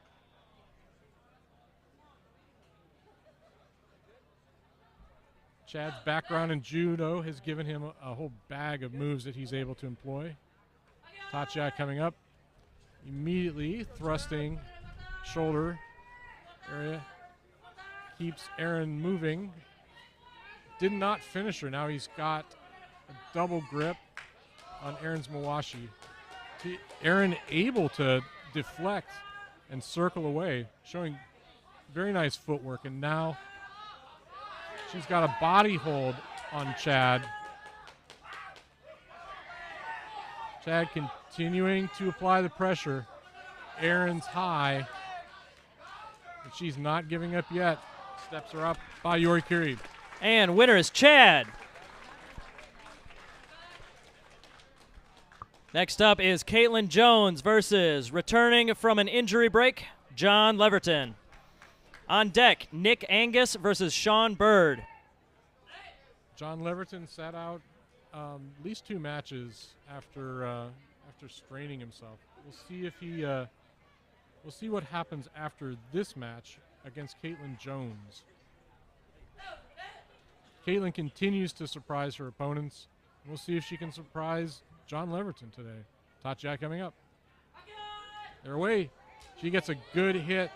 Chad's background in judo has given him a whole bag of moves that he's able to employ. Tachiai coming up, immediately thrusting shoulder area. Keeps Aaron moving. Did not finish her. Now he's got a double grip on Aaron's Mawashi. Aaron able to deflect and circle away, showing very nice footwork. And now she's got a body hold on Chad. Chad continuing to apply the pressure. Aaron's high, but she's not giving up yet. Steps her up by Yorikiri. And winner is Chad. Next up is Caitlin Jones versus returning from an injury break, John Leverton. On deck, Nick Angus versus Sean Bird. John Leverton sat out at least 2 matches after straining himself. We'll see if he. We'll see what happens after this match against Caitlin Jones. Caitlin continues to surprise her opponents. We'll see if she can surprise John Leverton today. Tachiai coming up. They're away. She gets a good hit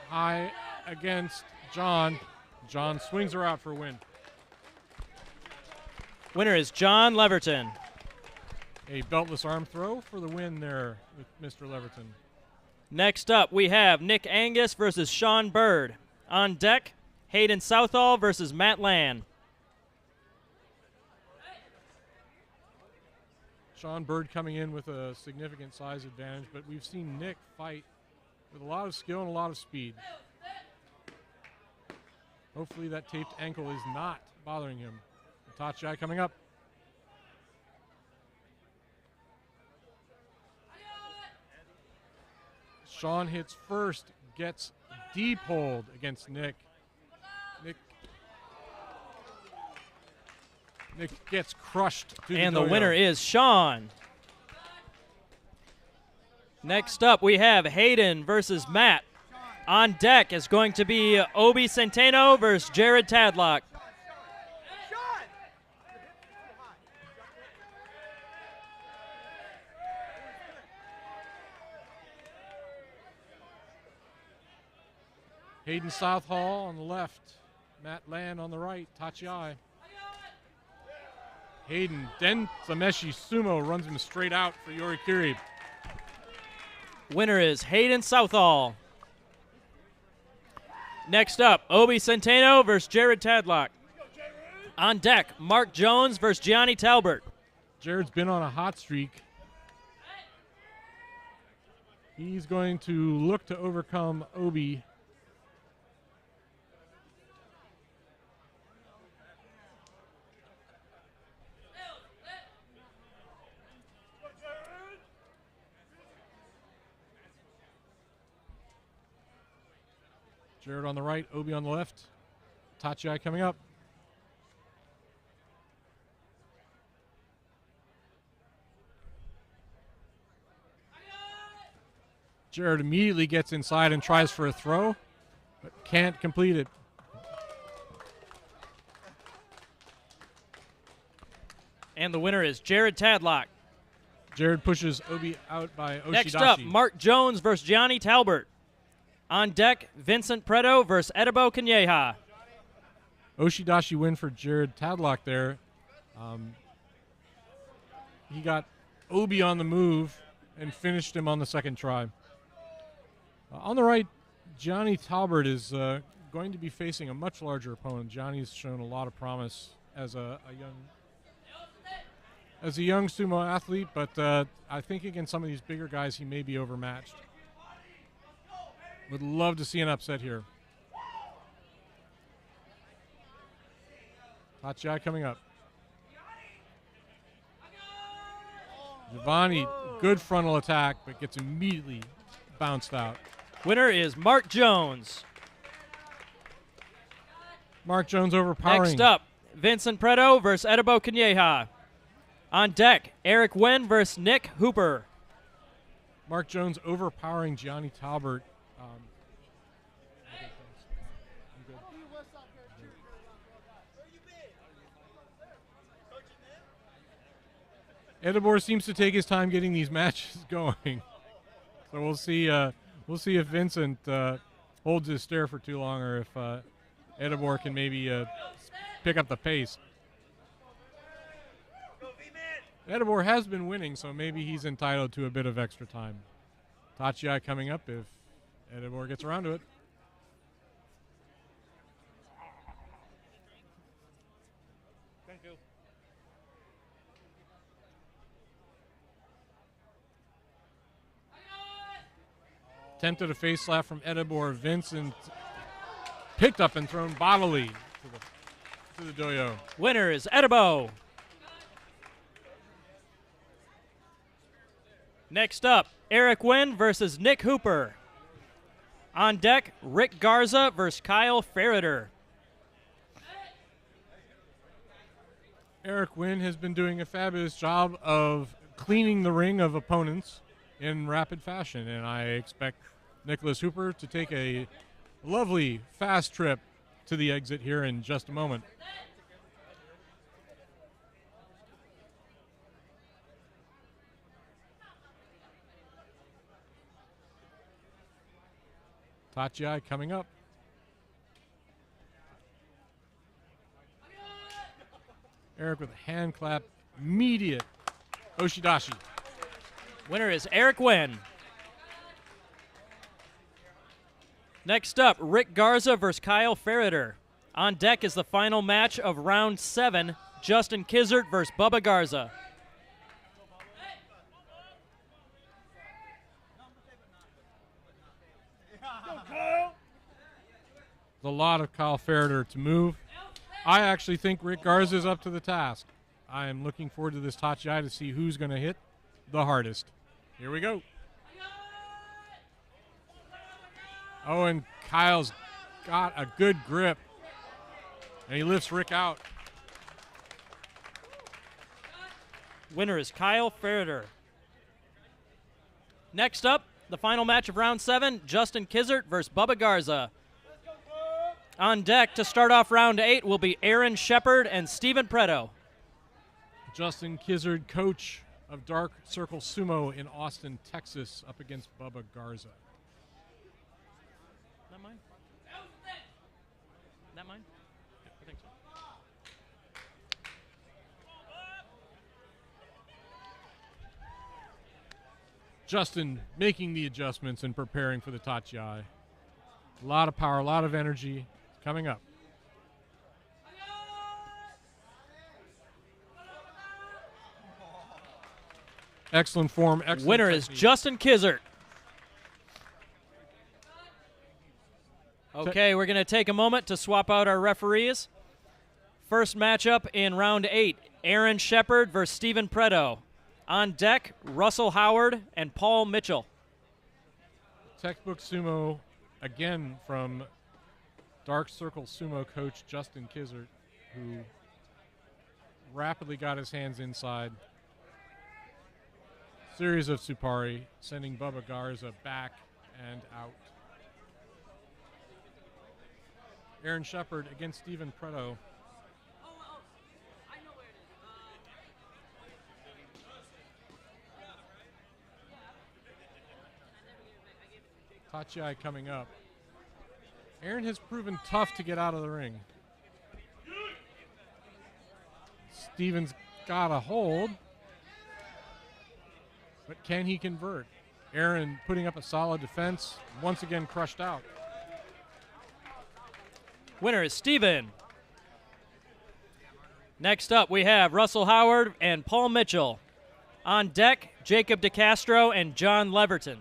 high against John. John swings her out for a win. Winner is John Leverton. A beltless arm throw for the win there with Mr. Leverton. Next up, we have Nick Angus versus Sean Bird. On deck, Hayden Southall versus Matt Land. Sean Bird coming in with a significant size advantage, but we've seen Nick fight with a lot of skill and a lot of speed. Hopefully that taped ankle is not bothering him. Tachi coming up. Sean hits first, gets deep hold against Nick. Nick gets crushed. And the winner is Sean. Next up, we have Hayden versus Matt. On deck is going to be Obi Centeno versus Jared Tadlock. Hayden Southall on the left, Matt Land on the right, Tachi. Hayden Densameshi Sumo runs him straight out for Yorikiri. Winner is Hayden Southall. Next up, Obi Centeno versus Jared Tadlock. On deck, Mark Jones versus Gianni Talbert. Jared's been on a hot streak. He's going to look to overcome Obi. Jared on the right, Obi on the left. Tachi coming up. Jared immediately gets inside and tries for a throw, but can't complete it. And the winner is Jared Tadlock. Jared pushes Obi out by Oshidashi. Next up, Mark Jones versus Gianni Talbert. On deck, Vincent Preto versus Edibo Kanyeha. Oshidashi win for Jared Tadlock there. He got Obi on the move and finished him on the second try. On the right, Gianni Talbert is going to be facing a much larger opponent. Gianni's shown a lot of promise as a young sumo athlete, but I think against some of these bigger guys, he may be overmatched. Would love to see an upset here. Tachi coming up. Giovanni, good frontal attack, but gets immediately bounced out. Winner is Mark Jones. Mark Jones overpowering. Next up, Vincent Preto versus Edibo Kanyeha. On deck, Eric Wen versus Nick Hooper. Mark Jones overpowering Gianni Talbert. Edibor seems to take his time getting these matches going, so we'll see. We'll see if Vincent holds his stare for too long, or if Edibor can maybe pick up the pace. Edibor has been winning, so maybe he's entitled to a bit of extra time. Tachi coming up if Edibor gets around to it. Thank you. Attempted a face slap from Edibor. Vincent picked up and thrown bodily to the doyo. Winner is Edibo. Next up, Eric Wen versus Nick Hooper. On deck, Rick Garza versus Kyle Ferreter. Eric Wynn has been doing a fabulous job of cleaning the ring of opponents in rapid fashion, and I expect Nicholas Hooper to take a lovely fast trip to the exit here in just a moment. Tachi coming up. Eric with a hand clap. Immediate Oshidashi. Winner is Eric Wen. Next up, Rick Garza versus Kyle Ferreter. On deck is the final match of round 7, Justin Kizzert versus Bubba Garza. A lot of Kyle Ferreter to move. I actually think Rick Garza is up to the task. I am looking forward to this Tachiai to see who's going to hit the hardest. Here we go. Oh, and Kyle's got a good grip. And he lifts Rick out. Winner is Kyle Ferreter. Next up, the final match of round 7, Justin Kizzert versus Bubba Garza. On deck to start off round 8 will be Aaron Shepard and Steven Preto. Justin Kizzard, coach of Dark Circle Sumo in Austin, Texas, up against Bubba Garza. That mine? That mine? I think so. Justin making the adjustments and preparing for the Tachiai. A lot of power, a lot of energy coming up. Excellent form. Excellent Winner technique. is Justin Kizzert. Okay, we're going to take a moment to swap out our referees. First matchup in round 8, Aaron Shepard versus Steven Preto. On deck, Russell Howard and Paul Mitchell. Textbook sumo, again from Dark Circle Sumo coach Justin Kizzert, who rapidly got his hands inside. Series of Supari, sending Bubba Garza back and out. Aaron Shepard against Steven Preto. Tachiai coming up. Aaron has proven tough to get out of the ring. Steven's got a hold, but can he convert? Aaron putting up a solid defense, once again crushed out. Winner is Steven. Next up, we have Russell Howard and Paul Mitchell. On deck, Jacob DeCastro and John Leverton.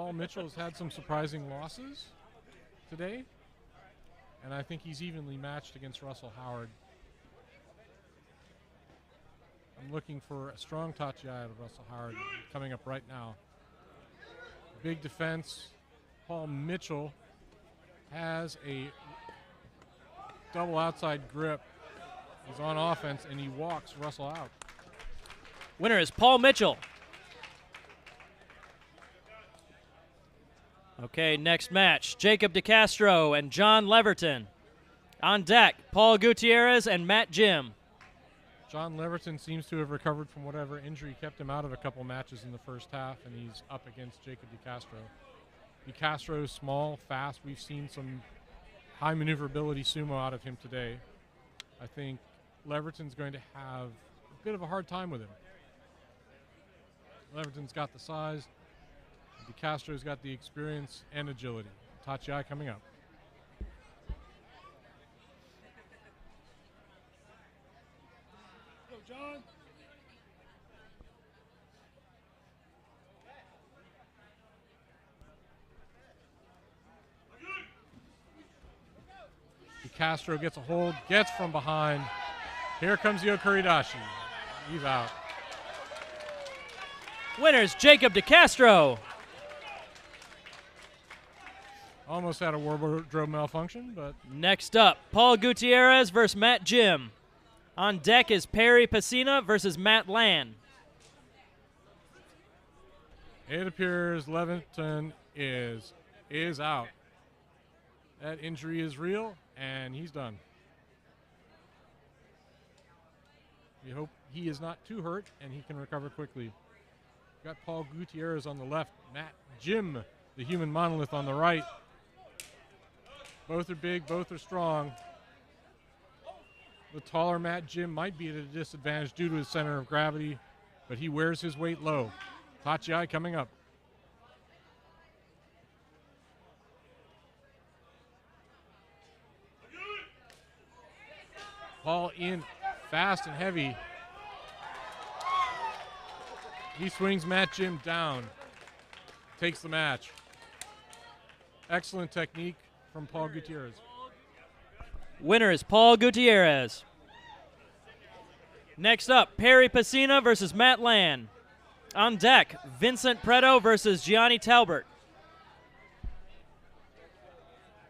Paul Mitchell has had some surprising losses today, and I think he's evenly matched against Russell Howard. I'm looking for a strong Tachiai out of Russell Howard coming up right now. Big defense. Paul Mitchell has a double outside grip. He's on offense, and he walks Russell out. Winner is Paul Mitchell. Okay, next match, Jacob DeCastro and John Leverton. On deck, Paul Gutierrez and Matt Jim. John Leverton seems to have recovered from whatever injury kept him out of a couple matches in the first half, and he's up against Jacob DeCastro. DeCastro is small, fast. We've seen some high maneuverability sumo out of him today. I think Leverton's going to have a bit of a hard time with him. Leverton's got the size. DeCastro's got the experience and agility. Tachiai coming up. Go, John. DeCastro gets a hold, gets from behind. Here comes Yokuridashi. He's out. Winner's Jacob DeCastro. Almost had a wardrobe malfunction, but Next up, Paul Gutierrez versus Matt Jim. On deck is Perry Pacina versus Matt Land. it appears Leverton is out. That injury is real, and he's done. We hope he is not too hurt and he can recover quickly. Got Paul Gutierrez on the left, Matt Jim, the human monolith, on the right. Both are big, both are strong. The taller Matt Jim might be at a disadvantage due to his center of gravity, but he wears his weight low. Tachiai coming up. Paul in fast and heavy. He swings Matt Jim down. Takes the match. Excellent technique from Paul Gutierrez. Winner is Paul Gutierrez. Next up, Perry Pacina versus Matt Land. On deck, Vincent Preto versus Gianni Talbert.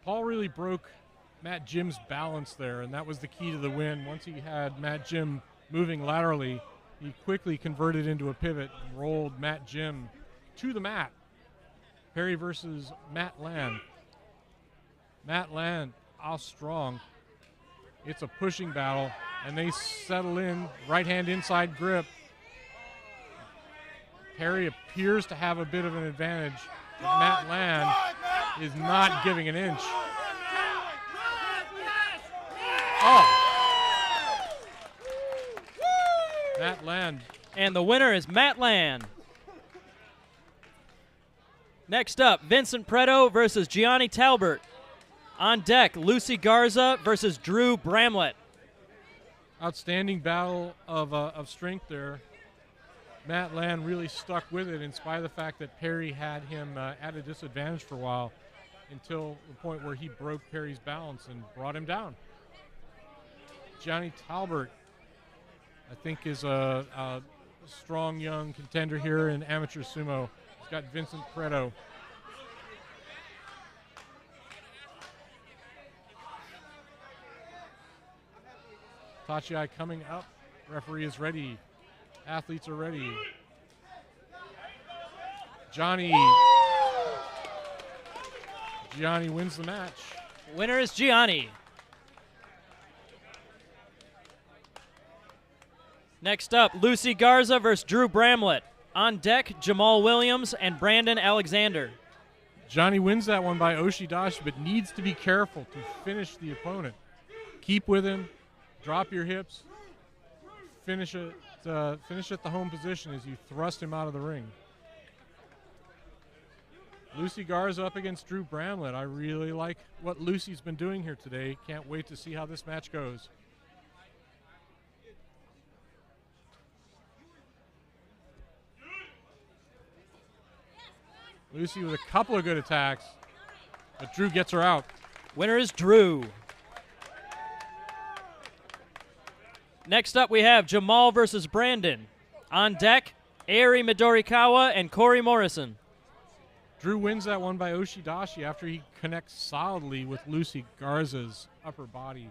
Paul really broke Matt Jim's balance there, and that was the key to the win. Once he had Matt Jim moving laterally, he quickly converted into a pivot and rolled Matt Jim to the mat. Perry versus Matt Land. Matt Land off strong. It's a pushing battle, and they settle in, right hand inside grip. Perry appears to have a bit of an advantage, but Matt Land is not giving an inch. Oh! Matt Land. And the winner is Matt Land. Next up, Vincent Preto versus Gianni Talbert. On deck, Lucy Garza versus Drew Bramlett. Outstanding battle of strength there. Matt Land really stuck with it in spite of the fact that Perry had him at a disadvantage for a while until the point where he broke Perry's balance and brought him down. Gianni Talbert, I think, is a strong young contender here in amateur sumo. He's got Vincent Preto. Tachiai coming up. Referee is ready. Athletes are ready. Gianni wins the match. Winner is Gianni. Next up, Lucy Garza versus Drew Bramlett. On deck, Jamal Williams and Brandon Alexander. Johnny wins that one by Oshidashi, but needs to be careful to finish the opponent. Keep with him, drop your hips, finish at the home position as you thrust him out of the ring. Lucy Garza up against Drew Bramlett. I really like what Lucy's been doing here today. Can't wait to see how this match goes. Lucy with a couple of good attacks, but Drew gets her out. Winner is Drew. Next up, we have Jamal versus Brandon. On deck, Ari Midorikawa and Corey Morrison. Drew wins that one by Oshidashi after he connects solidly with Lucy Garza's upper body.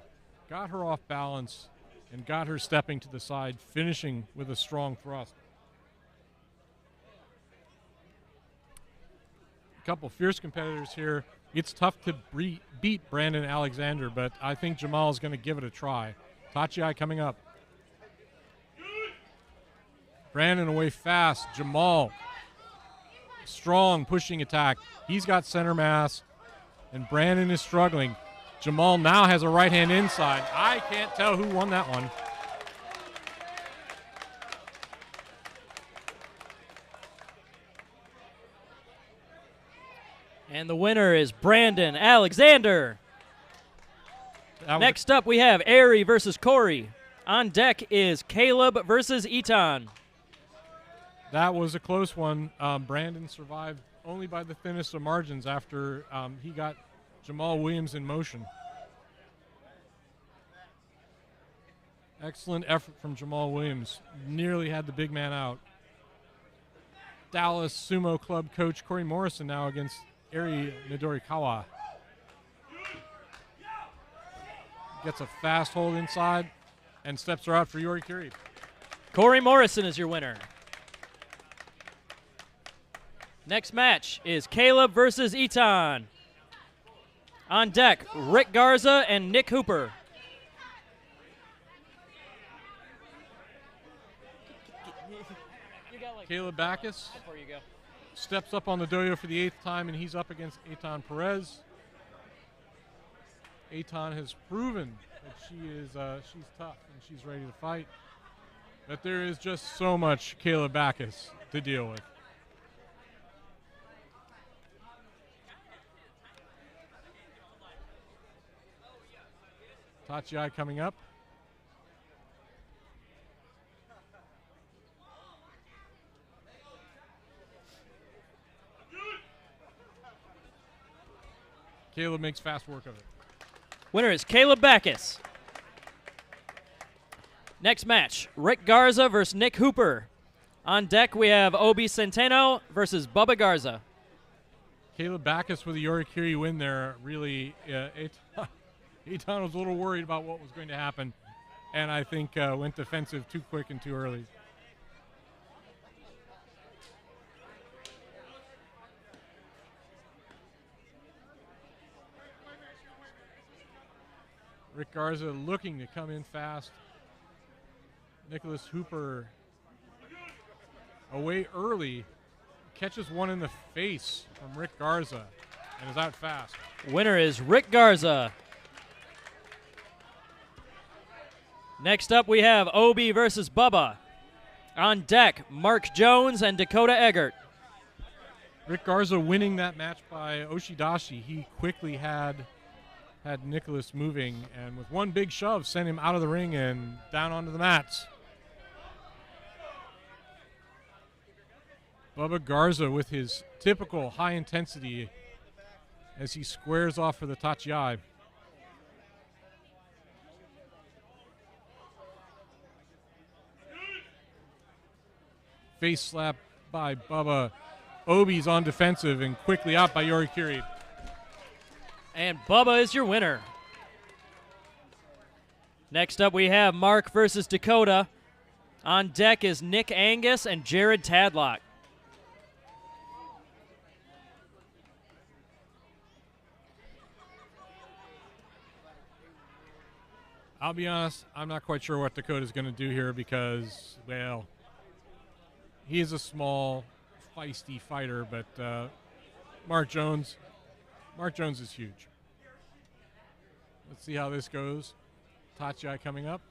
Got her off balance and got her stepping to the side, finishing with a strong thrust. A couple fierce competitors here. It's tough to beat Brandon Alexander, but I think Jamal is going to give it a try. Tachiai coming up. Brandon away fast. Jamal, strong pushing attack. He's got center mass, and Brandon is struggling. Jamal now has a right hand inside. I can't tell who won that one. And the winner is Brandon Alexander. Next up, we have Ari versus Corey. On deck is Caleb versus Eton. That was a close one. Brandon survived only by the thinnest of margins after he got Jamal Williams in motion. Excellent effort from Jamal Williams. Nearly had the big man out. Dallas Sumo Club coach Corey Morrison now against Ari Midorikawa. Gets a fast hold inside and steps her out for Yorikiri. Corey Morrison is your winner. Next match is Caleb versus Eton. On deck, Rick Garza and Nick Hooper. You got like Caleb Backus Before you go. steps up on the doyo for the 8th time, and he's up against Eitan Perez. Eitan has proven that she's tough and she's ready to fight. But there is just so much Caleb Backus to deal with. Tachiai coming up. Caleb makes fast work of it. Winner is Caleb Backus. Next match, Rick Garza versus Nick Hooper. On deck, we have Obi Centeno versus Bubba Garza. Caleb Backus with a Yorikiri win there. Really, Eitan was a little worried about what was going to happen, and I think went defensive too quick and too early. Rick Garza looking to come in fast. Nicholas Hooper away early, catches one in the face from Rick Garza and is out fast. Winner is Rick Garza. Next up, we have Obi versus Bubba. On deck, Mark Jones and Dakota Eggert. Rick Garza winning that match by Oshidashi. He quickly had Nicholas moving, and with one big shove, sent him out of the ring and down onto the mats. Bubba Garza with his typical high intensity as he squares off for the Tachiai. Face slap by Bubba. Obi's on defensive and quickly out by Yorikiri. And Bubba is your winner. Next up, we have Mark versus Dakota. On deck is Nick Angus and Jared Tadlock. I'll be honest, I'm not quite sure what Dakota's going to do here because, well, he is a small, feisty fighter, but Mark Jones is huge. Let's see how this goes. Tachiai coming up.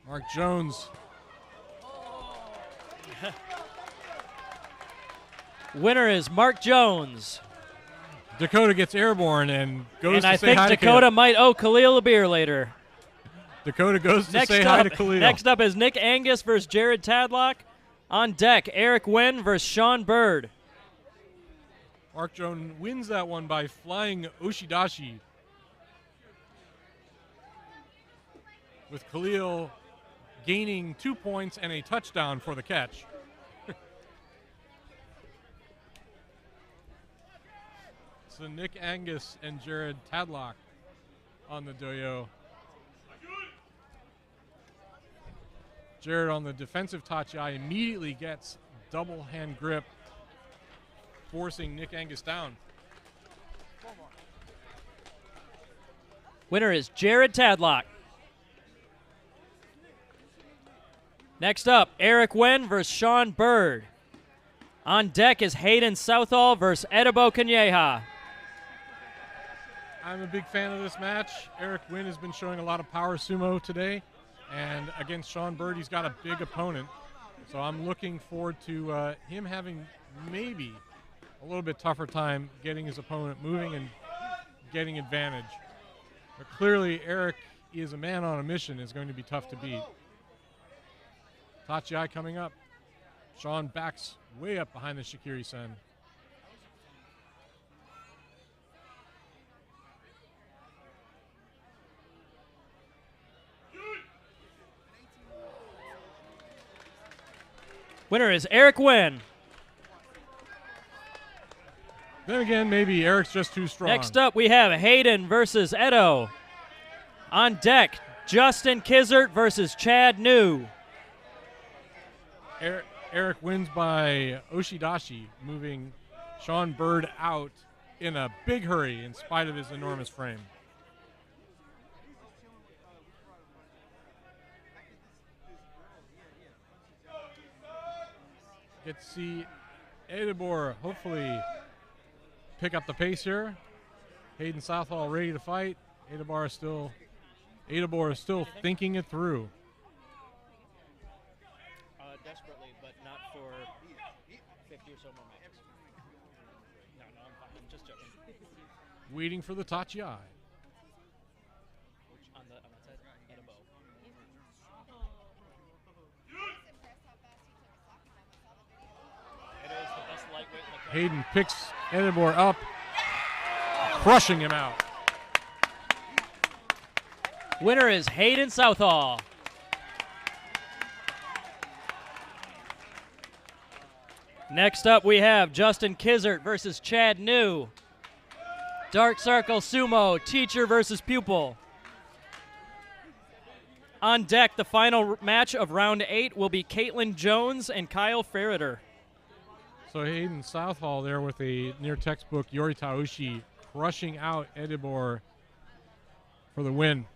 Mark Jones. Winner is Mark Jones. Dakota gets airborne and goes and to I say think hi to Dakota Khalil. might owe Khalil a beer later. Dakota goes to say hi to Khalil. Next up is Nick Angus versus Jared Tadlock. On deck, Eric Nguyen versus Sean Bird. Mark Jones wins that one by flying Oshidashi, with Khalil gaining 2 points and a touchdown for the catch. So Nick Angus and Jared Tadlock on the doyo. Jared on the defensive Tachiai immediately gets double hand grip, forcing Nick Angus down. Winner is Jared Tadlock. Next up, Eric Nguyen versus Sean Bird. On deck is Hayden Southall versus Edibo Kanyeha. I'm a big fan of this match. Eric Nguyen has been showing a lot of power sumo today. And against Sean Bird, he's got a big opponent. So I'm looking forward to him having maybe a little bit tougher time getting his opponent moving and getting advantage. But clearly, Eric is a man on a mission. Is going to be tough to beat. Tachiai coming up. Sean backs way up behind the Shikiri-sen. Winner is Eric Nguyen. Then again, maybe Eric's just too strong. Next up, we have Hayden versus Edo. On deck, Justin Kizzert versus Chad New. Eric wins by Oshidashi, moving Sean Bird out in a big hurry in spite of his enormous frame. Get to see Edibor hopefully pick up the pace here. Hayden Southall ready to fight. Edibor is still thinking it through. Desperately, but not for 50 or so more minutes. No, I'm fine. I'm just joking. Waiting for the Tachi. On that side, and a bow. It is the best lightweight in the country. Hayden picks Edibor up, crushing him out. Winner is Hayden Southall. Next up, we have Justin Kizert versus Chad New. Dark Circle Sumo, teacher versus pupil. On deck, the final match of round 8 will be Caitlin Jones and Kyle Ferreter. So Hayden Southall there with a near textbook Yori Taoshi crushing out Edibor for the win.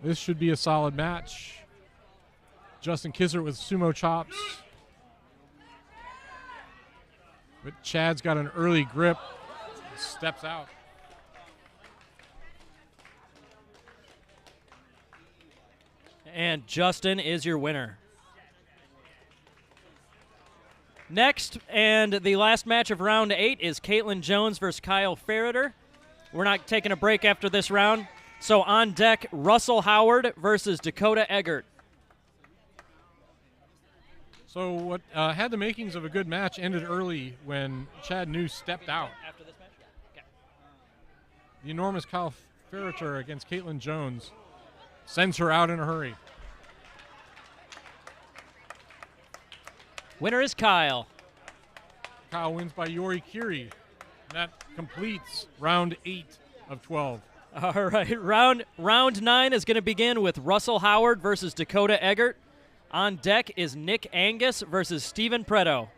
This should be a solid match. Justin Kizert with sumo chops. But Chad's got an early grip. Steps out. And Justin is your winner. Next, and the last match of round 8 is Caitlin Jones versus Kyle Ferreter. We're not taking a break after this round. So on deck, Russell Howard versus Dakota Eggert. So what had the makings of a good match ended early when Chad New stepped out. After this match? Okay. The enormous Kyle Ferreter against Caitlin Jones sends her out in a hurry. Winner is Kyle. Kyle wins by Yori Kiri. And that completes round 8 of 12. All right, round 9 is going to begin with Russell Howard versus Dakota Eggert. On deck is Nick Angus versus Steven Preto.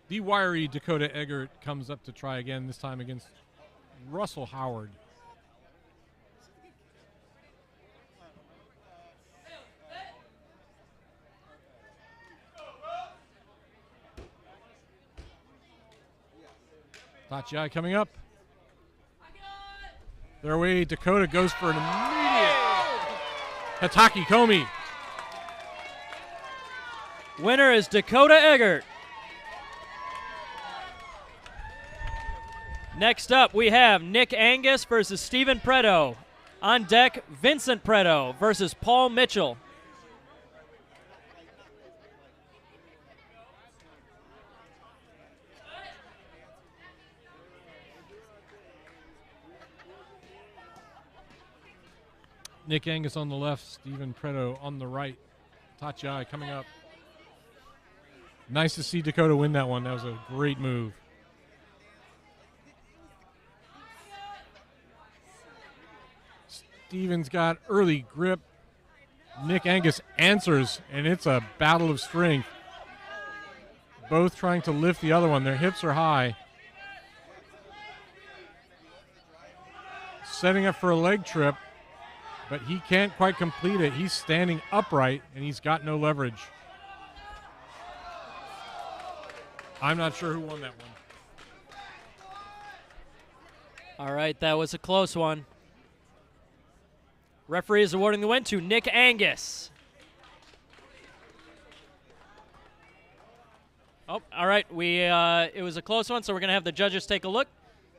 The wiry Dakota Eggert comes up to try again, this time against Russell Howard. Tachi coming up. Their way, Dakota goes for an immediate Hataki Komi. Winner is Dakota Eggert. Next up, we have Nick Angus versus Steven Preto. On deck, Vincent Preto versus Paul Mitchell. Nick Angus on the left, Steven Preto on the right. Tachi coming up. Nice to see Dakota win that one. That was a great move. Steven's got early grip. Nick Angus answers, and it's a battle of strength. Both trying to lift the other one. Their hips are high. Setting up for a leg trip, but he can't quite complete it. He's standing upright, and he's got no leverage. I'm not sure who won that one. All right, that was a close one. Referee is awarding the win to Nick Angus. Oh, all right. It was a close one, so we're going to have the judges take a look,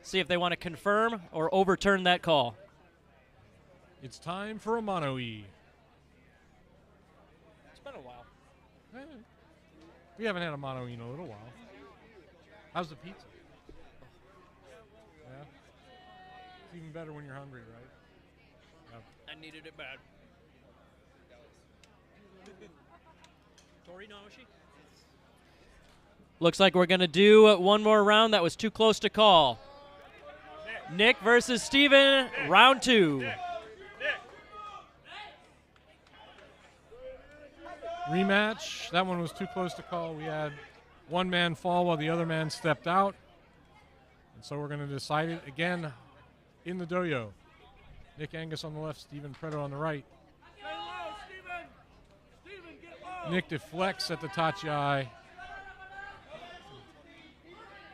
see if they want to confirm or overturn that call. It's time for a mono-e. It's been a while. We haven't had a mono-e in a little while. How's the pizza? Yeah? It's even better when you're hungry, right? I needed it bad. Tori Naoshi? Looks like we're going to do one more round. That was too close to call. Nick versus Steven, round 2. Nick. Rematch. That one was too close to call. We had one man fall while the other man stepped out. And so we're going to decide it again in the dojo. Nick Angus on the left, Stephen Preto on the right. Stay low, Steven! Steven, get low! Nick deflects at the Tachiai.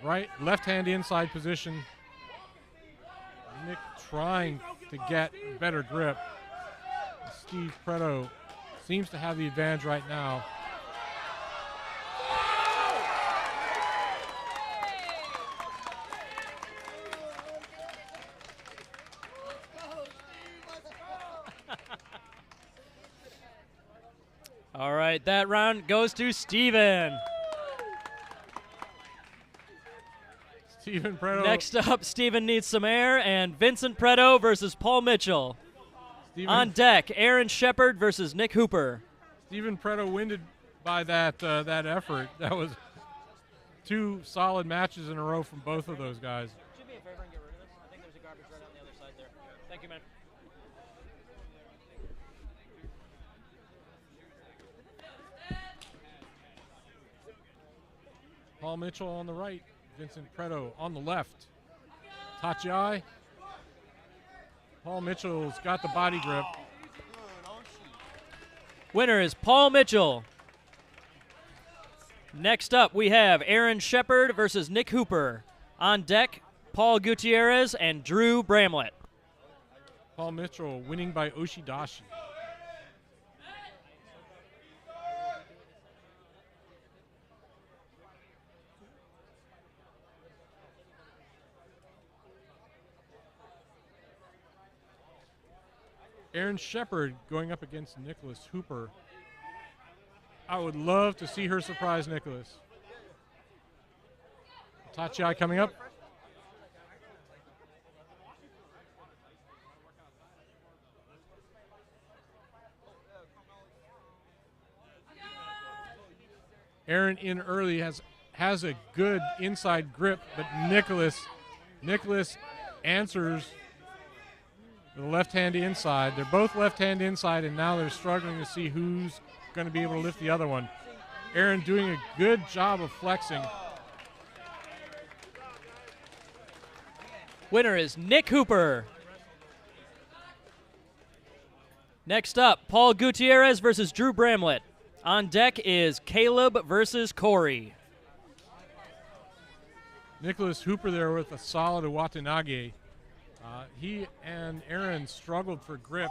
Right, left hand inside position. Nick trying to get better grip. Steve Preto seems to have the advantage right now. All right, that round goes to Steven. Stephen Preto. Next up, Steven needs some air, and Vincent Preto versus Paul Mitchell. On deck, Aaron Shepard versus Nick Hooper. Stephen Preto winded by that effort. That was 2 solid matches in a row from both of those guys. Do me a favor and get rid of this. I think there's a garbage right on the other side there. Thank you, man. Paul Mitchell on the right, Vincent Preto on the left. Tachiai. Paul Mitchell's got the body grip. Winner is Paul Mitchell. Next up, we have Aaron Shepard versus Nick Hooper. On deck, Paul Gutierrez and Drew Bramlett. Paul Mitchell winning by Oshidashi. Aaron Shepard going up against Nicholas Hooper. I would love to see her surprise Nicholas. Tachiai coming up. Aaron in early has a good inside grip, but Nicholas answers with a left hand inside. They're both left hand inside, and now they're struggling to see who's going to be able to lift the other one. Aaron doing a good job of flexing. Winner is Nick Hooper. Next up, Paul Gutierrez versus Drew Bramlett. On deck is Caleb versus Corey. Nicholas Hooper there with a solid Watanage. He and Aaron struggled for grip,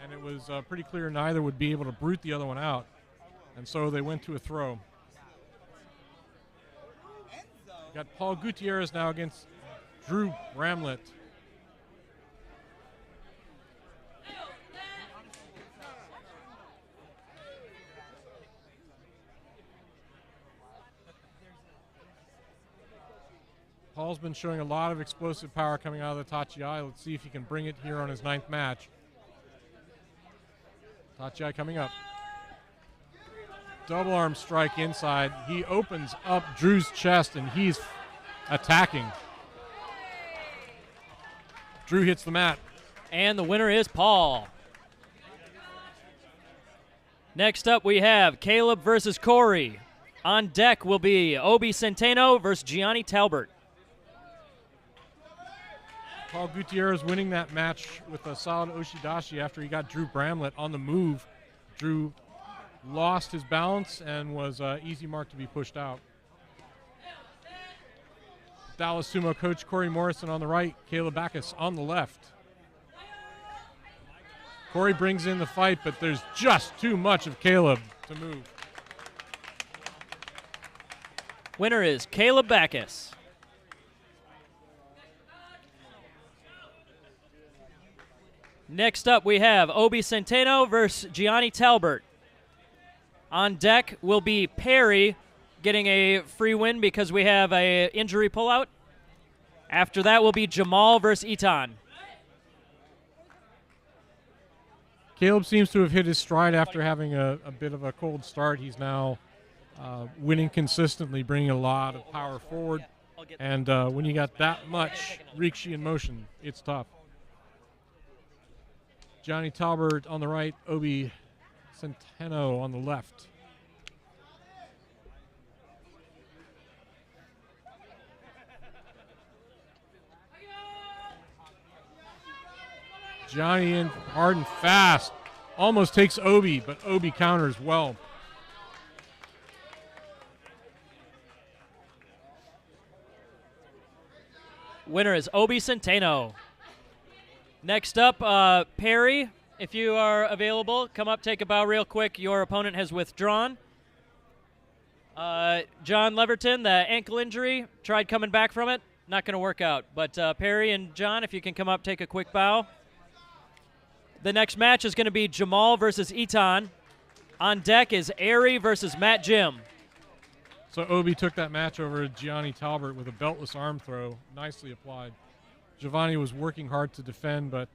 and it was pretty clear neither would be able to brute the other one out. And so they went to a throw. Got Paul Gutierrez now against Drew Bramlett. Paul's been showing a lot of explosive power coming out of the Tachiai. Let's see if he can bring it here on his 9th match. Tachiai coming up. Double arm strike inside. He opens up Drew's chest, and he's attacking. Drew hits the mat. And the winner is Paul. Next up, we have Caleb versus Corey. On deck will be Obi Centeno versus Gianni Talbert. Paul Gutierrez winning that match with a solid Oshidashi after he got Drew Bramlett on the move. Drew lost his balance and was easy mark to be pushed out. Dallas Sumo coach Corey Morrison on the right, Caleb Backus on the left. Corey brings in the fight, but there's just too much of Caleb to move. Winner is Caleb Backus. Next up, we have Obi Centeno versus Gianni Talbert. On deck will be Perry getting a free win because we have a injury pullout. After that will be Jamal versus Eton. Caleb seems to have hit his stride after having a bit of a cold start. He's now winning consistently, bringing a lot of power forward. And when you got that much Rikishi in motion, it's tough. Johnny Talbert on the right, Obi Centeno on the left. Johnny in hard and fast. Almost takes Obi, but Obi counters well. Winner is Obi Centeno. Next up, Perry, if you are available, come up, take a bow real quick. Your opponent has withdrawn. John Leverton, the ankle injury, tried coming back from it. Not going to work out. But Perry and John, if you can come up, take a quick bow. The next match is going to be Jamal versus Etan. On deck is Ari versus Matt Jim. So Obi took that match over Gianni Talbert with a beltless arm throw. Nicely applied. Giovanni was working hard to defend, but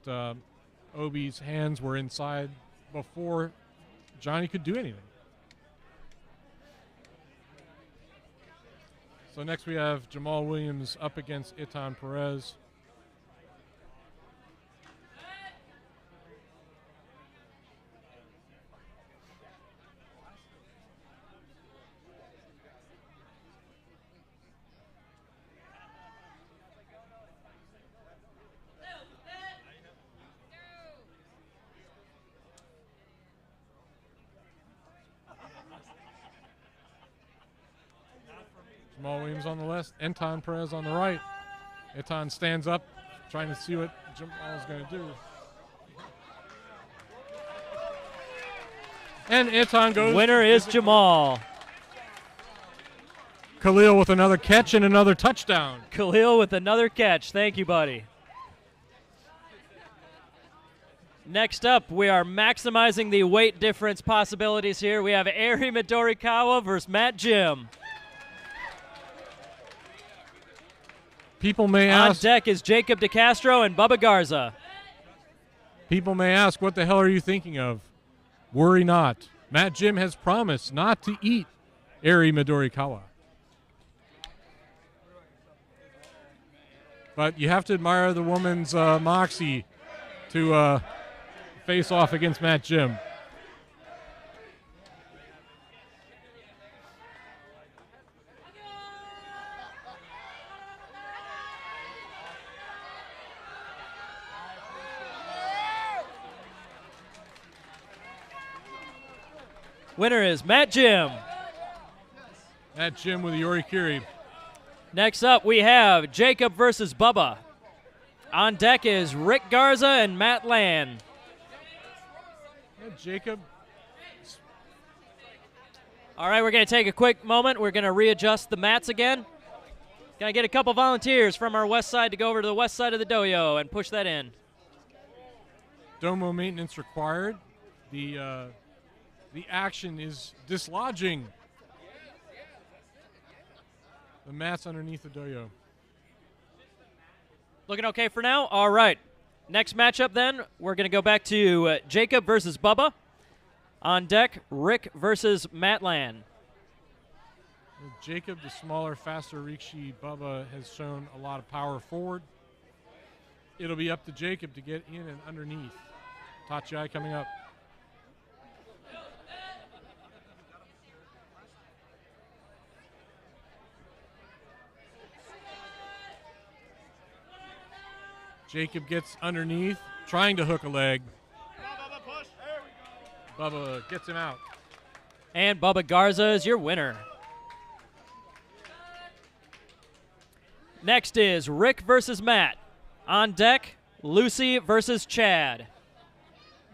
Obi's hands were inside before Johnny could do anything. So next we have Jamal Williams up against Etan Perez. Jamal Williams on the left, Etan Perez on the right. Etan stands up, trying to see what Jamal's going to do. And Etan goes. Winner is Jamal. Khalil with another catch and another touchdown. Khalil with another catch. Thank you, buddy. Next up, we are maximizing the weight difference possibilities here. We have Ari Midorikawa versus Matt Jim. People may On ask. deck is Jacob DeCastro and Bubba Garza. People may ask, what the hell are you thinking of? Worry not. Matt Jim has promised not to eat Ari Midorikawa. But you have to admire the woman's moxie to face off against Matt Jim. Winner is Matt Jim. Matt Jim with the Orikiri. Next up, we have Jacob versus Bubba. On deck is Rick Garza and Matt Land. Jacob. All right, we're going to take a quick moment. We're going to readjust the mats again. Can I get a couple volunteers from our west side to go over to the west side of the dojo and push that in? Domo maintenance required. The action is dislodging the mats underneath the dojo. Looking okay for now? All right. Next matchup then, we're going to go back to Jacob versus Bubba. On deck, Rick versus Matt Land. Jacob, the smaller, faster Rikishi. Bubba has shown a lot of power forward. It'll be up to Jacob to get in and underneath. Tachiai coming up. Jacob gets underneath, trying to hook a leg. Bubba gets him out. And Bubba Garza is your winner. Next is Rick versus Matt. On deck, Lucy versus Chad.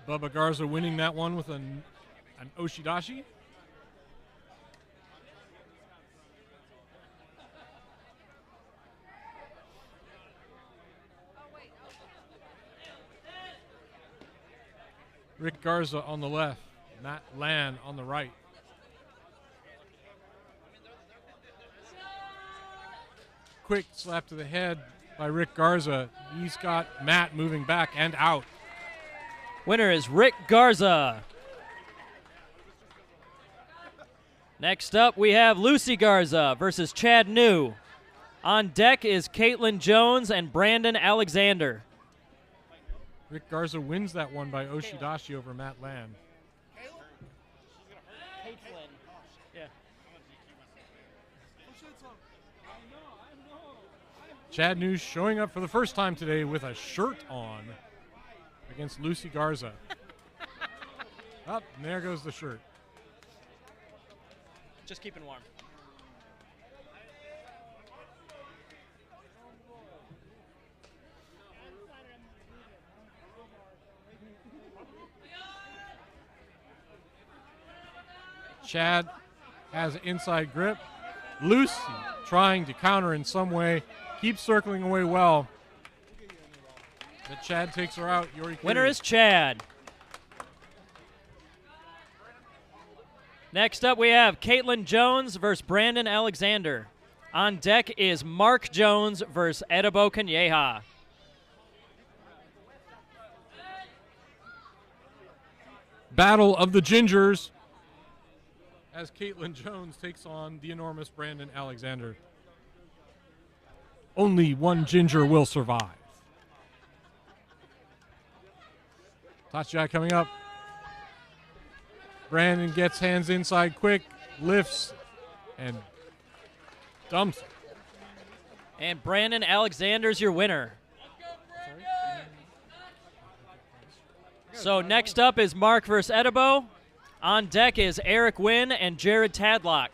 Bubba Garza winning that one with an Oshidashi. Rick Garza on the left, Matt Land on the right. Quick slap to the head by Rick Garza. He's got Matt moving back and out. Winner is Rick Garza. Next up, we have Lucy Garza versus Chad New. On deck is Caitlin Jones and Brandon Alexander. Rick Garza wins that one by Oshidashi over Matt Land. Yeah. Chad News showing up for the first time today with a shirt on against Lucy Garza. Up, and there goes the shirt. Just keeping warm. Chad has an inside grip. Lucy trying to counter in some way. Keeps circling away well. But Chad takes her out. Winner is Chad. Next up, we have Caitlin Jones versus Brandon Alexander. On deck is Mark Jones versus Edibo Kanyeha. Battle of the Gingers as Caitlin Jones takes on the enormous Brandon Alexander. Only one ginger will survive. Tachiai coming up. Brandon gets hands inside quick, lifts, and dumps. And Brandon Alexander's your winner. So next up is Mark versus Edibo. On deck is Eric Wynn and Jared Tadlock.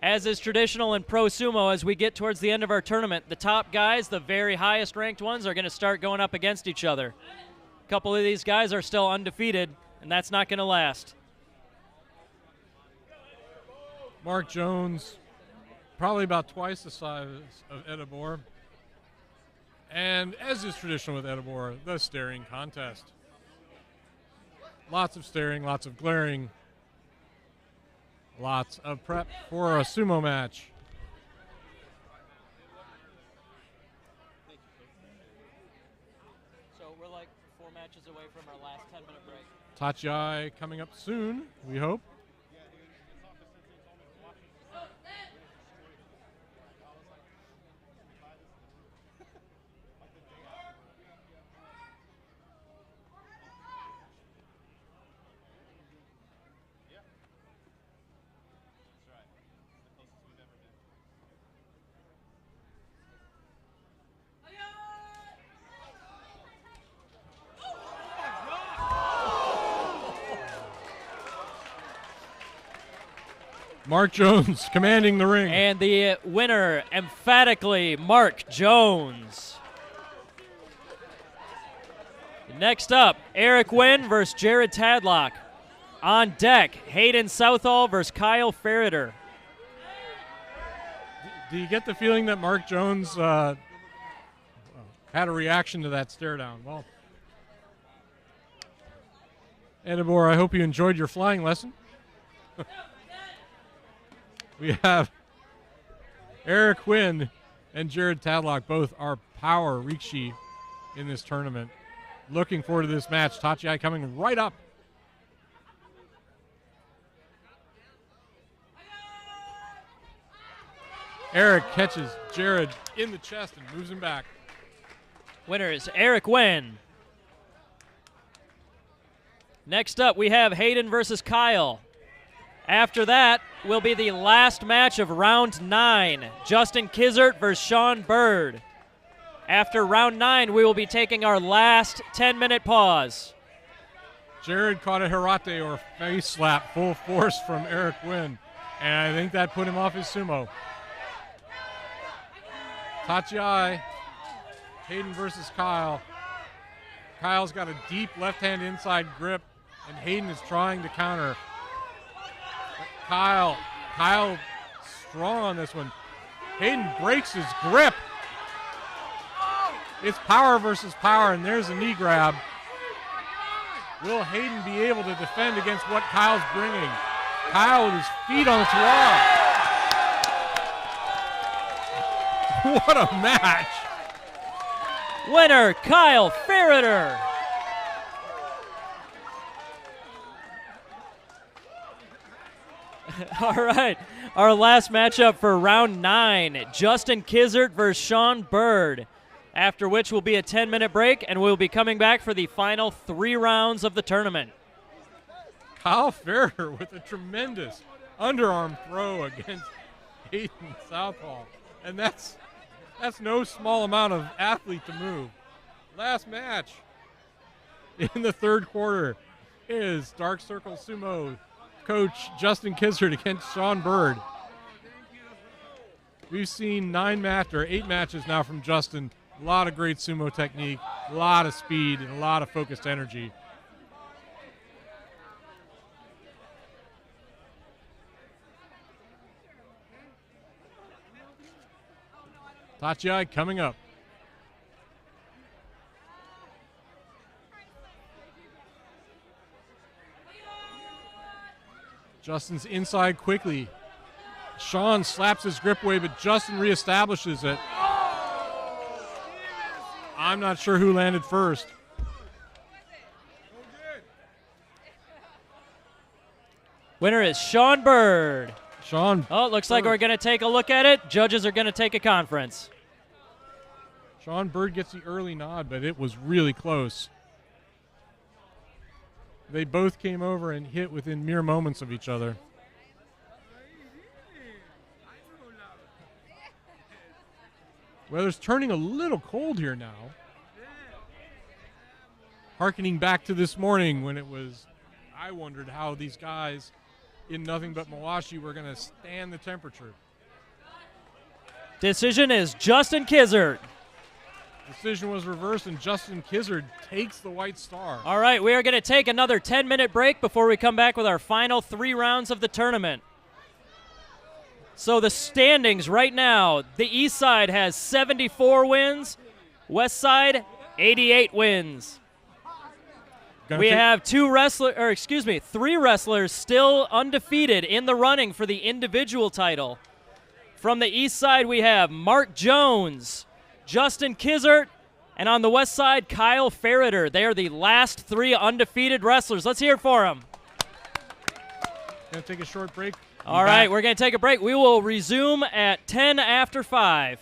As is traditional in Pro Sumo, as we get towards the end of our tournament, the top guys, the very highest ranked ones, are going to start going up against each other. A couple of these guys are still undefeated, and that's not going to last. Mark Jones, probably about twice the size of Edibor. And as is traditional with Edibor, the staring contest. Lots of staring, lots of glaring, lots of prep for a sumo match. So we're like 4 matches away from our last 10-minute break. Tachiai coming up soon, we hope. Mark Jones commanding the ring. And the winner, emphatically, Mark Jones. Next up, Eric Wynn versus Jared Tadlock. On deck, Hayden Southall versus Kyle Ferreter. Do you get the feeling that Mark Jones had a reaction to that stare down? Well, Edibor, I hope you enjoyed your flying lesson. We have Eric Quinn and Jared Tadlock, both are power Rikishi in this tournament. Looking forward to this match. Tachiai coming right up. Eric catches Jared in the chest and moves him back. Winner is Eric Wynn. Next up, we have Hayden versus Kyle. After that will be the last match of round 9. Justin Kizert versus Sean Bird. After round 9, we will be taking our last 10-minute pause. Jared caught a Hirate or face slap full force from Eric Wynn, and I think that put him off his sumo. Tachiai, Hayden versus Kyle. Kyle's got a deep left-hand inside grip, and Hayden is trying to counter. Kyle strong on this one. Hayden breaks his grip. It's power versus power, and there's a knee grab. Will Hayden be able to defend against what Kyle's bringing? Kyle with his feet on the floor. What a match. Winner, Kyle Ferreter. All right, our last matchup for round 9, Justin Kizert versus Sean Bird, after which will be a 10-minute break, and we'll be coming back for the final 3 rounds of the tournament. Kyle Ferreter with a tremendous underarm throw against Hayden Southall. And that's no small amount of athlete to move. Last match in the third quarter is Dark Circle Sumo coach Justin Kizard against Sean Bird. We've seen 8 matches now from Justin. A lot of great sumo technique, a lot of speed, and a lot of focused energy. Tachiai coming up. Justin's inside quickly. Sean slaps his grip away, but Justin reestablishes it. I'm not sure who landed first. Winner is Sean Bird. Sean. Oh, it looks like we're going to take a look at it. Judges are going to take a conference. Sean Bird gets the early nod, but it was really close. They both came over and hit within mere moments of each other. Weather's turning a little cold here now. Harkening back to this morning when I wondered how these guys in nothing but Mawashi were going to stand the temperature. Decision is Justin Kizard. Decision was reversed, and Justin Kizard takes the white star. All right, we are going to take another 10-minute break before we come back with our final 3 rounds of the tournament. So the standings right now, the east side has 74 wins, west side 88 wins. We have 3 wrestlers still undefeated in the running for the individual title. From the east side, we have Mark Jones, Justin Kizard, and on the west side, Kyle Ferreter. They are the last 3 undefeated wrestlers. Let's hear it for them. Going to take a short break. All right, we're going to take a break. We will resume at 10 after 5.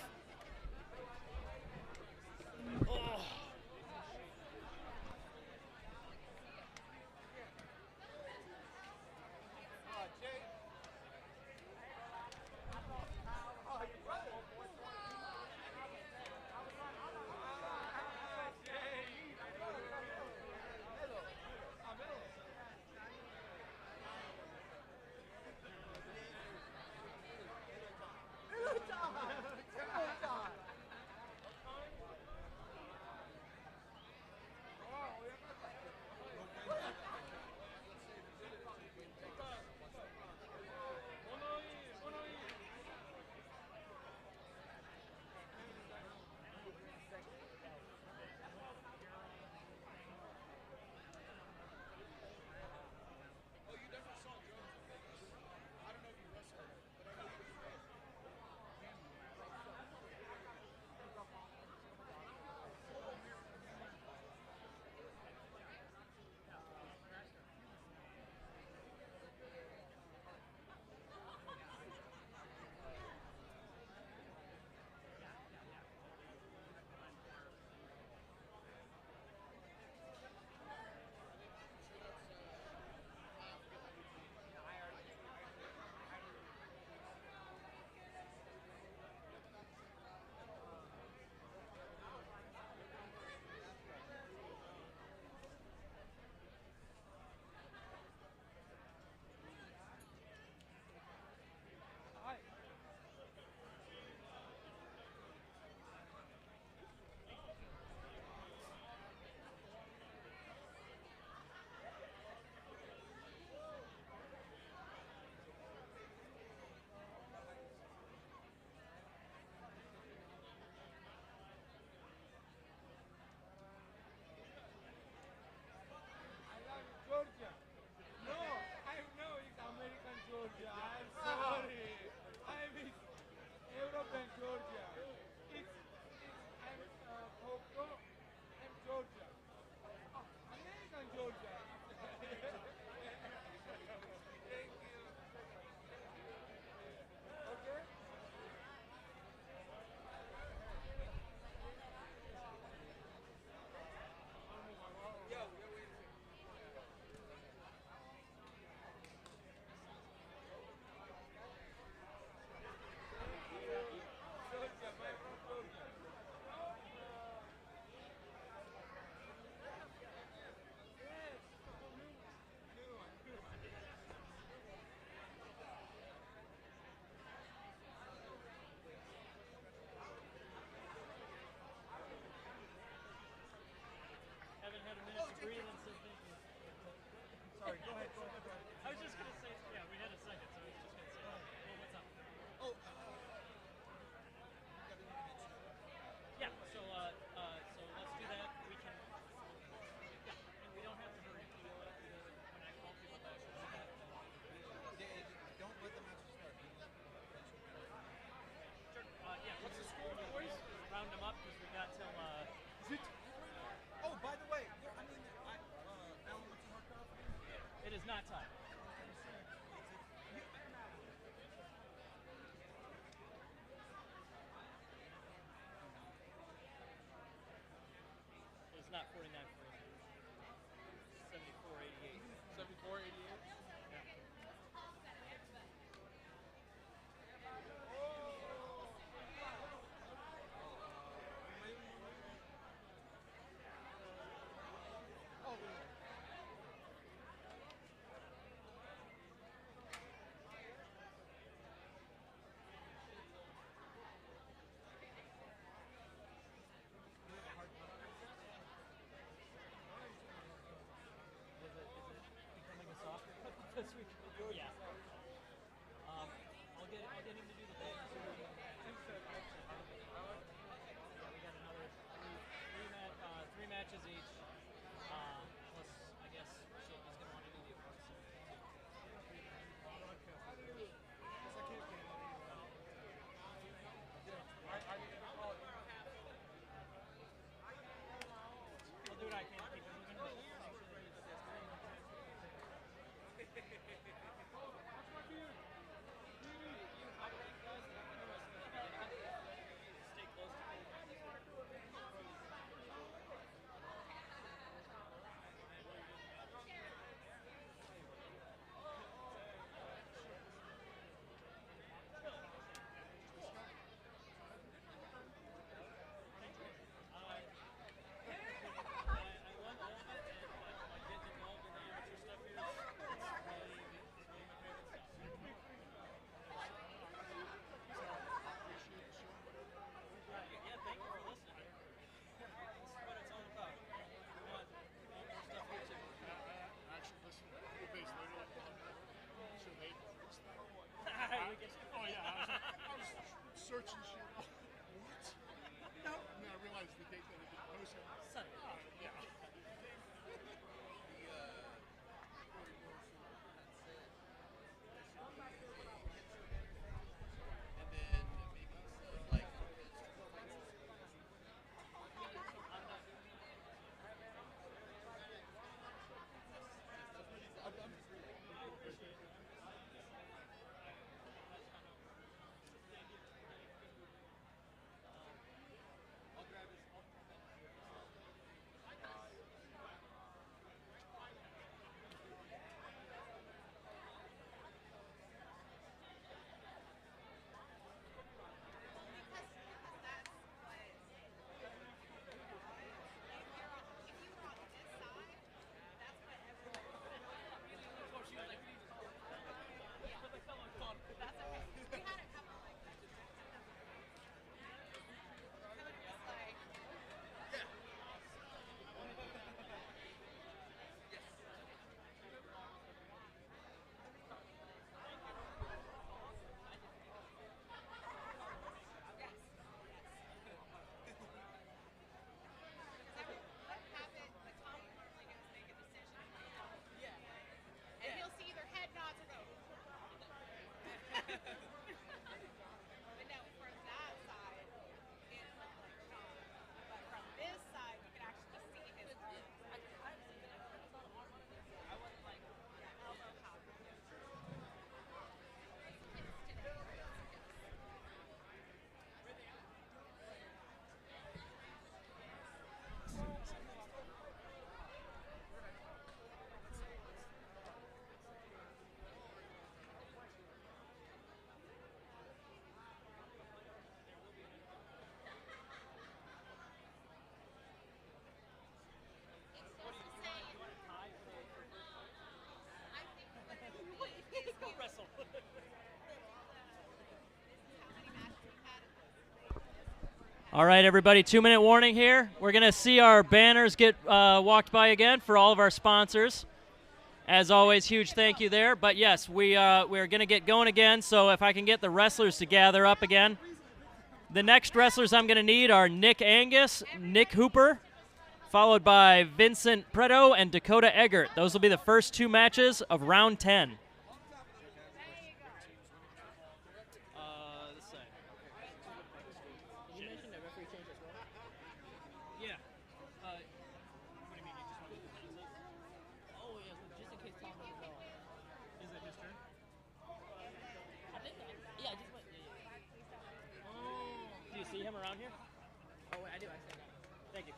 74-88. Yeah. I'll get him to do the thing. Yeah, we got another three matches each. Plus, I guess shit, he's gonna want to do the awards. I'll do what I can to keep it moving. Stay close to me. Searching shit. What? No. And then I realized the date that I did post it. Sunday. Yeah. But no, for that side, it looked like Sean. But from this side, you could actually see his arms. I wasn't like, Yeah, elbow pop. Go wrestle. All right, everybody, 2-minute warning here. We're going to see our banners get walked by again for all of our sponsors. As always, huge thank you there. But yes, we're going to get going again, so if I can get the wrestlers to gather up again. The next wrestlers I'm going to need are Nick Angus, Nick Hooper, followed by Vincent Preto and Dakota Eggert. Those will be the first two matches of round 10. This side. you mentioned the referee change as well? Yeah. What do you mean? You just want to do the penalties? Oh, yeah, just in case Tom doesn't know. Is it his turn? I think that, yeah, I just went, yeah. Do you see him around here? Oh, wait, I do, I said that. Thank you.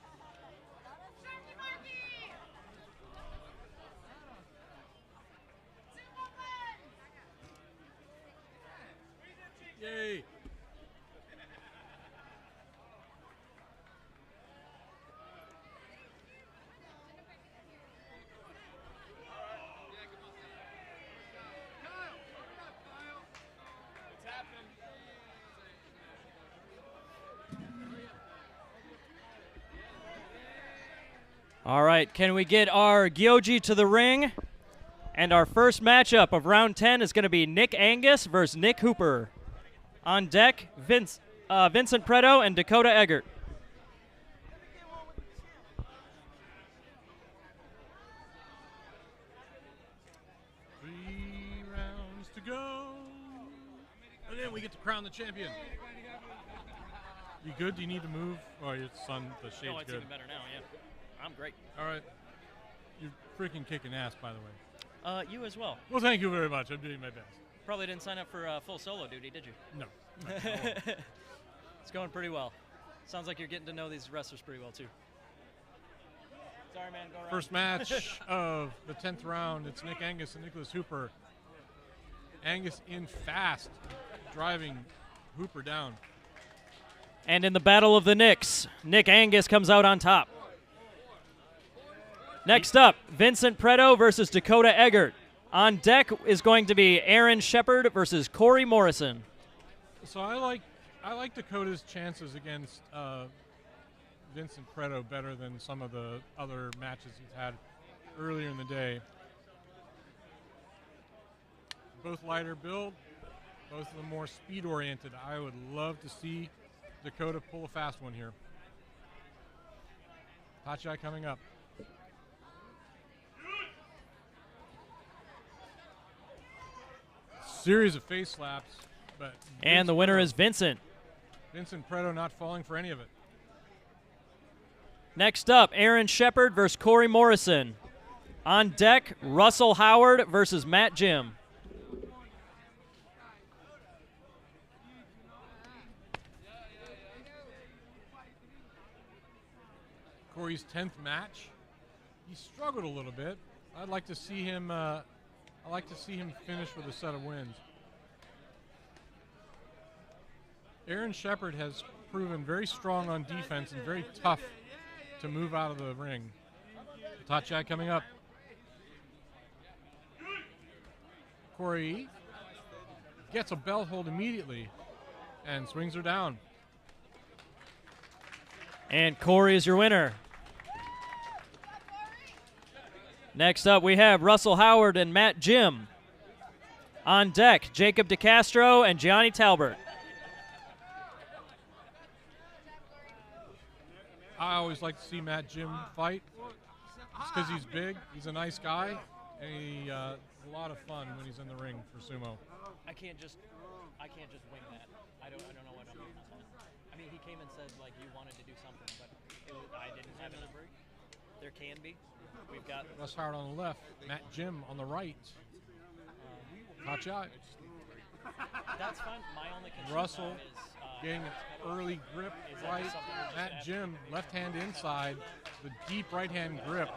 Yay. All right, can we get our Gyoji to the ring? And our first matchup of round 10 is going to be Nick Angus versus Nick Hooper. On deck, Vincent Preto and Dakota Eggert. 3 rounds to go. And then we get to crown the champion. You good? Do you need to move? Oh, your son, the shade's No, it's good. even better now, yeah. I'm great. All right. You're freaking kicking ass, by the way. You as well. Well, thank you very much. I'm doing my best. Probably didn't sign up for full solo duty, did you? No. It's going pretty well. Sounds like you're getting to know these wrestlers pretty well, too. Sorry, man. Go around. First match of the 10th round. It's Nick Angus and Nicholas Hooper. Angus in fast, driving Hooper down. And in the Battle of the Nicks, Nick Angus comes out on top. Next up, Vincent Preto versus Dakota Eggert. On deck is going to be Aaron Shepard versus Corey Morrison. So I like Dakota's chances against Vincent Preto better than some of the other matches he's had earlier in the day. Both lighter build, both of them more speed oriented. I would love to see Dakota pull a fast one here. Tachi coming up. Series of face slaps, but And the winner is Vincent. Vincent Preto not falling for any of it. Next up, Aaron Shepard versus Corey Morrison. On deck, Russell Howard versus Matt Jim. Corey's 10th match. He struggled a little bit. I'd like to see him. I like to see him finish with a set of wins. Aaron Shepard has proven very strong on defense and very tough to move out of the ring. Tachi coming up. Corey gets a belt hold immediately and swings her down. And Corey is your winner. Next up, we have Russell Howard and Matt Jim. On deck, Jacob DeCastro and Gianni Talbert. I always like to see Matt Jim fight. Just because he's big, he's a nice guy, and he's a lot of fun when he's in the ring for sumo. I can't just wing that. I don't know what I'm doing on that. I mean, he came and said like you wanted to do something, but I didn't have it. There can be. We've got Russ Howard on the left, Matt Jim on the right. Tachi. That's fine. My only concern Russell is getting an early grip right. Matt Jim, left hand inside, the deep right hand grip.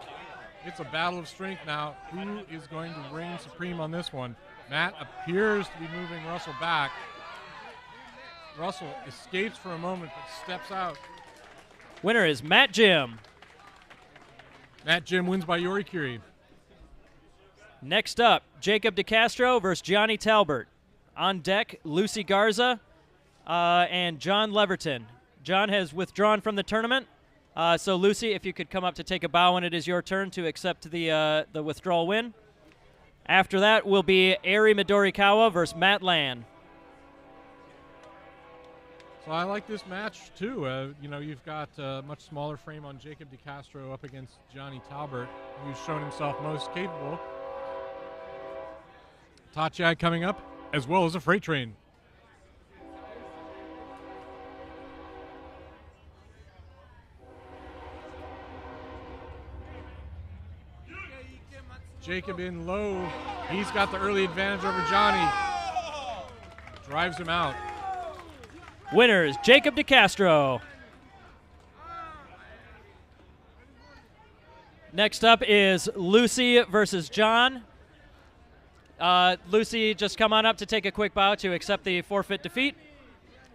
It's a battle of strength now. Who is going to reign supreme on this one? Matt appears to be moving Russell back. Russell escapes for a moment but steps out. winner is Matt Jim. Matt Jim wins by Yorikiri. Next up, Jacob DeCastro versus Gianni Talbert. On deck, Lucy Garza and John Leverton. John has withdrawn from the tournament. So, Lucy, if you could come up to take a bow when it is your turn to accept the withdrawal win. After that will be Eri Midorikawa versus Matt Land. So I like this match, too. You've got a much smaller frame on Jacob DeCastro up against Gianni Talbert, who's shown himself most capable. Tachi coming up, as well as a freight train. Jacob in low. He's got the early advantage over Johnny. Drives him out. Winner is Jacob DeCastro. Next up is Lucy versus John. Lucy, just come on up to take a quick bow to accept the forfeit defeat.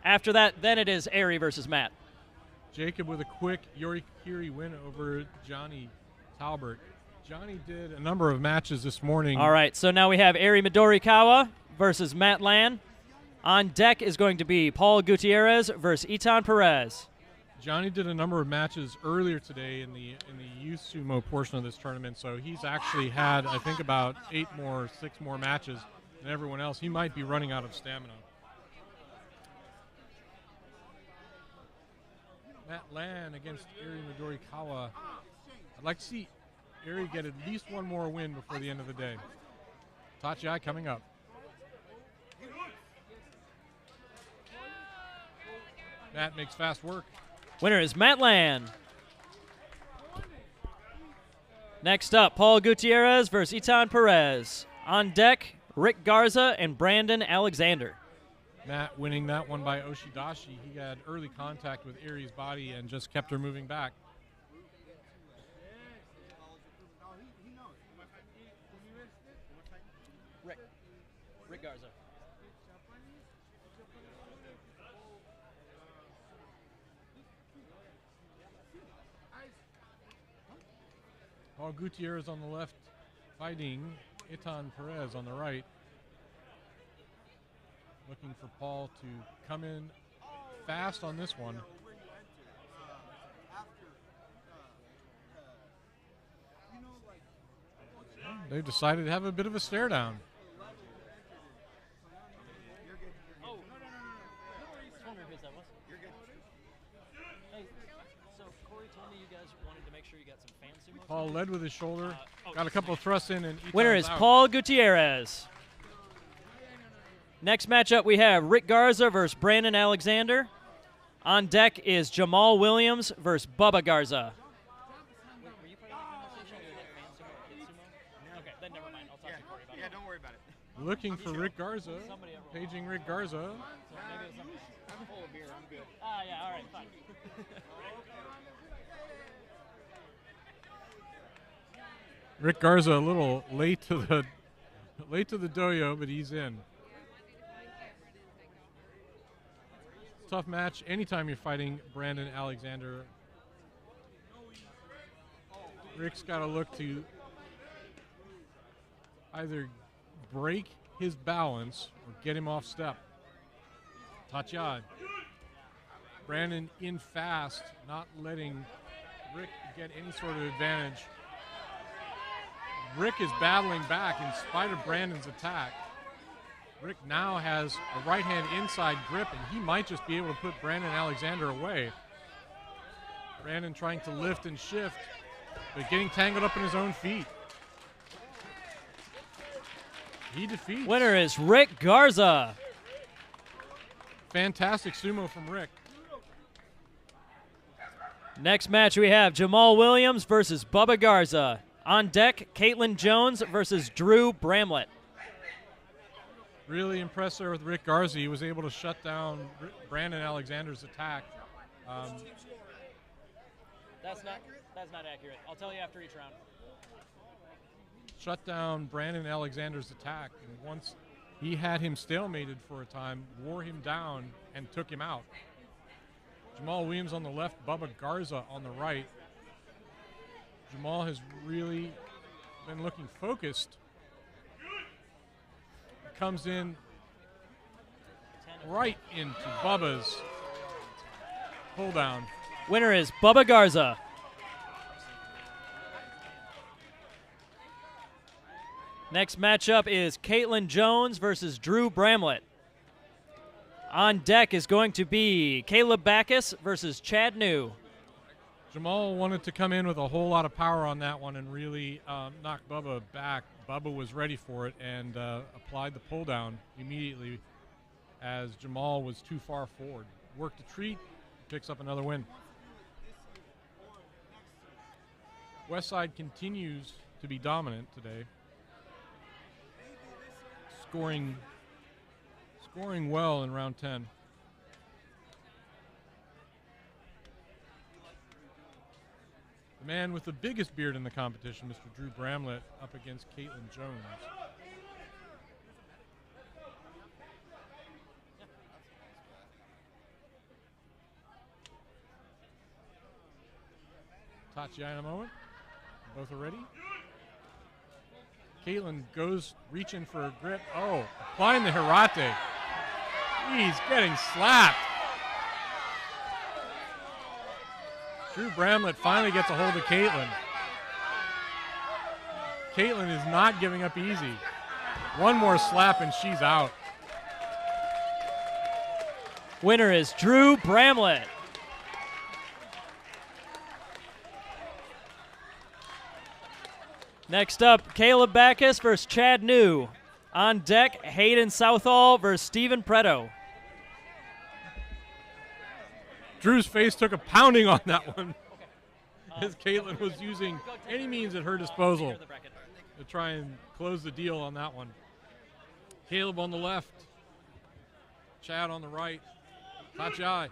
After that, then it is Ari versus Matt. Jacob with a quick Yorikiri win over Johnny Talbert. Johnny did a number of matches this morning. All right, so now we have Ari Midorikawa versus Matt Lan. On deck is going to be Paul Gutierrez versus Itan Perez. Johnny did a number of matches earlier today in the youth sumo portion of this tournament, so he's actually had, I think, about 6 more matches than everyone else. He might be running out of stamina. Matt Lan against Ari Midorikawa. I'd like to see Ari get at least one more win before the end of the day. Tachiai coming up. Matt makes fast work. Winner is Matt Lan. Next up, Paul Gutierrez versus Itan Perez. On deck, Rick Garza and Brandon Alexander. Matt winning that one by Oshidashi. He had early contact with Ari's body and just kept her moving back. Rick Garza. Paul Gutierrez on the left fighting Itan Perez on the right. Looking for Paul to come in fast on this one. They've decided to have a bit of a stare down. Paul led with his shoulder, got a couple of thrusts in, and Winner is out. Paul Gutierrez. Next matchup, we have Rick Garza versus Brandon Alexander. On deck is Jamal Williams versus Bubba Garza. Okay, then never mind. I'll talk to Corey about it. Yeah, don't worry about it. Looking for Rick Garza, paging Rick Garza. I'm full of beer. I'm good. Yeah, all right, fine. Rick Garza a little late to the doyo, but he's in. Tough match anytime you're fighting Brandon Alexander. Rick's got to look to either break his balance or get him off step. Tachiad. Brandon in fast, not letting Rick get any sort of advantage. Rick is battling back in spite of Brandon's attack. Rick now has a right hand inside grip, and he might just be able to put Brandon Alexander away. Brandon trying to lift and shift, but getting tangled up in his own feet. He defeats. Winner is Rick Garza. Fantastic sumo from Rick. Next match, we have Jamal Williams versus Bubba Garza. On deck, Caitlin Jones versus Drew Bramlett. Really impressed there with Rick Garza. He was able to shut down Brandon Alexander's attack. That's not accurate. I'll tell you after each round. Shut down Brandon Alexander's attack. And once he had him stalemated for a time, wore him down, and took him out. Jamal Williams on the left, Bubba Garza on the right. Jamal has really been looking focused. Comes in right into Bubba's pull down. Winner is Bubba Garza. Next matchup is Caitlin Jones versus Drew Bramlett. On deck is going to be Caleb Backus versus Chad New. Jamal wanted to come in with a whole lot of power on that one and really knock Bubba back. Bubba was ready for it and applied the pull down immediately as Jamal was too far forward. Worked a treat, picks up another win. Westside continues to be dominant today. Scoring well in round 10. The man with the biggest beard in the competition, Mr. Drew Bramlett, up against Caitlin Jones. Tachi in a moment. Both are ready. Caitlin goes reaching for a grip. Oh, applying the Hirate. He's getting slapped. Drew Bramlett finally gets a hold of Caitlin. Caitlin is not giving up easy. One more slap and she's out. Winner is Drew Bramlett. Next up, Caleb Backus versus Chad New. On deck, Hayden Southall versus Stephen Preto. Drew's face took a pounding on that one as Caitlin was using any means at her disposal to try and close the deal on that one. Caleb on the left, Chad on the right, Tachi.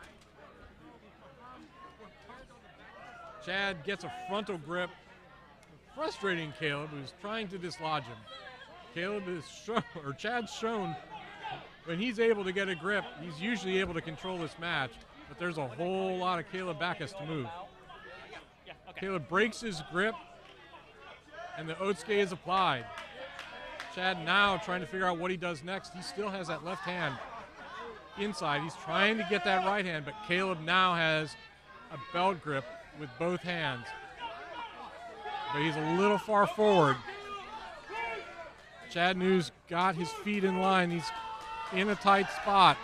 Chad gets a frontal grip, frustrating Caleb, who's trying to dislodge him. Chad's shown when he's able to get a grip, he's usually able to control this match, but there's a whole lot of Caleb Backus to move. Caleb breaks his grip, and the Otsuke is applied. Chad now trying to figure out what he does next. He still has that left hand inside. He's trying to get that right hand, but Caleb now has a belt grip with both hands. But he's a little far forward. Chad New's got his feet in line. He's in a tight spot.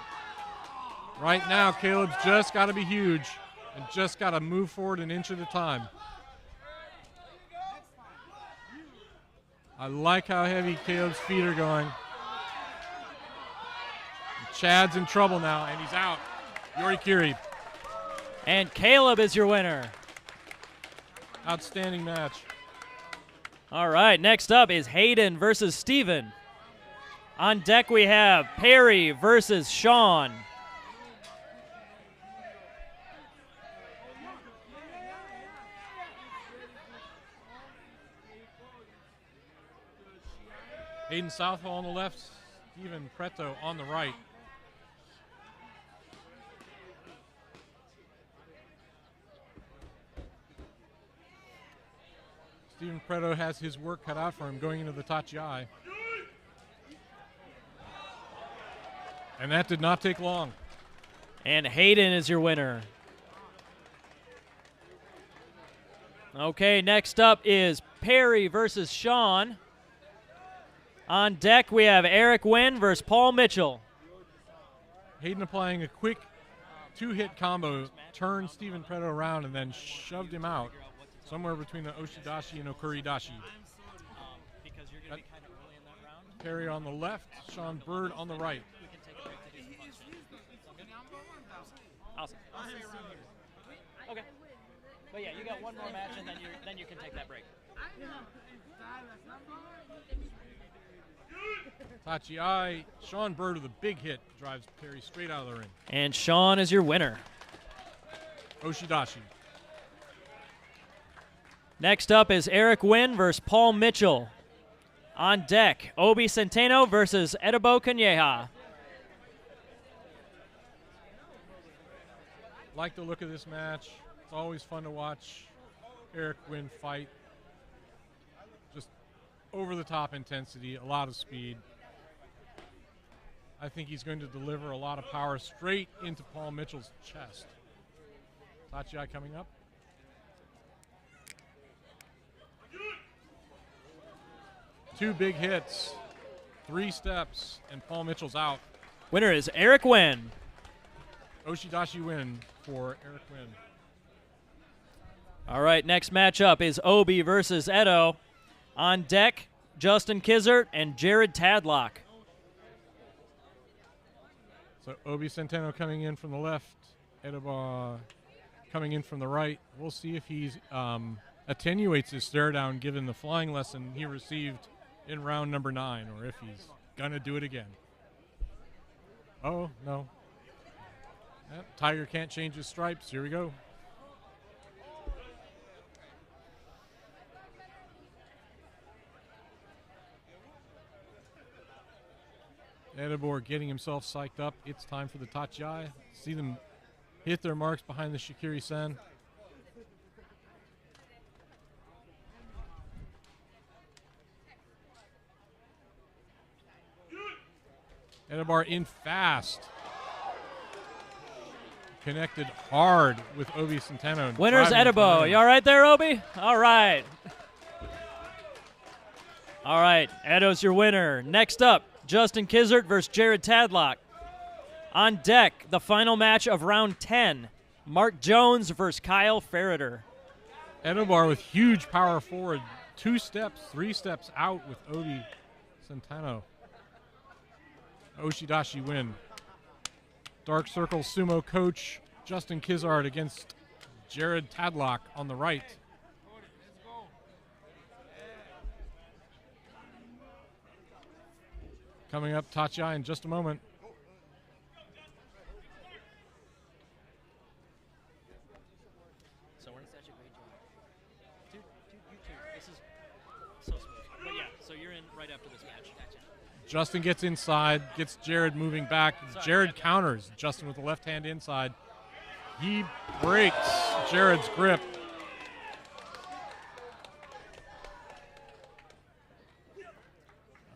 Right now, Caleb's just got to be huge and just got to move forward an inch at a time. I like how heavy Caleb's feet are going. Chad's in trouble now, and he's out. Yorikiri. And Caleb is your winner. Outstanding match. All right, next up is Hayden versus Steven. On deck we have Perry versus Sean. Hayden Southall on the left, Stephen Preto on the right. Stephen Preto has his work cut out for him going into the Tachi. And that did not take long. And Hayden is your winner. Okay, next up is Perry versus Sean. On deck, we have Eric Wynn versus Paul Mitchell. Hayden applying a quick two-hit combo, turned Stephen Preto around and then shoved him out somewhere between the Oshidashi and Okuridashi. Perry on the left, Sean Bird on the right. Awesome. Okay. But yeah, you got one more match and then you can take that break. Tachi, Sean Bird with a big hit drives Perry straight out of the ring. And Sean is your winner. Oshidashi. Next up is Eric Wynn versus Paul Mitchell. On deck, Obi Centeno versus Edibo Canyeja. Like the look of this match. It's always fun to watch Eric Wynn fight. Just over-the-top intensity, a lot of speed. I think he's going to deliver a lot of power straight into Paul Mitchell's chest. Tachi coming up. Two big hits, 3 steps, and Paul Mitchell's out. Winner is Eric Wynn. Oshidashi win for Eric Wynn. All right, next matchup is Obi versus Edo. On deck, Justin Kizzert and Jared Tadlock. So Obi Centeno coming in from the left, Ediba coming in from the right. We'll see if he attenuates his stare down given the flying lesson he received in round number 9, or if he's gonna do it again. Oh, no. Tiger can't change his stripes. Here we go. Edibor getting himself psyched up. It's time for the Tachi. See them hit their marks behind the Shikiri-sen. Edebar in fast. Connected hard with Obi Centeno. Winner's driving Edebo. through. You all right there, Obi? All right. All right, Edo's your winner. Next up, Justin Kizert versus Jared Tadlock. On deck, the final match of round 10, Mark Jones versus Kyle Ferreter. Edebar with huge power forward. 2 steps, 3 steps out with Obi Centeno. Oshidashi win. Dark Circle Sumo coach Justin Kizard against Jared Tadlock on the right. Coming up, Tatya in just a moment. So we're such a great job. Dude, you too. This is so smooth. But yeah, so you're in right after this match. Gotcha. Justin gets inside, gets Jared moving back. Sorry, Jared counters. Justin with the left hand inside. He breaks Jared's grip.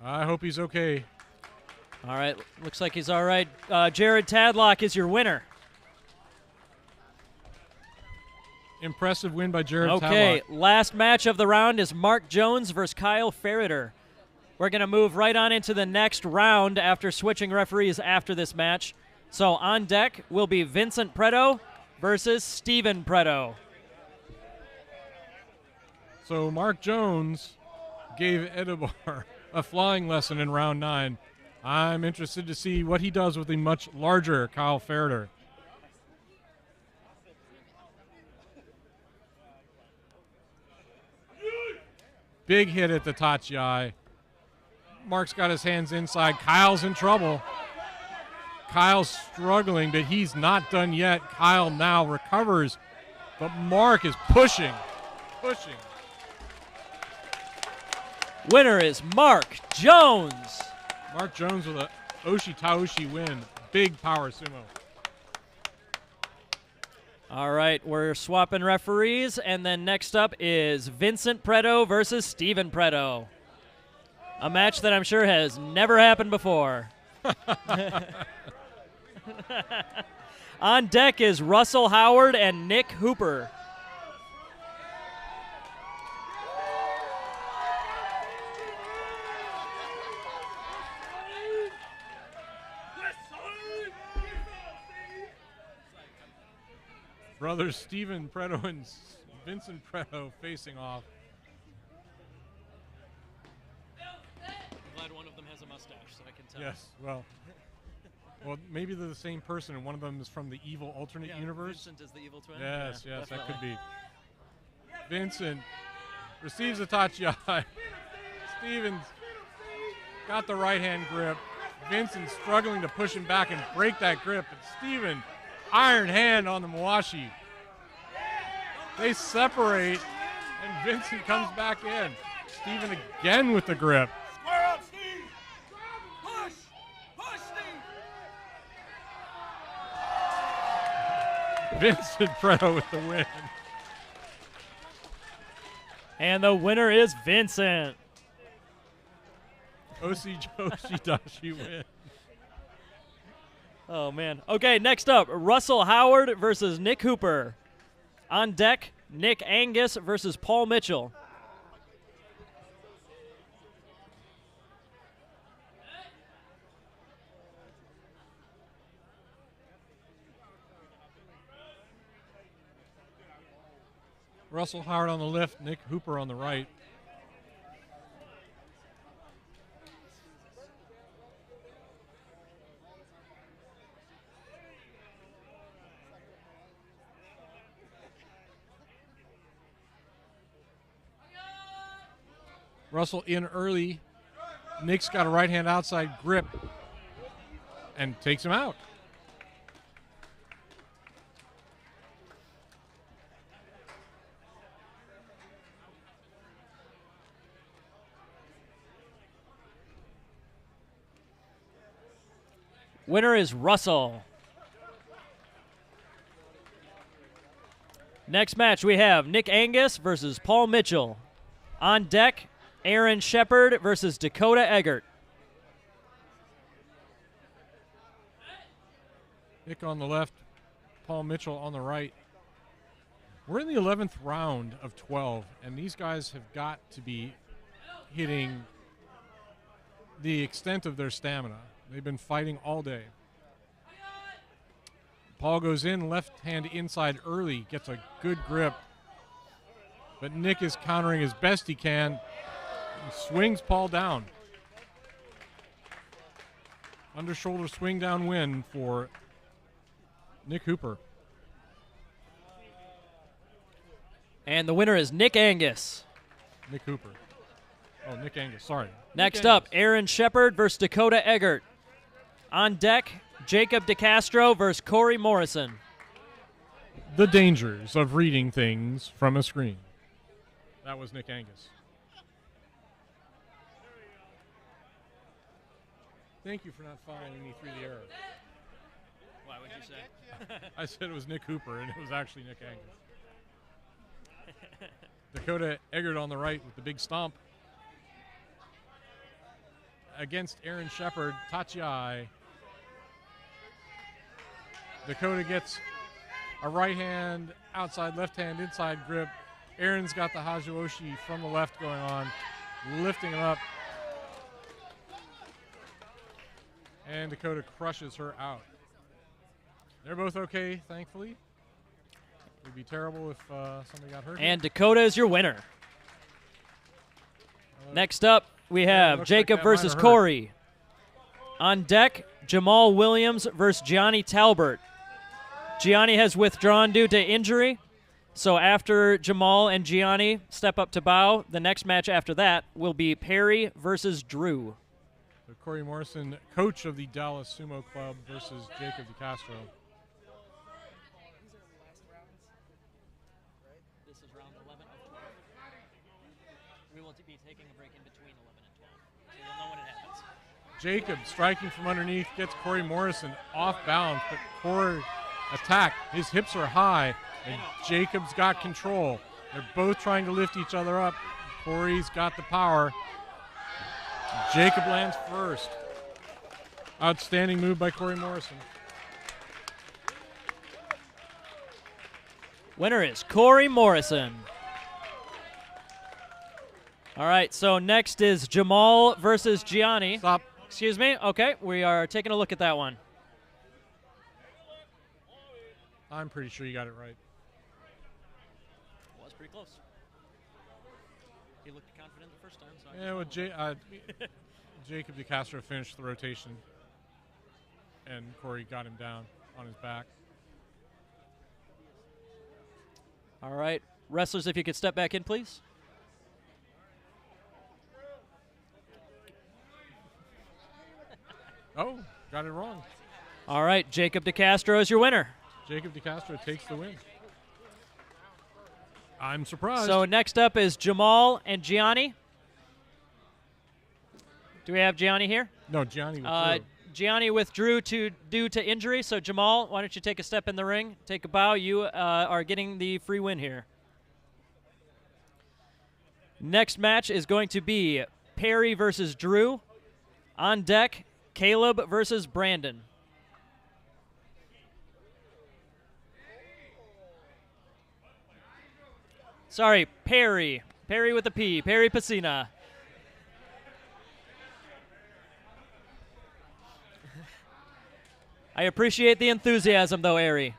I hope he's okay. All right, looks like he's all right. Jared Tadlock is your winner. Impressive win by Jared Okay, Tadlock. last match of the round is Mark Jones versus Kyle Ferreter. We're going to move right on into the next round after switching referees after this match. So on deck will be Vincent Preto versus Steven Preto. So Mark Jones gave Edebar a flying lesson in round 9. I'm interested to see what he does with the much larger Kyle Ferreter. Big hit at the Tachiai. Mark's got his hands inside. Kyle's in trouble. Kyle's struggling, but he's not done yet. Kyle now recovers, but Mark is pushing. Winner is Mark Jones. Mark Jones with a Oshi Taoshi win. Big power sumo. All right, we're swapping referees, and then next up is Vincent Preto versus Steven Preto. A match that I'm sure has never happened before. On deck is Russell Howard and Nick Hooper. Brothers Steven Preto and Vincent Preto facing off. I'm glad one of them has a mustache, so I can tell. Yes, well, maybe they're the same person, and one of them is from the evil alternate universe. Vincent is the evil twin. Yes, Yeah, yes, that definitely. could be. Vincent receives a Tachiai. Stevens got the right hand grip. Vincent struggling to push him back and break that grip. And Steven, iron hand on the Mawashi. They separate, and Vincent comes back in. Steven again with the grip. Square up, Steve. Push. Push, Steve. Vincent Preto with the win. And the winner is Vincent. Oshidashi win. Oh, man. Okay, next up, Russell Howard versus Nick Hooper. On deck, Nick Angus versus Paul Mitchell. Russell Howard on the left, Nick Hooper on the right. Russell in early. Nick's got a right hand outside grip and takes him out. Winner is Russell. Next match, we have Nick Angus versus Paul Mitchell. On deck, Aaron Shepard versus Dakota Eggert. Nick on the left, Paul Mitchell on the right. We're in the 11th round of 12, and these guys have got to be hitting the extent of their stamina. They've been fighting all day. Paul goes in, left hand inside early, gets a good grip. But Nick is countering as best he can. He swings Paul down. Under shoulder swing down win for Nick Hooper. And the winner is Nick Angus. Nick Hooper. Oh, Nick Angus, sorry. Next Nick up, Angus. Aaron Shepard versus Dakota Eggert. On deck, Jacob DeCastro versus Corey Morrison. The dangers of reading things from a screen. That was Nick Angus. Thank you for not following me through the error. Why would you say? I said it was Nick Hooper, and it was actually Nick Angus. Dakota Eggert on the right with the big stomp. Against Aaron Shepard, Tachiai. Dakota gets a right hand, outside, left hand, inside grip. Aaron's got the Hazuoshi from the left going on, lifting it up. And Dakota crushes her out. They're both okay, thankfully. It would be terrible if somebody got hurt. And Dakota is your winner. Next up, we have looks Jacob like that versus might have hurt. Corey. On deck, Jamal Williams versus Gianni Talbert. Gianni has withdrawn due to injury. So after Jamal and Gianni step up to bow, the next match after that will be Perry versus Drew. So Corey Morrison, coach of the Dallas Sumo Club, versus Jacob DeCastro. This is round 11 of 12. We will be taking a break in between 11 and 12. So you'll know when it happens. Jacob striking from underneath gets Corey Morrison off balance, but Corey attack. His hips are high, and Jacob's got control. They're both trying to lift each other up. Corey's got the power. Jacob lands first. Outstanding move by Corey Morrison. Winner is Corey Morrison. All right, so next is Jamal versus Gianni. Stop. Excuse me. Okay, we are taking a look at that one. I'm pretty sure you got it right. Was pretty close. He looked confident the first time. So Yeah, well, Jacob DeCastro finished the rotation, and Corey got him down on his back. All right, wrestlers, if you could step back in, please. Oh, got it wrong. All right, Jacob DeCastro is your winner. Jacob DeCastro takes the win. I'm surprised. So next up is Jamal and Gianni. Do we have Gianni here? No, Gianni withdrew. Gianni withdrew due to injury. So Jamal, why don't you take a step in the ring, take a bow. You are getting the free win here. Next match is going to be Perry versus Drew. On deck, Caleb versus Brandon. Sorry, Perry. Perry with a P. Perry Pacina. I appreciate the enthusiasm, though, Ari.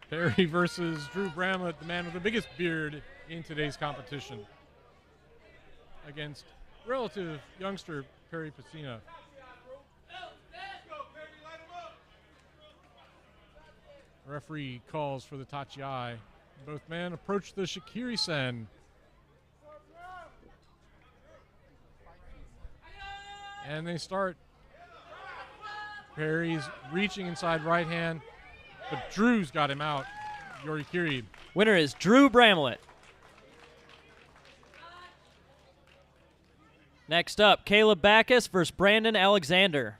Perry versus Drew Bramlett, the man with the biggest beard in today's competition, against relative youngster Perry Pacina. Referee calls for the Tachiai. Both men approach the Shikiri-sen. And they start. Perry's reaching inside right hand, but Drew's got him out. Yorikiri. Winner is Drew Bramlett. Next up, Caleb Backus versus Brandon Alexander.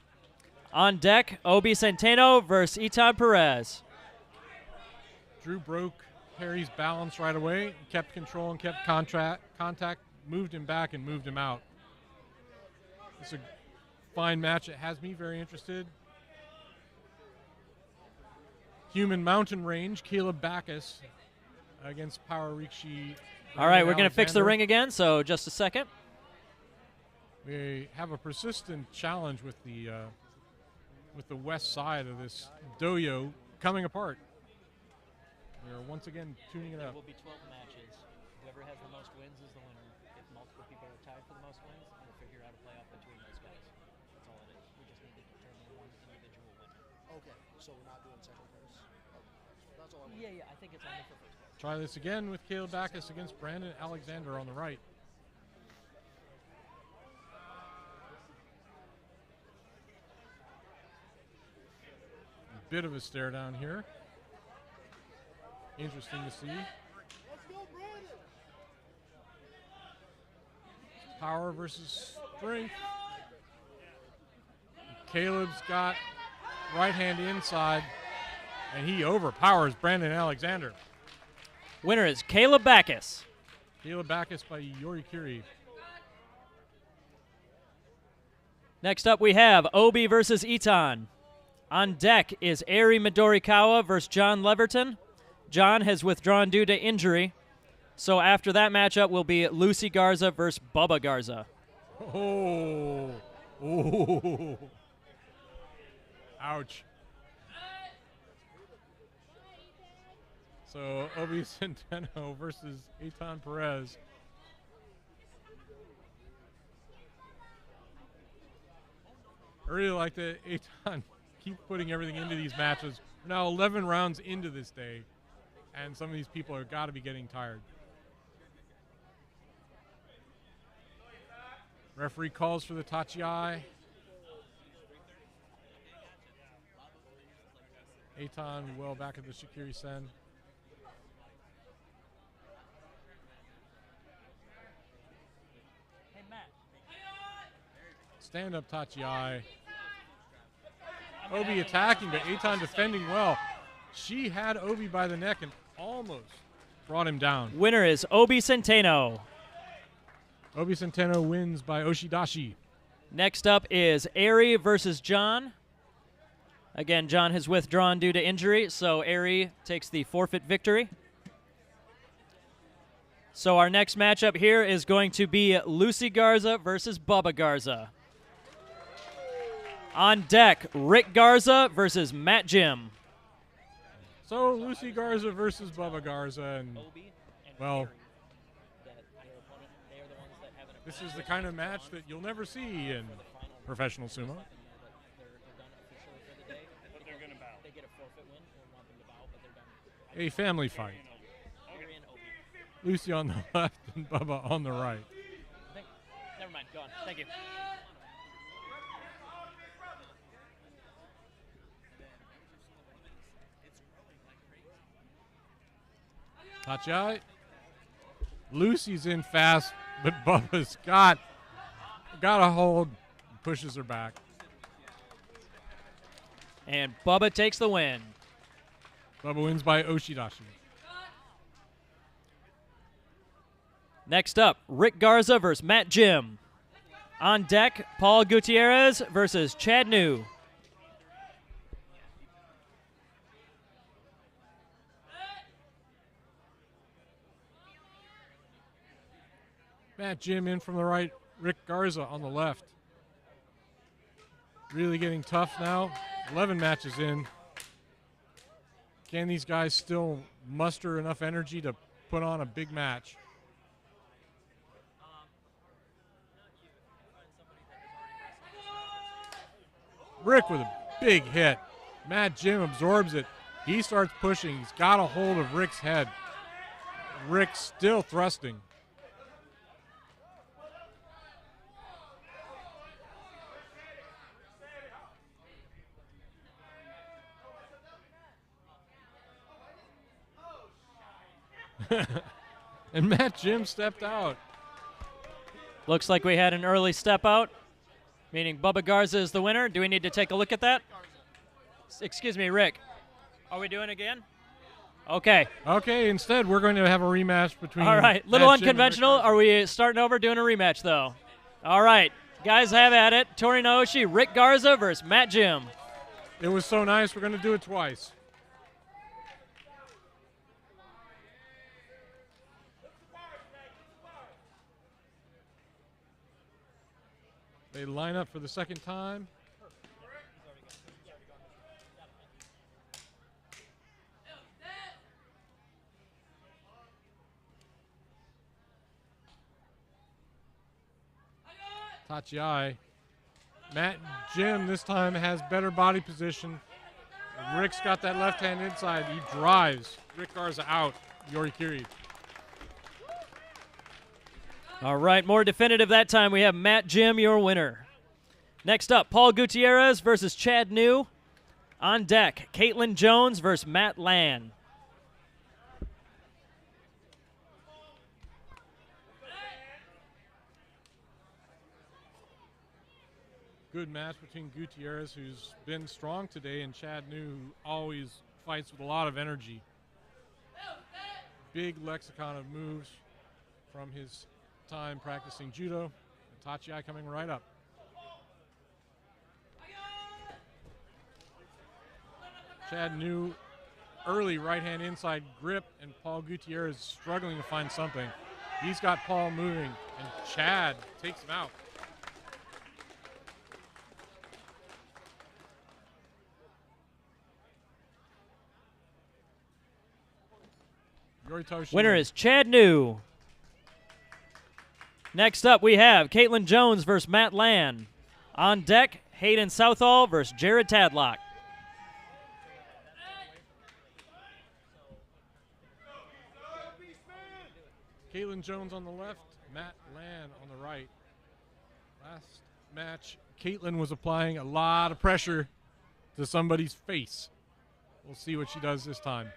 On deck, Obi Centeno versus Etan Perez. Drew broke Perry's balance right away, kept control and kept contact, moved him back and moved him out. It's a fine match. It has me very interested. Human Mountain Range, Caleb Backus against Power Rikishi. All right, we're going to fix the Alexander. ring again, so just a second. We have a persistent challenge with the west side of this doyo coming apart. We are once again tuning it There up. will be 12 matches. Whoever has the most wins is the winner. If multiple people are tied for the most wins, we'll figure out a playoff between those guys. That's all it is. We just need to determine one individual winner. Okay, so we're not doing second place. Okay. That's all I want. Yeah, I think it's only for first place. Try this again with Caleb Backus against Brandon Alexander on the right. A bit of a stare down here. Interesting to see. Power versus strength. Caleb's got right hand inside, and he overpowers Brandon Alexander. Winner is Caleb Backus. Caleb Backus by Yorikiri. Next up, we have Obi versus Eton. On deck is Eri Midorikawa versus John Leverton. John has withdrawn due to injury. So after that matchup will be Lucy Garza versus Bubba Garza. Oh. Oh. Ouch. So Obi Centeno versus Eitan Perez. I really like that Eitan keep putting everything into these matches. We're now 11 rounds into this day, and some of these people have got to be getting tired. Referee calls for the Tachiai. Eitan well back at the Shikiri Sen. Hey, Matt. Stand up Tachiai. Obi attacking, but Eitan defending well. She had Obi by the neck and almost brought him down. Winner is Obi Centeno. Obi Centeno wins by Oshidashi. Next up is Eri versus John. Again, John has withdrawn due to injury, so Eri takes the forfeit victory. So our next matchup here is going to be Lucy Garza versus Bubba Garza. On deck, Rick Garza versus Matt Jim. So Lucy Garza versus Bubba Garza, and well, this is the kind of match that you'll never see in professional sumo. A family fight. Lucy on the left and Bubba on the right. Never mind, go on. Thank you. Tachiai. Lucy's in fast, but Bubba's got a hold, pushes her back. And Bubba takes the win. Bubba wins by Oshidashi. Next up, Rick Garza versus Matt Jim. On deck, Paul Gutierrez versus Chad New. Matt Jim in from the right, Rick Garza on the left. Really getting tough now. 11 matches in. Can these guys still muster enough energy to put on a big match? Rick with a big hit. Matt Jim absorbs it. He starts pushing. He's got a hold of Rick's head. Rick still thrusting. And Matt Jim stepped out. Looks like we had an early step out, meaning Bubba Garza is the winner. Do we need to take a look at that? Excuse me, Rick. Are we doing it again? Okay. Okay, instead we're going to have a rematch between. All right. Little Matt Jim and unconventional. Rick Are we starting over doing a rematch, though? All right. Guys, have at it. Tori Naoshi, Rick Garza versus Matt Jim. It was so nice. We're going to do it twice. They line up for the second time. Tachiai. Matt Jim this time has better body position. Rick's got that left hand inside. He drives Rick Garza out. Yorikiri. All right, more definitive that time. We have Matt Jim, your winner. Next up, Paul Gutierrez versus Chad New. On deck, Caitlin Jones versus Matt Land. Good match between Gutierrez, who's been strong today, and Chad New, who always fights with a lot of energy. Big lexicon of moves from his time practicing judo. Tachiai coming right up. Chad New, early right hand inside grip, and Paul Gutierrez struggling to find something. He's got Paul moving, and Chad takes him out. Winner is Chad New. Next up, we have Caitlin Jones versus Matt Land. On deck, Hayden Southall versus Jared Tadlock. Caitlin Jones on the left, Matt Land on the right. Last match, Caitlin was applying a lot of pressure to somebody's face. We'll see what she does this time.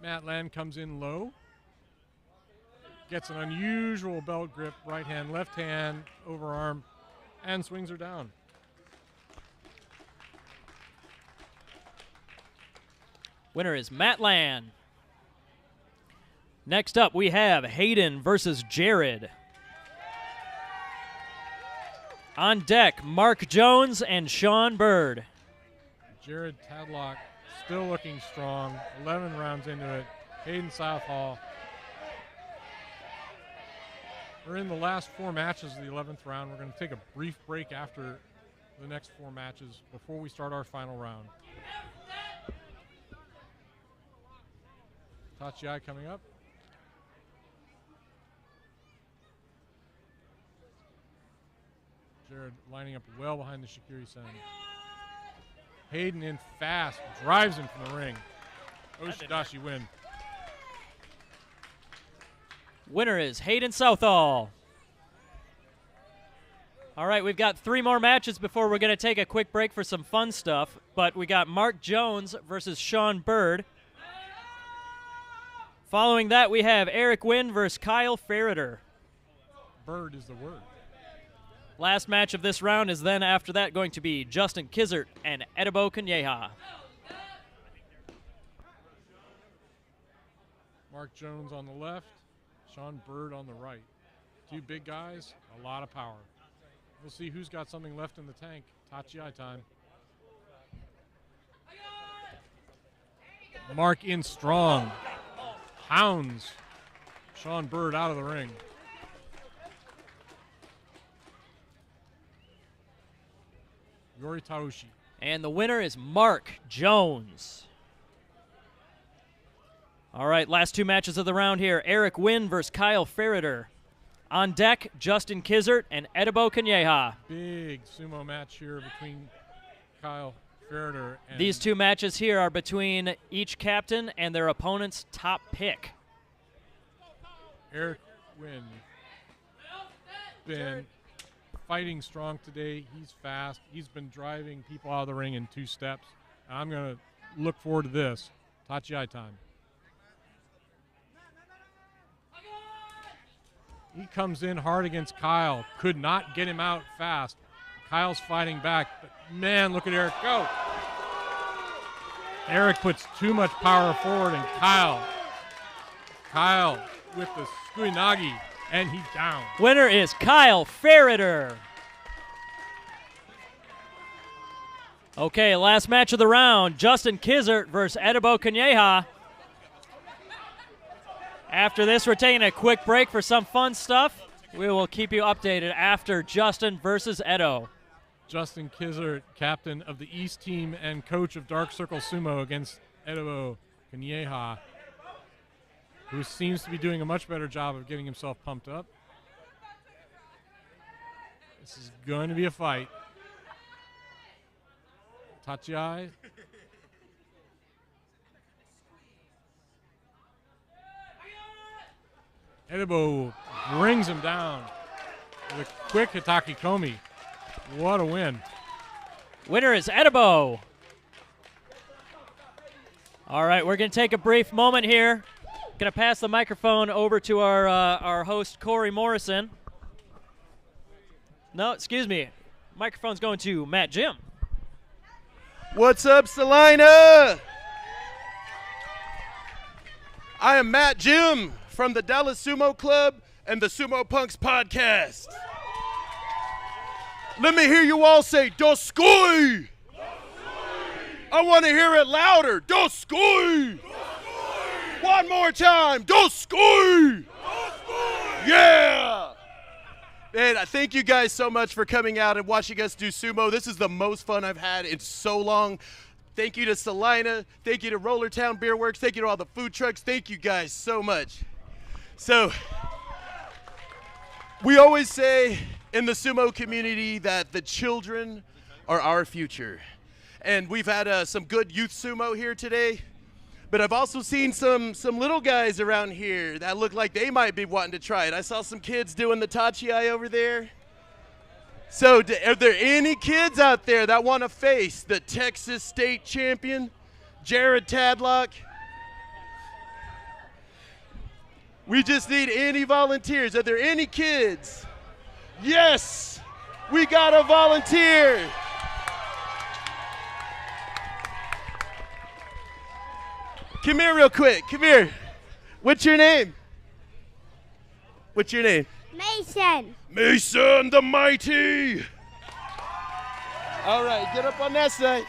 Matt Land comes in low. Gets an unusual belt grip, right hand, left hand, overarm, and swings her down. Winner is Matt Land. Next up, we have Hayden versus Jared. On deck, Mark Jones and Sean Bird. Jared Tadlock still looking strong. 11 rounds into it. Hayden Southall. We're in the last 4 matches of the 11th round. We're going to take a brief break after the next 4 matches before we start our final round. Tachiai coming up. Jared lining up well behind the Shikiri-sen. Hayden in fast, drives him from the ring. Oshidashi win. Winner is Hayden Southall. All right, we've got 3 more matches before we're going to take a quick break for some fun stuff. But we got Mark Jones versus Sean Bird. Following that, we have Eric Wynn versus Kyle Ferreter. Bird is the word. Last match of this round is then after that going to be Justin Kizert and Edibo Kanyeha. Mark Jones on the left, Sean Bird on the right. 2 big guys, a lot of power. We'll see who's got something left in the tank. Tachiai time. Mark in strong. Hounds Sean Bird out of the ring. Yori Taoshi. And the winner is Mark Jones. All right, last 2 matches of the round here. Eric Wynn versus Kyle Ferreter. On deck, Justin Kizert and Edibo Kanyeha. Big sumo match here between Kyle Ferreter and These 2 matches here are between each captain and their opponent's top pick. Eric Wynn. Been fighting strong today. He's fast. He's been driving people out of the ring in 2 steps. I'm going to look forward to this. Tachiai time. He comes in hard against Kyle. Could not get him out fast. Kyle's fighting back. But man, look at Eric go. Eric puts too much power forward, and Kyle with the Skuinagi, and he's down. Winner is Kyle Ferreter. Okay, last match of the round, Justin Kizert versus Edibo Kanyeha. After this, we're taking a quick break for some fun stuff. We will keep you updated after Justin versus Edo. Justin Kizzer, captain of the East team and coach of Dark Circle Sumo, against Edo Kanyeha, who seems to be doing a much better job of getting himself pumped up. This is going to be a fight. Tachiai. Edibo brings him down with a quick Hitaki Komi. What a win. Winner is Edibo. All right, we're going to take a brief moment here. Going to pass the microphone over to our host, Corey Morrison. No, excuse me. Microphone's going to Matt Jim. What's up, Salina? I am Matt Jim from the Dallas Sumo Club and the Sumo Punks podcast. Let me hear you all say, Doskoi! I want to hear it louder. Doskoi! One more time. Doskoi! Yeah! Man, I thank you guys so much for coming out and watching us do sumo. This is the most fun I've had in so long. Thank you to Salina. Thank you to Rollertown Beer Works. Thank you to all the food trucks. Thank you guys so much. So, we always say in the sumo community that the children are our future. And we've had some good youth sumo here today. But I've also seen some little guys around here that look like they might be wanting to try it. I saw some kids doing the tachi over there. So are there any kids out there that want to face the Texas State champion, Jared Tadlock? We just need any volunteers. Are there any kids? Yes, we got a volunteer. Come here real quick, come here. What's your name? What's your name? Mason. Mason the Mighty. All right, get up on that side.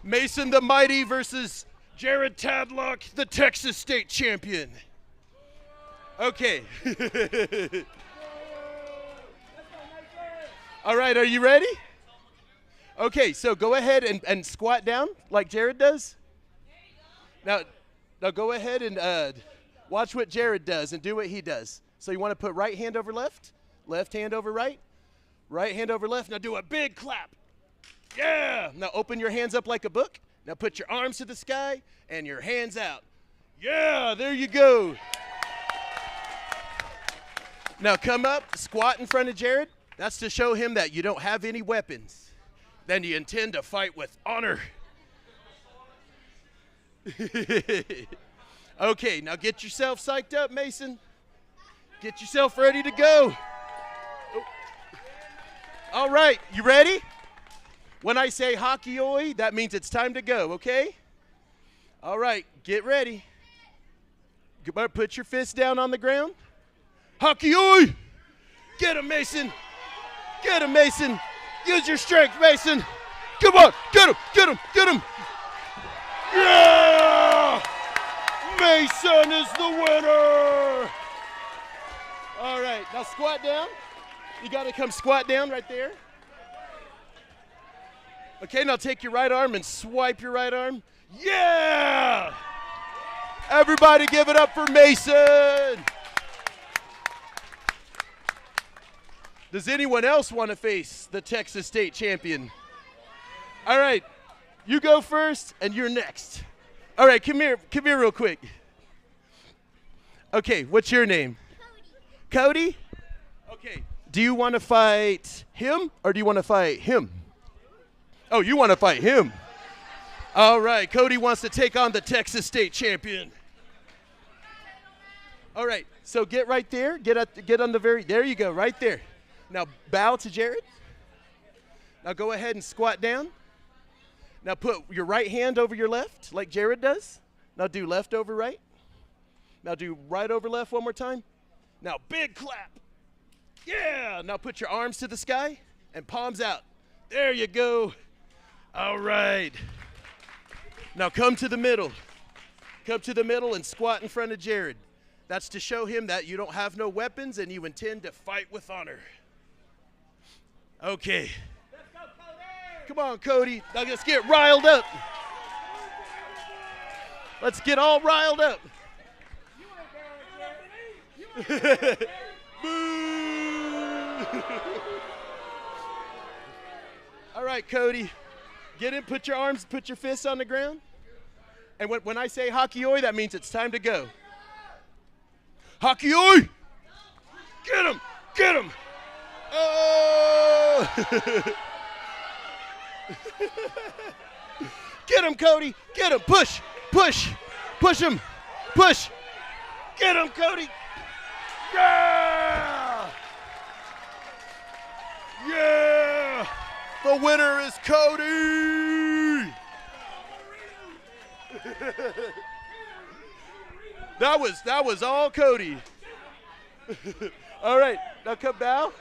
Mason the Mighty versus Jared Tadlock, the Texas State champion. Okay. All right, are you ready? Okay, so go ahead and squat down like Jared does. Now go ahead and watch what Jared does and do what he does. So you want to put right hand over left, left hand over right hand over left. Now do a big clap. Yeah! Now open your hands up like a book. Now put your arms to the sky and your hands out. Yeah, there you go. Now come up, squat in front of Jared. That's to show him that you don't have any weapons. Then you intend to fight with honor. Okay, now get yourself psyched up, Mason. Get yourself ready to go. All right, you ready? When I say hakioi, that means it's time to go, okay? All right, get ready. Put your fist down on the ground. Hakioi! Get him, Mason. Get him, Mason. Use your strength, Mason. Come on, get him, get him, get him. Yeah! Mason is the winner. All right, now squat down. You got to come squat down right there. Okay, now take your right arm and swipe your right arm. Yeah! Everybody give it up for Mason. Does anyone else want to face the Texas State champion? All right, you go first and you're next. All right, come here real quick. Okay, what's your name? Cody? Okay, do you want to fight him or do you want to fight him? Oh, you want to fight him. All right, Cody wants to take on the Texas State champion. All right, so get right there. Get on the there you go, right there. Now bow to Jared. Now go ahead and squat down. Now put your right hand over your left like Jared does. Now do left over right. Now do right over left one more time. Now big clap. Yeah, now put your arms to the sky and palms out. There you go. All right. Now come to the middle. come to the middle and squat in front of Jared. That's to show him that you don't have no weapons and you intend to fight with honor. Okay. Let's go, Cody! Come on, Cody. Now let's get riled up. Let's get all riled up. Boo! All right, Cody. Get in, put your arms, put your fists on the ground. And when I say hockey oi, that means it's time to go. Hockey oi! Get him! Get him! Oh! Get him, Cody! Get him! Push! Push! Push him! Push! Get him, Cody! Yeah! Yeah! The winner is Cody! That was all Cody. All right, now come bow.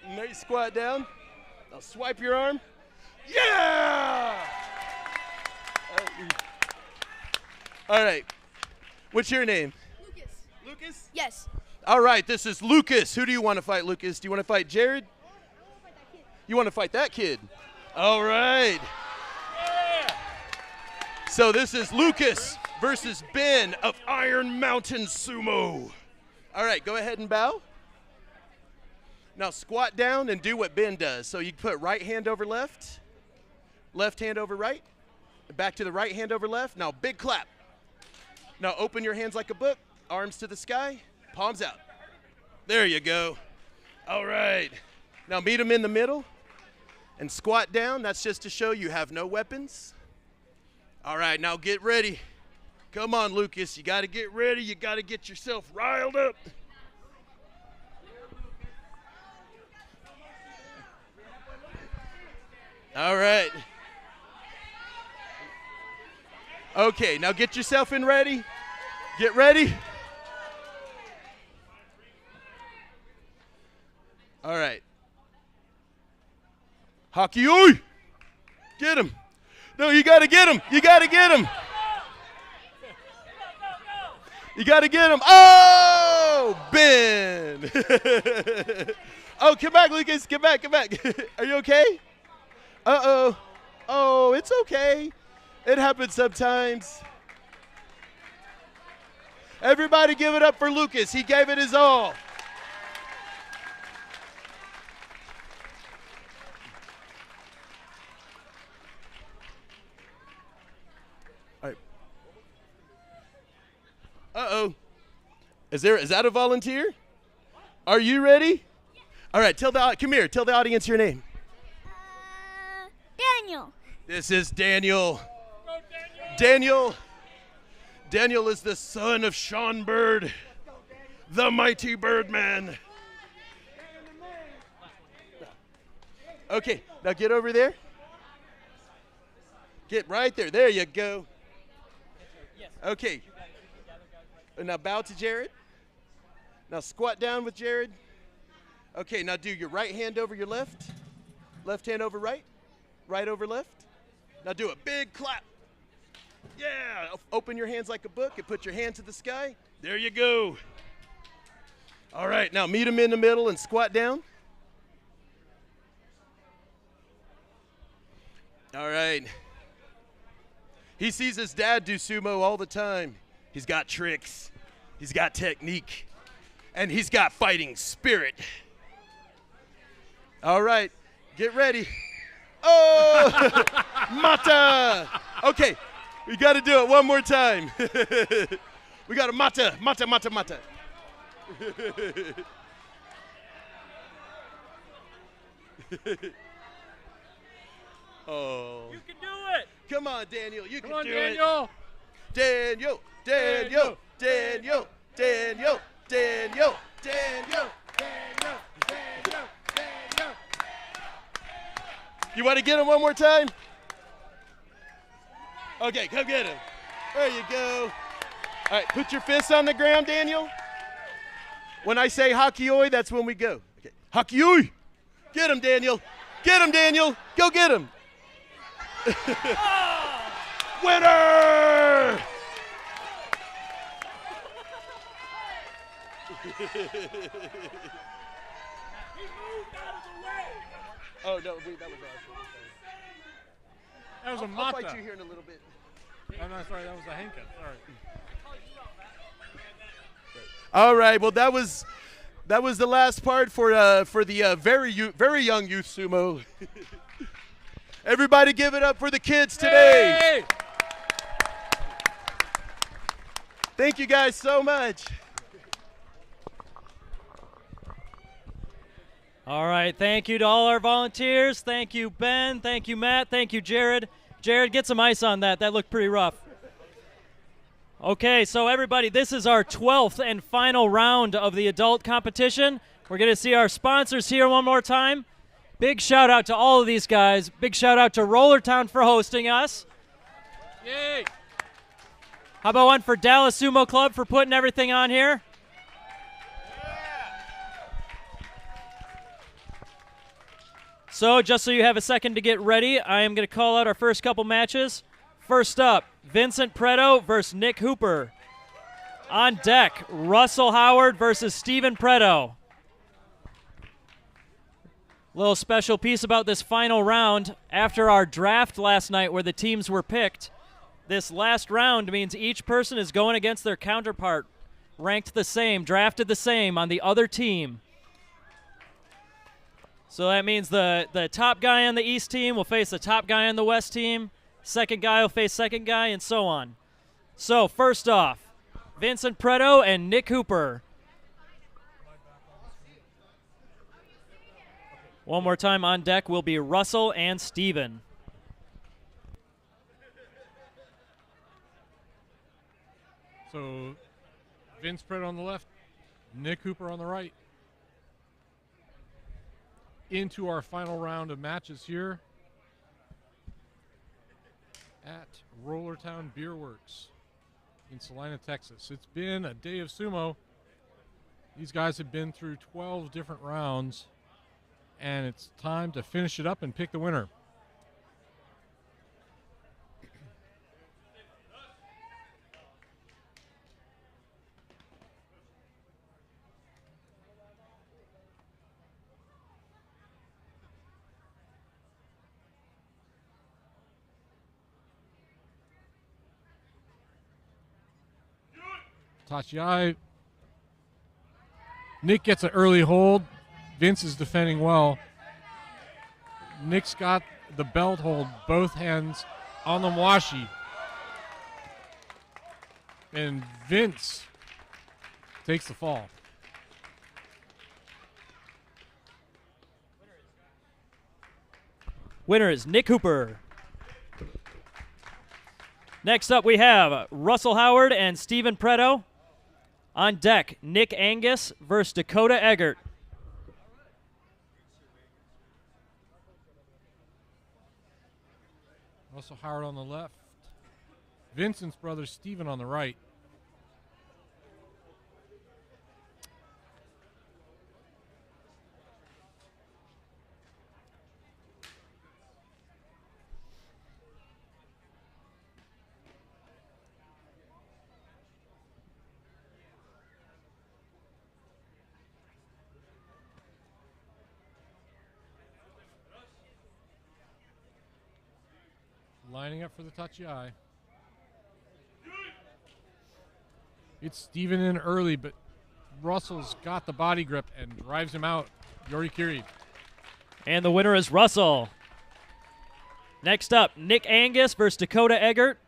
Nice squat down. Now swipe your arm. Yeah! All right. What's your name? Lucas. Lucas? Yes. All right, this is Lucas. Who do you want to fight, Lucas? Do you want to fight Jared? You want to fight that kid? All right. So this is Lucas versus Ben of Iron Mountain Sumo. All right, go ahead and bow. Now squat down and do what Ben does. So you put right hand over left, left hand over right, back to the right hand over left. Now big clap. Now open your hands like a book, arms to the sky, palms out. There you go. All right. Now meet him in the middle and squat down. That's just to show you have no weapons. All right, now get ready. Come on, Lucas. You got to get ready. You got to get yourself riled up. All right. Okay, now get yourself in ready. Get ready. All right. Hockey, oi! Get him. No, you got to get him. You got to get him. You got to get him. Oh, Ben. Oh, come back, Lucas. Get back, get back. Are you okay? Uh-oh. Oh, it's okay. It happens sometimes. Everybody give it up for Lucas. He gave it his all. All right. Uh-oh. Is that a volunteer? Are you ready? All right, come here. Tell the audience your name. Daniel. This is Daniel. Daniel is the son of Sean Bird, the mighty Birdman. Okay, now get over there. Get right there. There you go. Okay. Now bow to Jared. Now squat down with Jared. Okay, now do your right hand over your left. Left hand over right. Right over left. Now do a big clap. Yeah, open your hands like a book and put your hand to the sky. There you go. All right, now meet him in the middle and squat down. All right. He sees his dad do sumo all the time. He's got tricks. He's got technique. And he's got fighting spirit. All right, get ready. Oh, mata. Okay, we got to do it one more time. We got a mata. Oh. You can do it. Come on, Daniel. You Come can on, do Daniel. it. Daniel. Daniel. Daniel. Daniel. Daniel. Daniel. You want to get him one more time? Okay, come get him. There you go. All right, put your fists on the ground, Daniel. When I say hockey oi, that's when we go. Okay, hockey oi. Get him, Daniel. Get him, Daniel. Go get him. Winner! Oh, no, wait, that was ours. That was a I'll mata. fight you here in a little bit. Oh, no, sorry, that was a henka. Sorry. All right, well, that was the last part for the very young youth sumo. Everybody give it up for the kids today. Hey! Thank you guys so much. All right, thank you to all our volunteers. Thank you, Ben. Thank you, Matt. Thank you, Jared. Jared, get some ice on that. That looked pretty rough. Okay, so everybody, this is our 12th and final round of the adult competition. We're going to see our sponsors here one more time. Big shout out to all of these guys. Big shout out to Rollertown for hosting us. Yay! How about one for Dallas Sumo Club for putting everything on here? So, just so you have a second to get ready, I am going to call out our first couple matches. First up, Vincent Preto versus Nick Hooper. On deck, Russell Howard versus Steven Preto. Little special piece about this final round. After our draft last night where the teams were picked, this last round means each person is going against their counterpart, ranked the same, drafted the same on the other team. So that means the top guy on the East team will face the top guy on the West team. Second guy will face second guy, and so on. So first off, Vincent Preto and Nick Hooper. One more time on deck will be Russell and Steven. So Vince Preto on the left, Nick Hooper on the right. Into our final round of matches here at Rollertown Beer Works in Salina, Texas. It's been a day of sumo. These guys have been through 12 different rounds, and it's time to finish it up and pick the winner. Tachiai. Nick gets an early hold. Vince is defending well. Nick's got the belt hold, both hands on the washi. And Vince takes the fall. Winner is Nick Hooper. Next up we have Russell Howard and Steven Preto. On deck, Nick Angus versus Dakota Eggert. Russell Howard on the left. Vincent's brother Steven on the right. Lining up for the Tachiai. It's Steven in early, but Russell's got the body grip and drives him out. Yorikiri. And the winner is Russell. Next up, Nick Angus versus Dakota Eggert.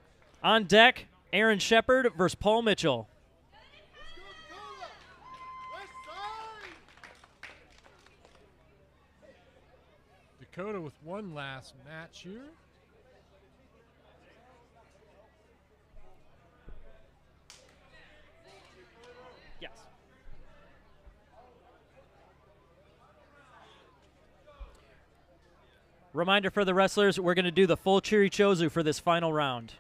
On deck, Aaron Shepard versus Paul Mitchell. Dakota with one last match here. Yes. Reminder for the wrestlers, we're going to do the full Chirichozu for this final round.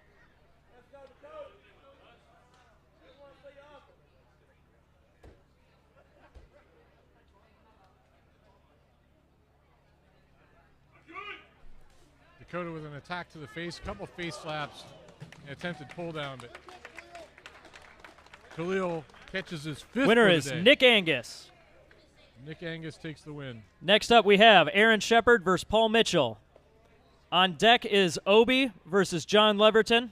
Dakota with an attack to the face, couple face slaps attempted pull down, but Khalil catches his fifth. Winner for the is day. Nick Angus. Nick Angus takes the win. Next up, we have Aaron Shepard versus Paul Mitchell. On deck is Obi versus John Leverton.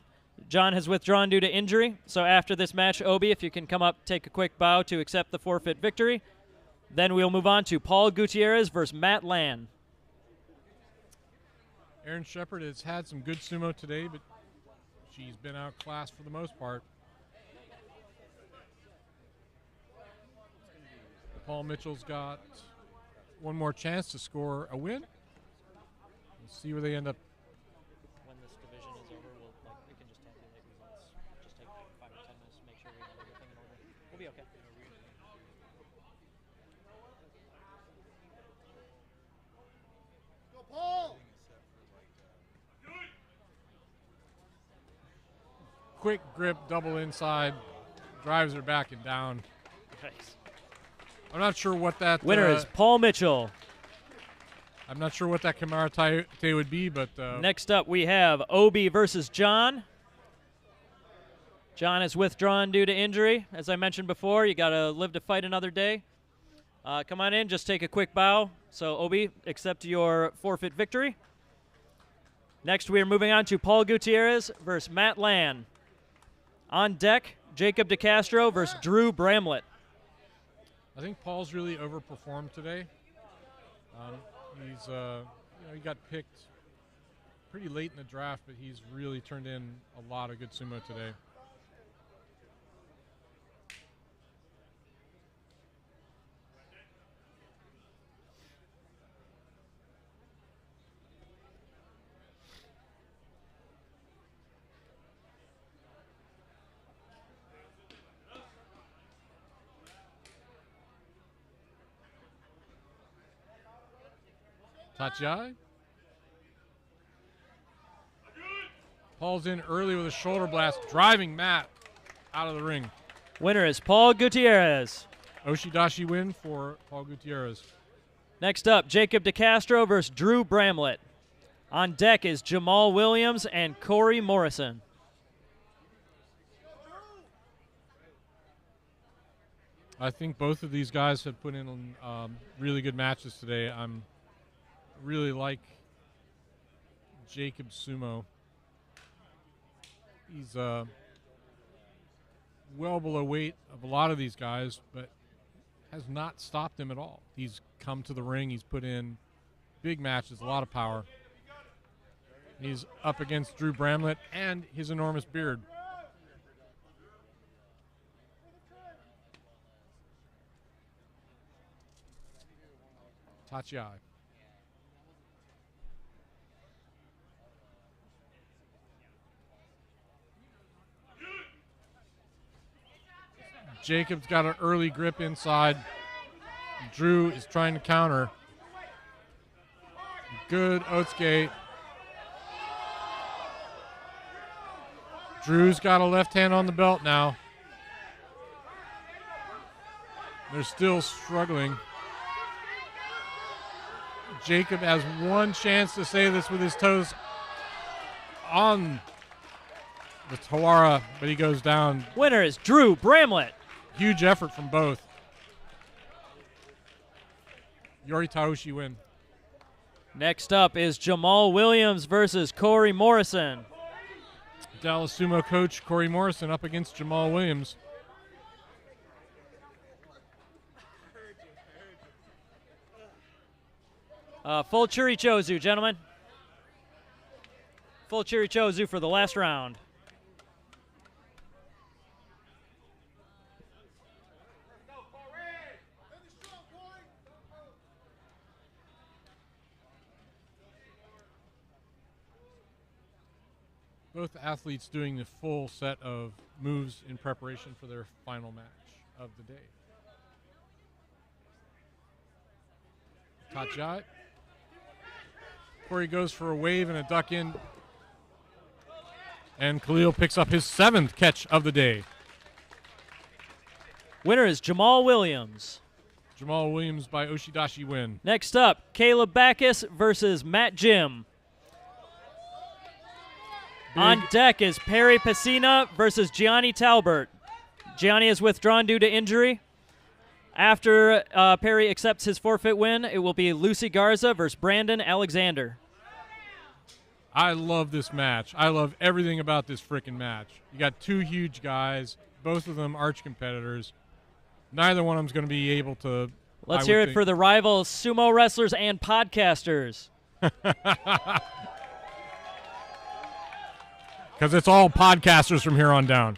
John has withdrawn due to injury, so after this match, Obi, if you can come up, take a quick bow to accept the forfeit victory. Then we'll move on to Paul Gutierrez versus Matt Land. Aaron Shepard has had some good sumo today, but she's been outclassed for the most part. Paul Mitchell's got one more chance to score a win. We'll see where they end up. When this division is over, we can just tabulate results. Just take 5 or 10 minutes to make sure we have everything in order. We'll be okay. Go, Paul! Quick grip, double inside, drives her back and down. Nice. I'm not sure what that Winner is Paul Mitchell. I'm not sure what that Kamara Tai would be, but Next up, we have Obi versus John. John is withdrawn due to injury. As I mentioned before, you got to live to fight another day. Come on in, just take a quick bow. So, Obi, accept your forfeit victory. Next, we are moving on to Paul Gutierrez versus Matt Land. On deck, Jacob DeCastro versus Drew Bramlett. I think Paul's really overperformed today. He got picked pretty late in the draft, but he's really turned in a lot of good sumo today. Tachiai. Paul's in early with a shoulder blast, driving Matt out of the ring. Winner is Paul Gutierrez. Oshidashi win for Paul Gutierrez. Next up, Jacob DeCastro versus Drew Bramlett. On deck is Jamal Williams and Corey Morrison. I think both of these guys have put in really good matches today. I'm really like Jacob Sumo. He's well below weight of a lot of these guys, but has not stopped him at all. He's come to the ring. He's put in big matches, a lot of power. He's up against Drew Bramlett and his enormous beard. Tachiai. Jacob's got an early grip inside. Drew is trying to counter. Good Otsuke. Drew's got a left hand on the belt now. They're still struggling. Jacob has one chance to save this with his toes on the Tawara, but he goes down. Winner is Drew Bramlett. Huge effort from both. Yori Taoshi win. Next up is Jamal Williams versus Corey Morrison. Dallas Sumo coach Corey Morrison up against Jamal Williams. Full Chirichozu, gentlemen. Full Chirichozu for the last round. Both athletes doing the full set of moves in preparation for their final match of the day. Tachiai. Corey goes for a wave and a duck in. And Khalil picks up his 7th catch of the day. Winner is Jamal Williams. Jamal Williams by Oshidashi win. Next up, Caleb Backus versus Matt Jim. On deck is Perry Pacina versus Gianni Talbert. Gianni is withdrawn due to injury. After Perry accepts his forfeit win, it will be Lucy Garza versus Brandon Alexander. I love this match. I love everything about this freaking match. You got two huge guys, both of them arch competitors. Neither one of them's going to be able to. Let's hear it for the rival sumo wrestlers and podcasters. Because it's all podcasters from here on down.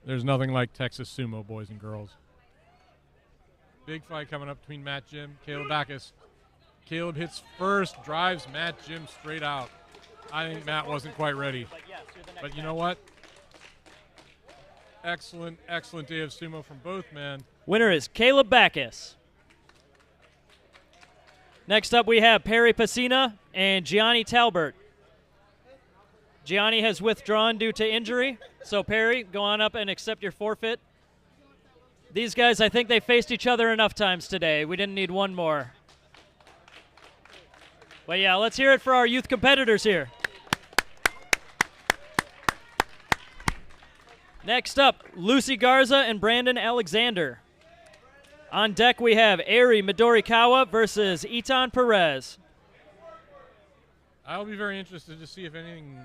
There's nothing like Texas sumo, boys and girls. Big fight coming up between Matt Jim, Caleb Backus. Caleb hits first, drives Matt Jim straight out. I think Matt wasn't quite ready. But you know what? Excellent, excellent day of sumo from both men. Winner is Caleb Backus. Next up, we have Perry Pacina and Gianni Talbert. Gianni has withdrawn due to injury, so Perry, go on up and accept your forfeit. These guys, I think they faced each other enough times today. We didn't need one more. But yeah, let's hear it for our youth competitors here. Next up, Lucy Garza and Brandon Alexander. On deck, we have Eri Midorikawa versus Itan Perez. I'll be very interested to see if anything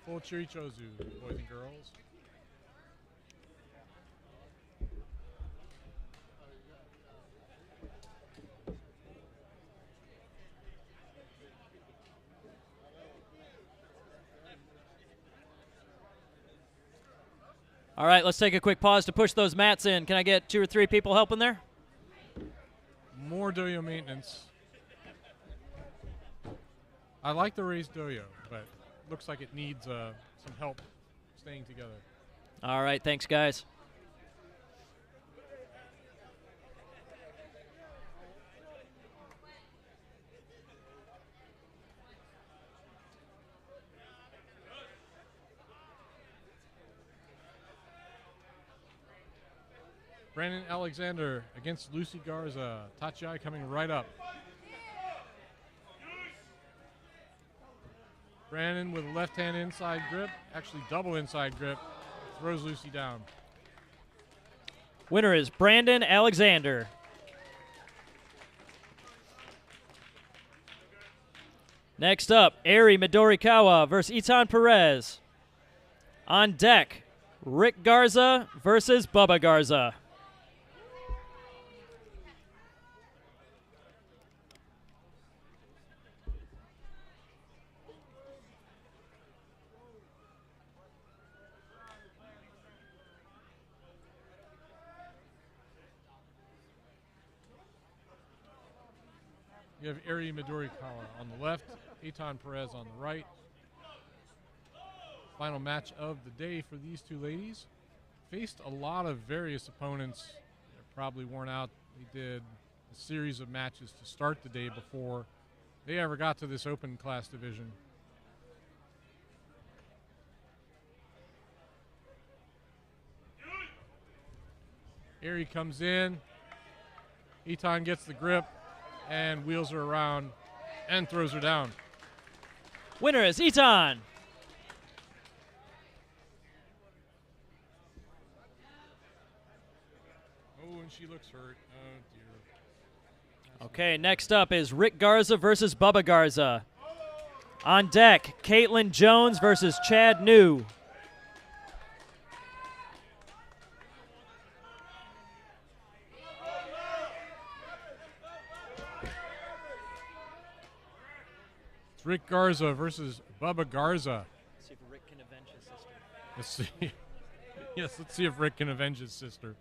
full chirichozu, boys and girls. All right, let's take a quick pause to push those mats in. Can I get 2 or 3 people helping there? More doyo maintenance. I like the raised doyo, but looks like it needs some help staying together. All right, thanks, guys. Brandon Alexander against Lucy Garza. Tachiai coming right up. Brandon with a left hand inside grip, actually double inside grip, throws Lucy down. Winner is Brandon Alexander. Next up, Eri Midorikawa versus Itan Perez. On deck, Rick Garza versus Bubba Garza. You have Eri Midorikawa on the left, Itan Perez on the right. Final match of the day for these two ladies. Faced a lot of various opponents. They're probably worn out. They did a series of matches to start the day before they ever got to this open class division. Eri comes in. Itan gets the grip and wheels her around and throws her down. Winner is Itan. Oh, and she looks hurt. Oh, dear. Okay, next up is Rick Garza versus Bubba Garza. On deck, Caitlin Jones versus Chad New. Rick Garza versus Bubba Garza. Let's see if Rick can avenge his sister. Let's see. Yes, let's see if Rick can avenge his sister.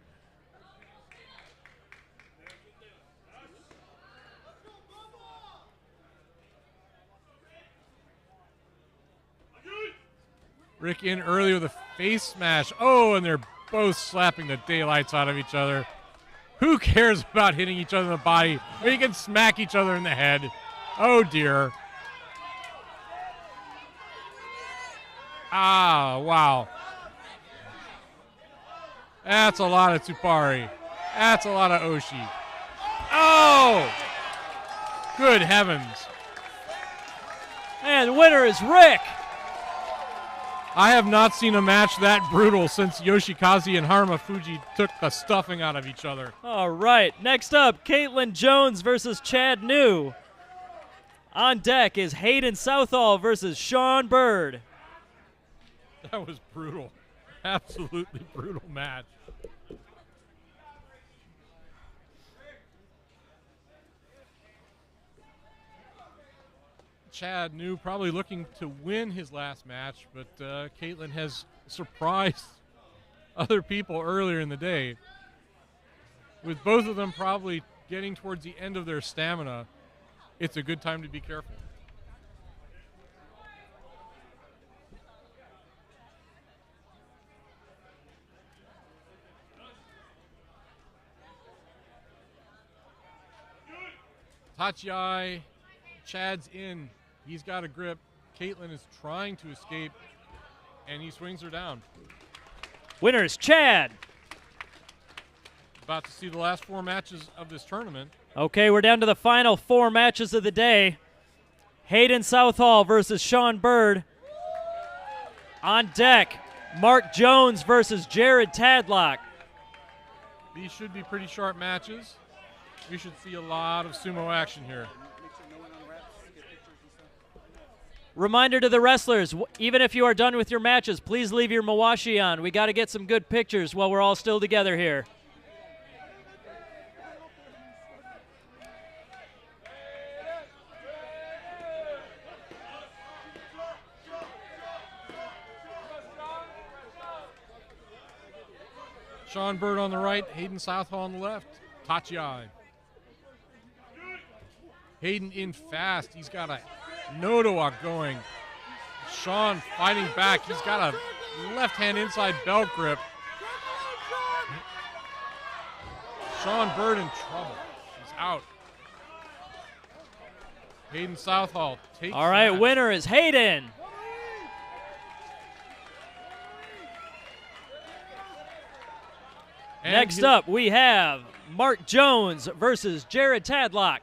Rick in early with a face smash. Oh, and they're both slapping the daylights out of each other. Who cares about hitting each other in the body? Or you can smack each other in the head. Oh, dear. Ah, wow. That's a lot of Tsupari. That's a lot of Oshi. Oh! Good heavens. And the winner is Rick. I have not seen a match that brutal since Yoshikaze and Hamafuji took the stuffing out of each other. All right. Next up, Caitlin Jones versus Chad New. On deck is Hayden Southall versus Sean Bird. That was brutal. Absolutely brutal match. Chad New probably looking to win his last match, but Caitlin has surprised other people earlier in the day. With both of them probably getting towards the end of their stamina, it's a good time to be careful. Tachiai, Chad's in. He's got a grip. Caitlin is trying to escape, and he swings her down. Winner is Chad. About to see the last 4 matches of this tournament. Okay, we're down to the final 4 matches of the day. Hayden Southall versus Sean Bird. On deck, Mark Jones versus Jared Tadlock. These should be pretty sharp matches. We should see a lot of sumo action here. Reminder to the wrestlers, even if you are done with your matches, please leave your mawashi on. We got to get some good pictures while we're all still together here. Sean Bird on the right, Hayden Southall on the left. Tachiai. Hayden in fast. He's got a Nodoa going. Sean fighting back. He's got a left hand inside belt grip. Sean Bird in trouble. He's out. Hayden Southall takes. All right, that. winner is Hayden. And Next up, we have Mark Jones versus Jared Tadlock.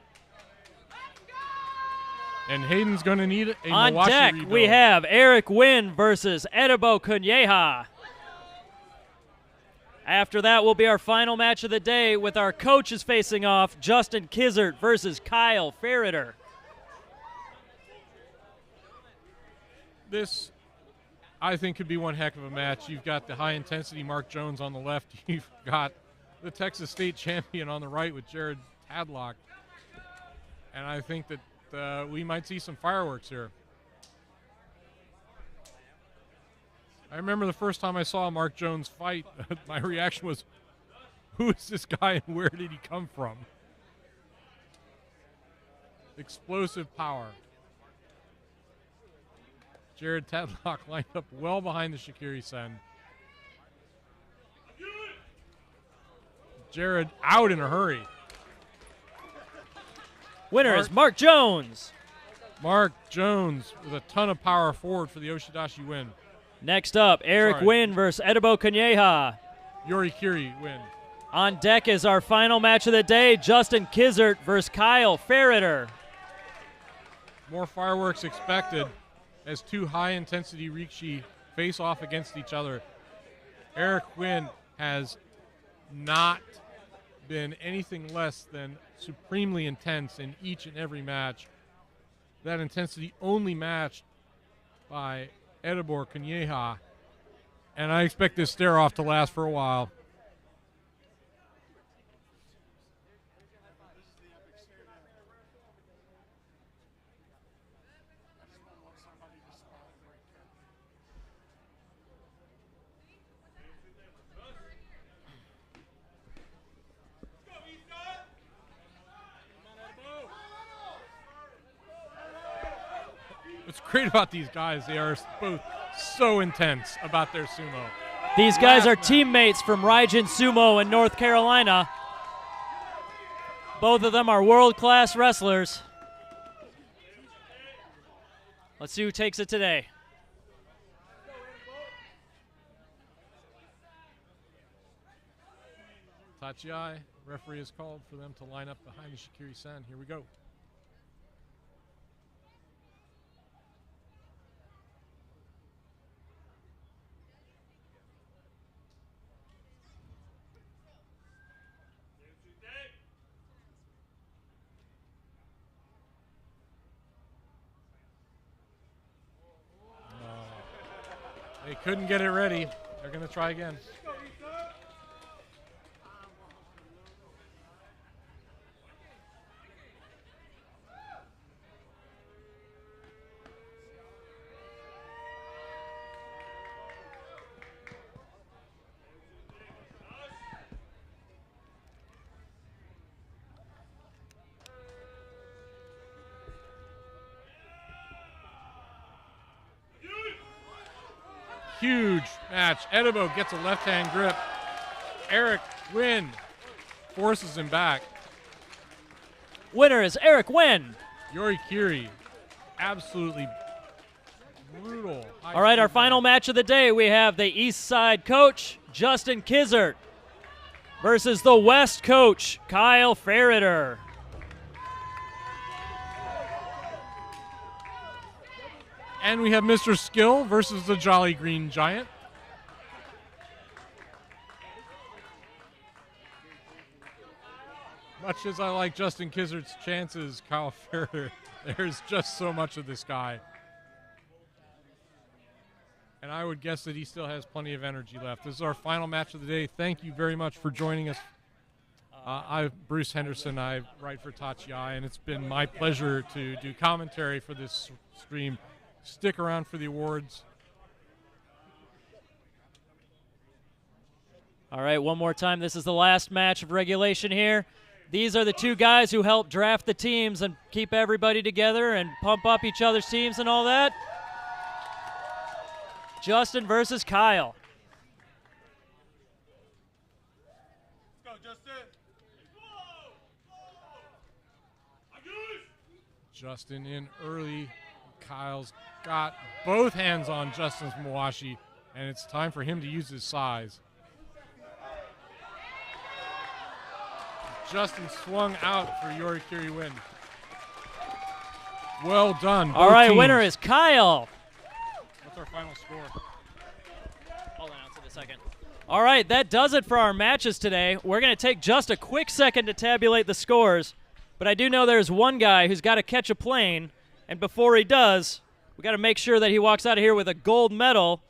And Hayden's going to need a On Mawashi deck, rebuild. we have Eric Wynn versus Edibo Kunyeha. After that will be our final match of the day with our coaches facing off, Justin Kizzert versus Kyle Ferreter. This, I think, could be one heck of a match. You've got the high-intensity Mark Jones on the left. You've got the Texas State champion on the right with Jared Tadlock. And I think that we might see some fireworks here. I remember the first time I saw Mark Jones fight, my reaction was, who is this guy and where did he come from? Explosive power. Jared Tadlock lined up well behind the Shikiri-sen. Jared out in a hurry. Winner is Mark Jones. Mark Jones with a ton of power forward for the Oshidashi win. Next up, Eric Wynn versus Edibo Kunyeha. Yorikiri win. On deck is our final match of the day, Justin Kizzert versus Kyle Ferreter. More fireworks expected as 2 high-intensity Rikishi face off against each other. Eric Wynn has not been anything less than supremely intense in each and every match. That intensity only matched by Edibor Kunyeha. And I expect this stare-off to last for a while. What's great about these guys, they are both so intense about their sumo. These guys are teammates from Raijin Sumo in North Carolina. Both of them are world-class wrestlers. Let's see who takes it today. Tachiai, referee has called for them to line up behind the Shikiri-san. Here we go. They couldn't get it ready. They're going to try again. Huge match. Edebo gets a left-hand grip. Eric Wynn forces him back. Winner is Eric Wynn. Yori Kiri, absolutely brutal. All right, our final match of the day, we have the East Side coach, Justin Kizzert, versus the West coach, Kyle Ferreter. And we have Mr. Skill versus the Jolly Green Giant. Much as I like Justin Kizzert's chances, Kyle Ferreter, there's just so much of this guy. And I would guess that he still has plenty of energy left. This is our final match of the day. Thank you very much for joining us. I'm Bruce Henderson. I write for Tachiai, and it's been my pleasure to do commentary for this stream. Stick around for the awards. All right, one more time. This is the last match of regulation here. These are the two guys who help draft the teams and keep everybody together and pump up each other's teams and all that. Justin versus Kyle. Let's go, Justin. Justin in early. Kyle's got both hands on Justin's Mawashi, and it's time for him to use his size. Justin swung out for Yorikiri win. Well done. All right, teams. winner is Kyle. What's our final score? I'll announce it in a second. All right, that does it for our matches today. We're going to take just a quick second to tabulate the scores, but I do know there's one guy who's got to catch a plane. And before he does, we got to make sure that he walks out of here with a gold medal.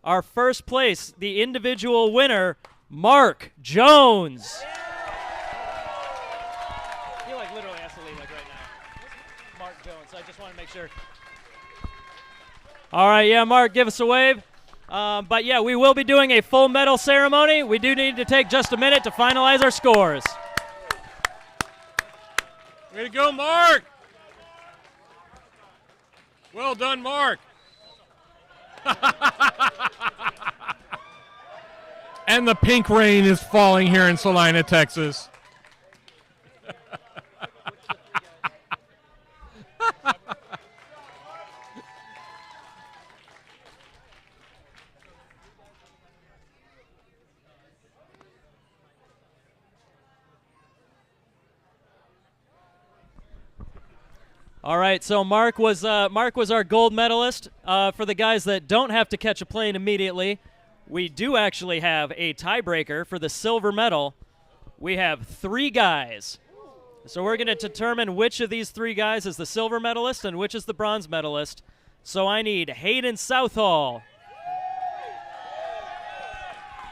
Our first place, the individual winner, Mark Jones. He literally has to leave right now. Mark Jones. So I just want to make sure. All right, yeah, Mark, give us a wave. But yeah, we will be doing a full medal ceremony. We do need to take just a minute to finalize our scores. Way to go, Mark! Well done, Mark. And the pink rain is falling here in Salina, Texas. All right, so Mark was our gold medalist. For the guys that don't have to catch a plane immediately, we do actually have a tiebreaker for the silver medal. We have 3 guys. So we're going to determine which of these 3 guys is the silver medalist and which is the bronze medalist. So I need Hayden Southall.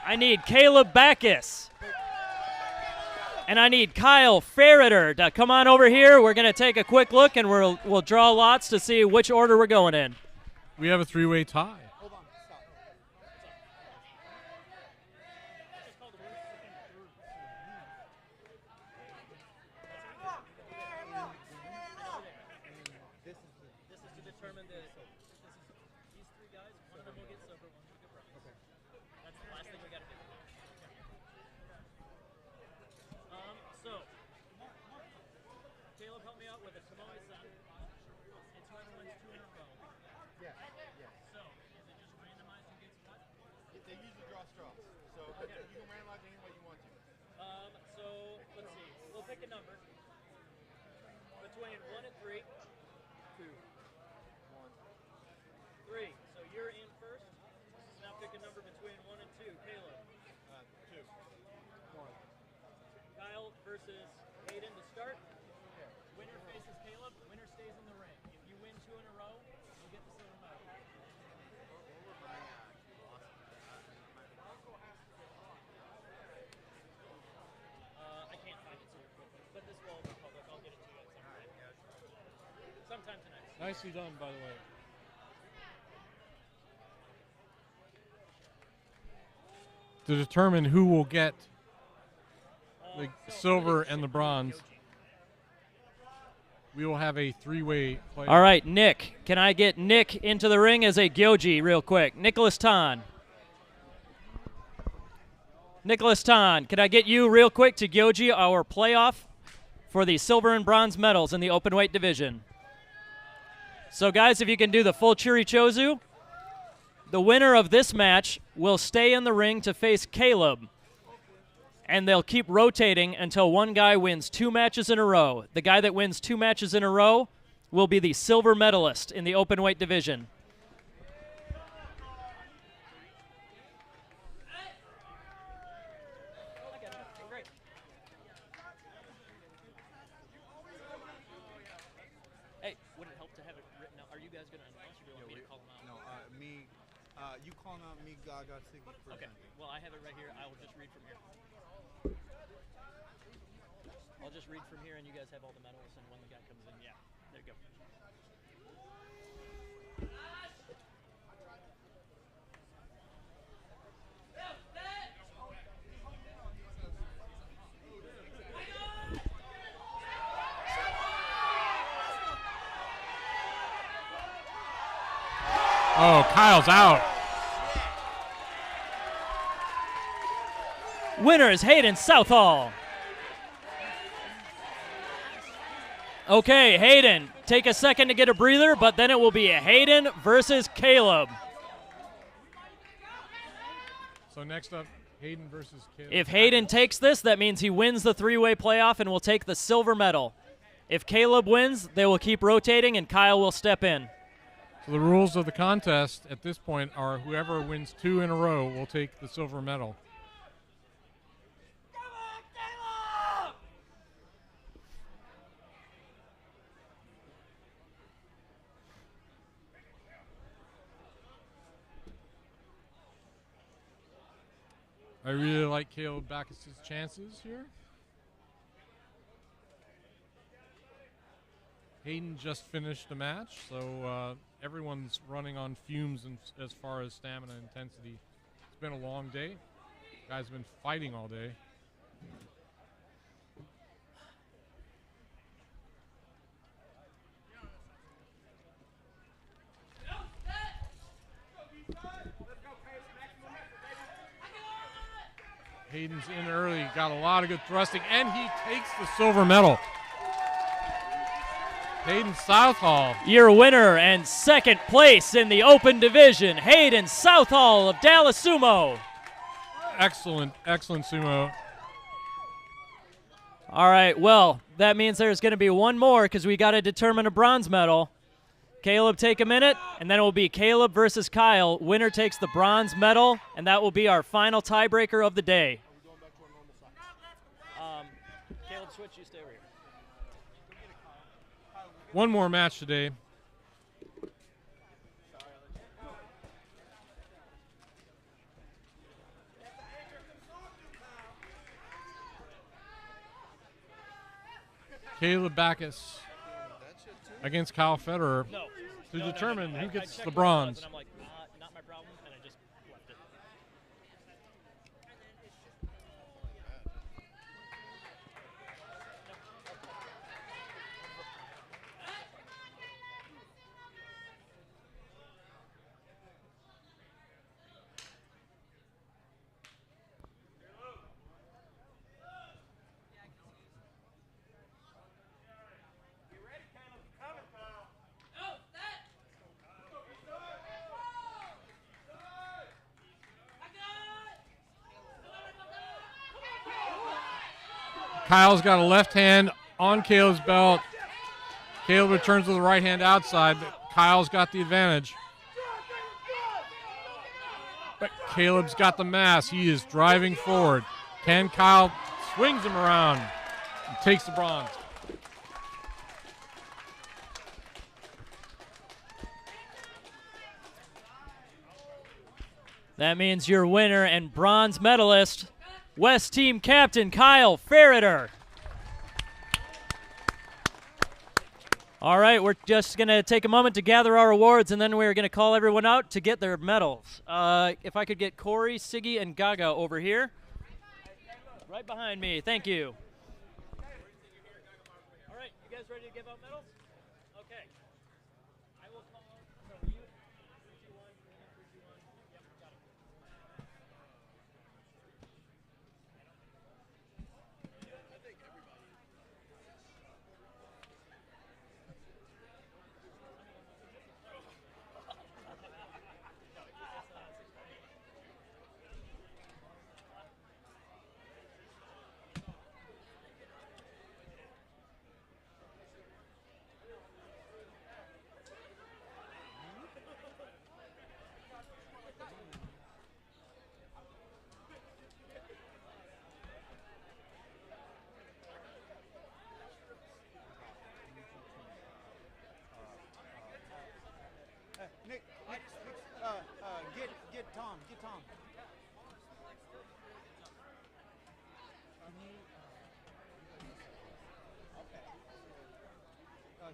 I need Caleb Backus. And I need Kyle Ferreter to come on over here. We're going to take a quick look, and we'll draw lots to see which order we're going in. We have a 3-way tie. Hold on, stop. This is to determine these 3 guys. One of them will get silver, one will get bronze. Okay. That's the last thing we got to do. So, Caleb, help me out with a Tomoe-san. It's whoever wins 2 in a row. Yes, yes. So, is it just randomized who gets what? They usually draw straws. So you can randomize any way you want to. pick a number between 1 and 3. 2. 1. 3. So you're in first. Now pick a number between 1 and 2. Caleb. 2. 1. Kyle versus Hayden to start. Winner faces Caleb. Winner stays in the ring. If you win 2 in a row, you get the silver medal. I can't find it super quickly, but this will be public. I'll get it to you at some point. Sometime tonight. Nicely done, by the way. To determine who will get the silver and the bronze, we will have a 3-way play. All right, Nick. Can I get Nick into the ring as a Gyoji real quick? Nicholas Tan. Nicholas Tan, can I get you real quick to Gyoji, our playoff for the silver and bronze medals in the open weight division? So, guys, if you can do the full Chirichozu, the winner of this match will stay in the ring to face Caleb. And they'll keep rotating until one guy wins 2 matches in a row. The guy that wins 2 matches in a row will be the silver medalist in the open weight division. Hey, would it help to have it written out? Are you guys going to announce or do you want me to call them out? No, you calling out me, Gaga, Siggy, for Okay, well, I have it right here. I will just read from here. I'll just read from here, and you guys have all the medals, and when the guy comes in, yeah, there you go. Oh, Kyle's out. Winner is Hayden Southall. Okay, Hayden, take a second to get a breather, but then it will be Hayden versus Caleb. So next up, Hayden versus Caleb. If Hayden takes this, that means he wins the 3-way playoff and will take the silver medal. If Caleb wins, they will keep rotating and Kyle will step in. So the rules of the contest at this point are whoever wins 2 in a row will take the silver medal. I really like Caleb Backus' chances here. Hayden just finished a match, so everyone's running on fumes as far as stamina and intensity. It's been a long day. Guys have been fighting all day. Hayden's in early, got a lot of good thrusting, and he takes the silver medal. Hayden Southall. Your winner and second place in the open division, Hayden Southall of Dallas Sumo. Excellent, excellent sumo. All right, well, that means there's going to be one more because we got to determine a bronze medal. Caleb, take a minute, and then it will be Caleb versus Kyle. Winner takes the bronze medal, and that will be our final tiebreaker of the day. Caleb, switch, you stay over here. One more match today. Caleb Backus against Kyle Federer to determine who gets the bronze. I'm like, not my problem, and I just left it. Kyle's got a left hand on Caleb's belt. Caleb returns with the right hand outside, but Kyle's got the advantage. But Caleb's got the mass. He is driving forward. Can Kyle swings him around and takes the bronze? That means your winner and bronze medalist, West Team Captain Kyle Ferreter. All right, we're just going to take a moment to gather our awards, and then we're going to call everyone out to get their medals. If I could get Corey, Siggy, and Gaga over here. Right behind me. Thank you. All right, you guys ready to give out medals? Okay. I will call out. So you, 3, 2, 1, 3, 2, 1. Yep, got it. Nick, get Tom.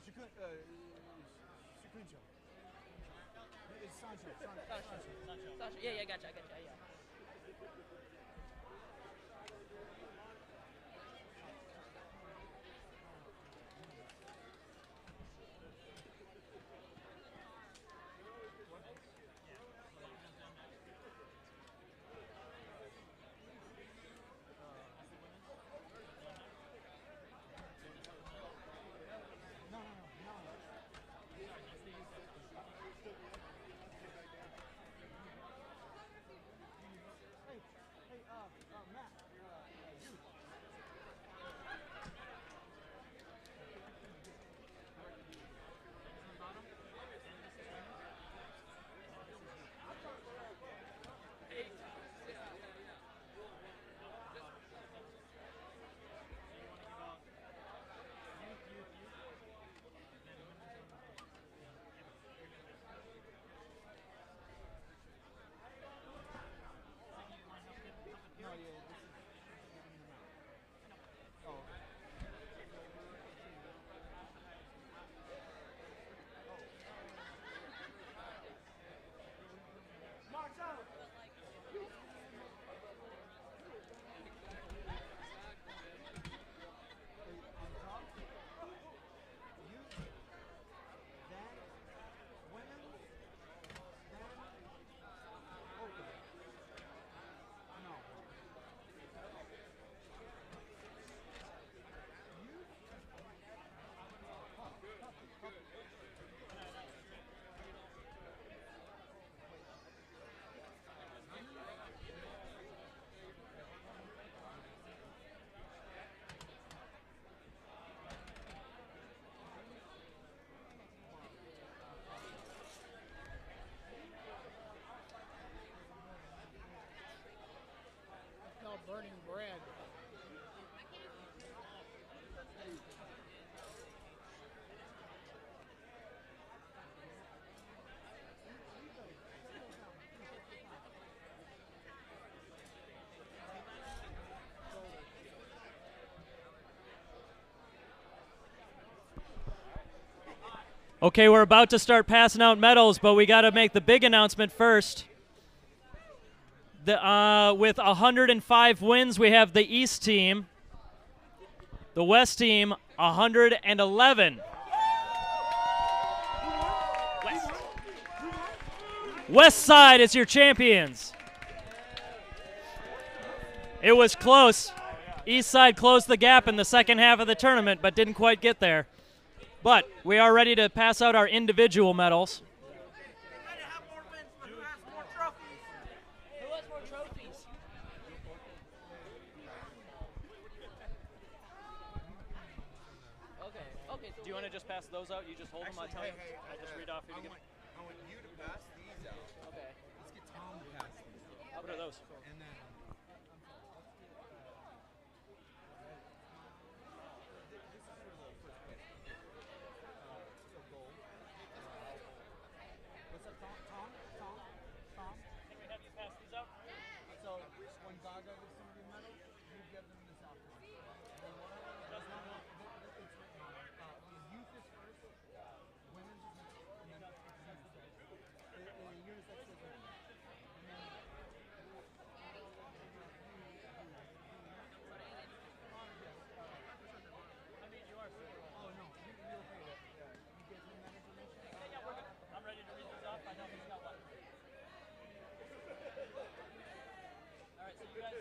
Shkuncho. It's Sancho. Sasha. Yeah, I gotcha, yeah. Burning bread. Okay, we're about to start passing out medals, but we got to make the big announcement first. With 105 wins, we have the East team. The West team, 111. West side is your champions. It was close. East side closed the gap in the second half of the tournament, but didn't quite get there. But we are ready to pass out our individual medals. Do you want to just pass those out? You just hold them. I tell you. I just read off who to get. I want you to pass these out. Okay. Let's get Tom to pass these. What are those? And then. What's up, Tom? Tom? Can we have you pass these out? So when Gaga gives somebody a medal, you give them this afterwards. It's written on it. Youth is first, women's is next, and then unisex is women. I mean, you are. Oh no, you're okay with it. Yeah. You give them that information? Yeah, we're good. I'm ready to read these off. I know he's got one. All right, so you guys.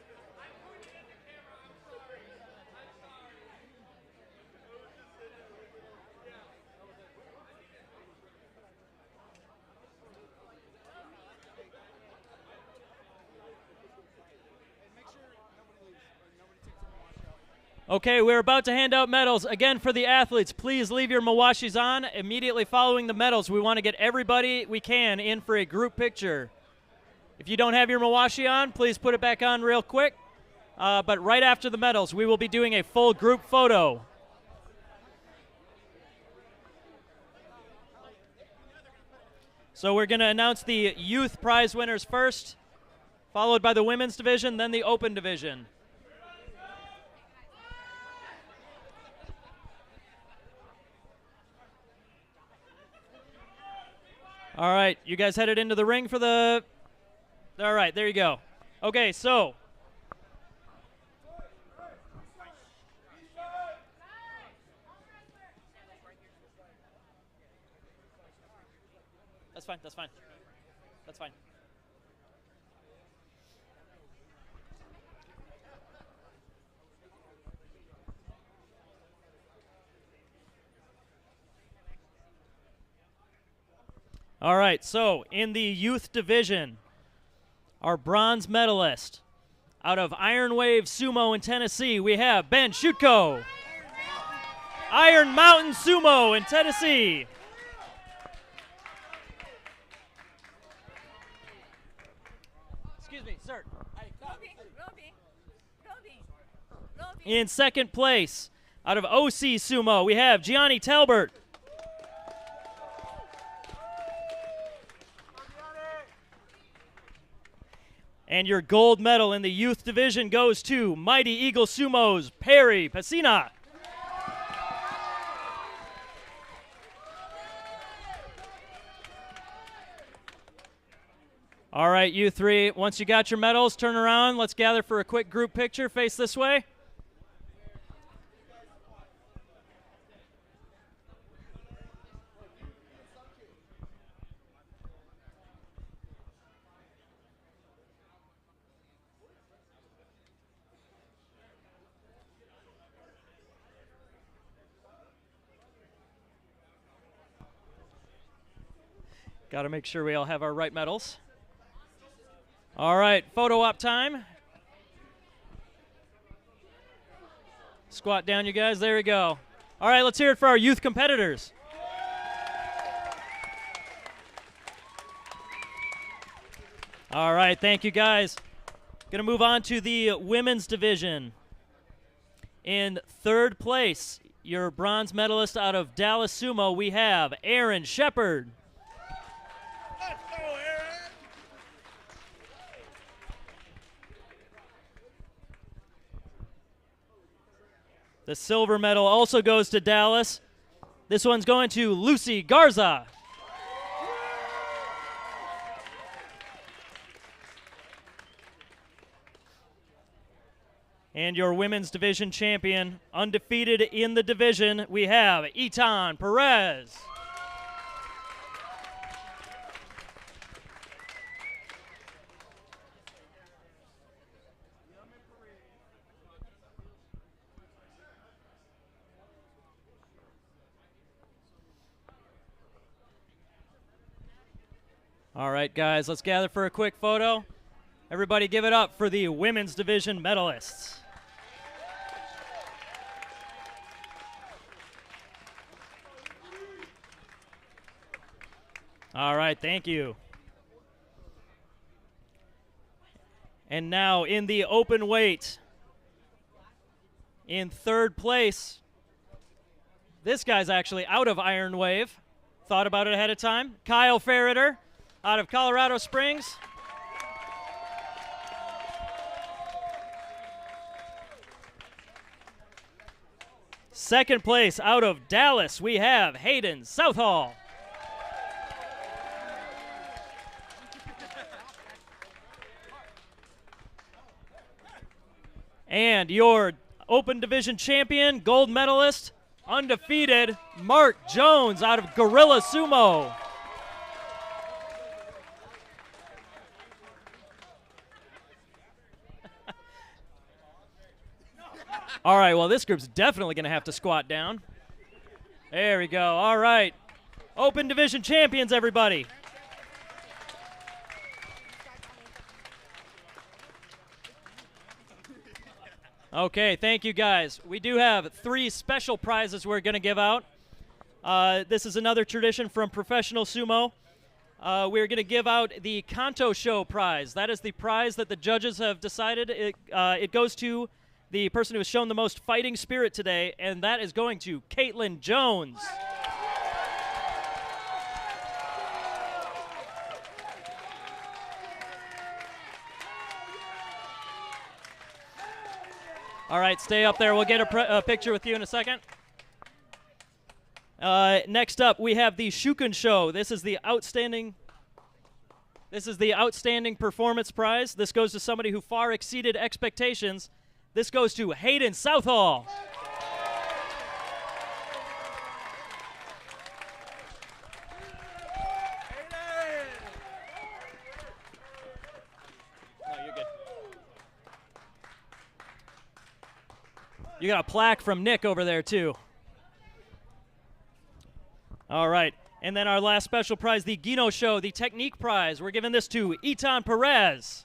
Okay, we're about to hand out medals. Again, for the athletes, please leave your Mawashis on. Immediately following the medals, we want to get everybody we can in for a group picture. If you don't have your Mawashi on, please put it back on real quick. But right after the medals, we will be doing a full group photo. So we're going to announce the youth prize winners first, followed by the women's division, then the open division. All right, you guys headed into the ring for the... All right, there you go. Okay, so... That's fine, that's fine. That's fine. All right, so in the youth division, our bronze medalist out of Iron Wave Sumo in Tennessee, we have Ben Schutko. Iron Mountain Sumo in Tennessee. Excuse me, sir. In second place, out of OC Sumo, we have Gianni Talbert. And your gold medal in the youth division goes to Mighty Eagle Sumo's Perry Pacina. All right, you three, once you got your medals, turn around. Let's gather for a quick group picture. Face this way. Got to make sure we all have our right medals. All right, photo op time. Squat down, you guys. There we go. All right, let's hear it for our youth competitors. All right, thank you, guys. Going to move on to the women's division. In third place, your bronze medalist out of Dallas Sumo, we have Aaron Shepard. The silver medal also goes to Dallas. This one's going to Lucy Garza. And your women's division champion, undefeated in the division, we have Etan Perez. All right, guys, let's gather for a quick photo. Everybody give it up for the women's division medalists. All right, thank you. And now in the open weight, in third place, this guy's actually out of Iron Wave. Thought about it ahead of time. Kyle Ferreter out of Colorado Springs. Second place out of Dallas, we have Hayden Southall. And your Open Division champion, gold medalist, undefeated, Mark Jones out of Gorilla Sumo. All right, well, this group's definitely going to have to squat down. There we go. All right. Open Division champions, everybody. Okay, thank you, guys. We do have 3 special prizes we're going to give out. This is another tradition from Professional Sumo. We're going to give out the Kanto Show prize. That is the prize that the judges have decided. It goes to the person who has shown the most fighting spirit today, and that is going to Caitlin Jones. All right, stay up there. We'll get a picture with you in a second. Next up, we have the Shuken Show. This is the outstanding performance prize. This goes to somebody who far exceeded expectations. This goes to Hayden Southall. Oh, you're good. You got a plaque from Nick over there, too. All right. And then our last special prize, the Gino Show, the Technique Prize. We're giving this to Etan Perez.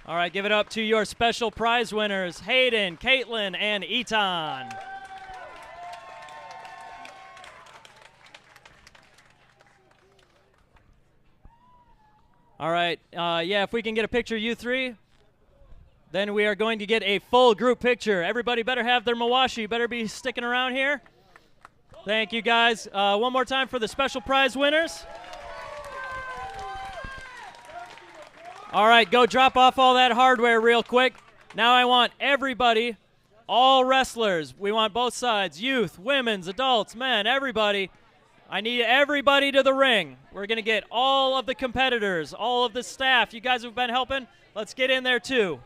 All right, give it up to your special prize winners, Hayden, Caitlin, and Etan. All right, yeah, if we can get a picture of you 3, then we are going to get a full group picture. Everybody better have their Mawashi, better be sticking around here. Thank you, guys. One more time for the special prize winners. All right, go drop off all that hardware real quick. Now I want everybody, all wrestlers, we want both sides, youth, women's, adults, men, everybody. I need everybody to the ring. We're going to get all of the competitors, all of the staff. You guys who've been helping, let's get in there too.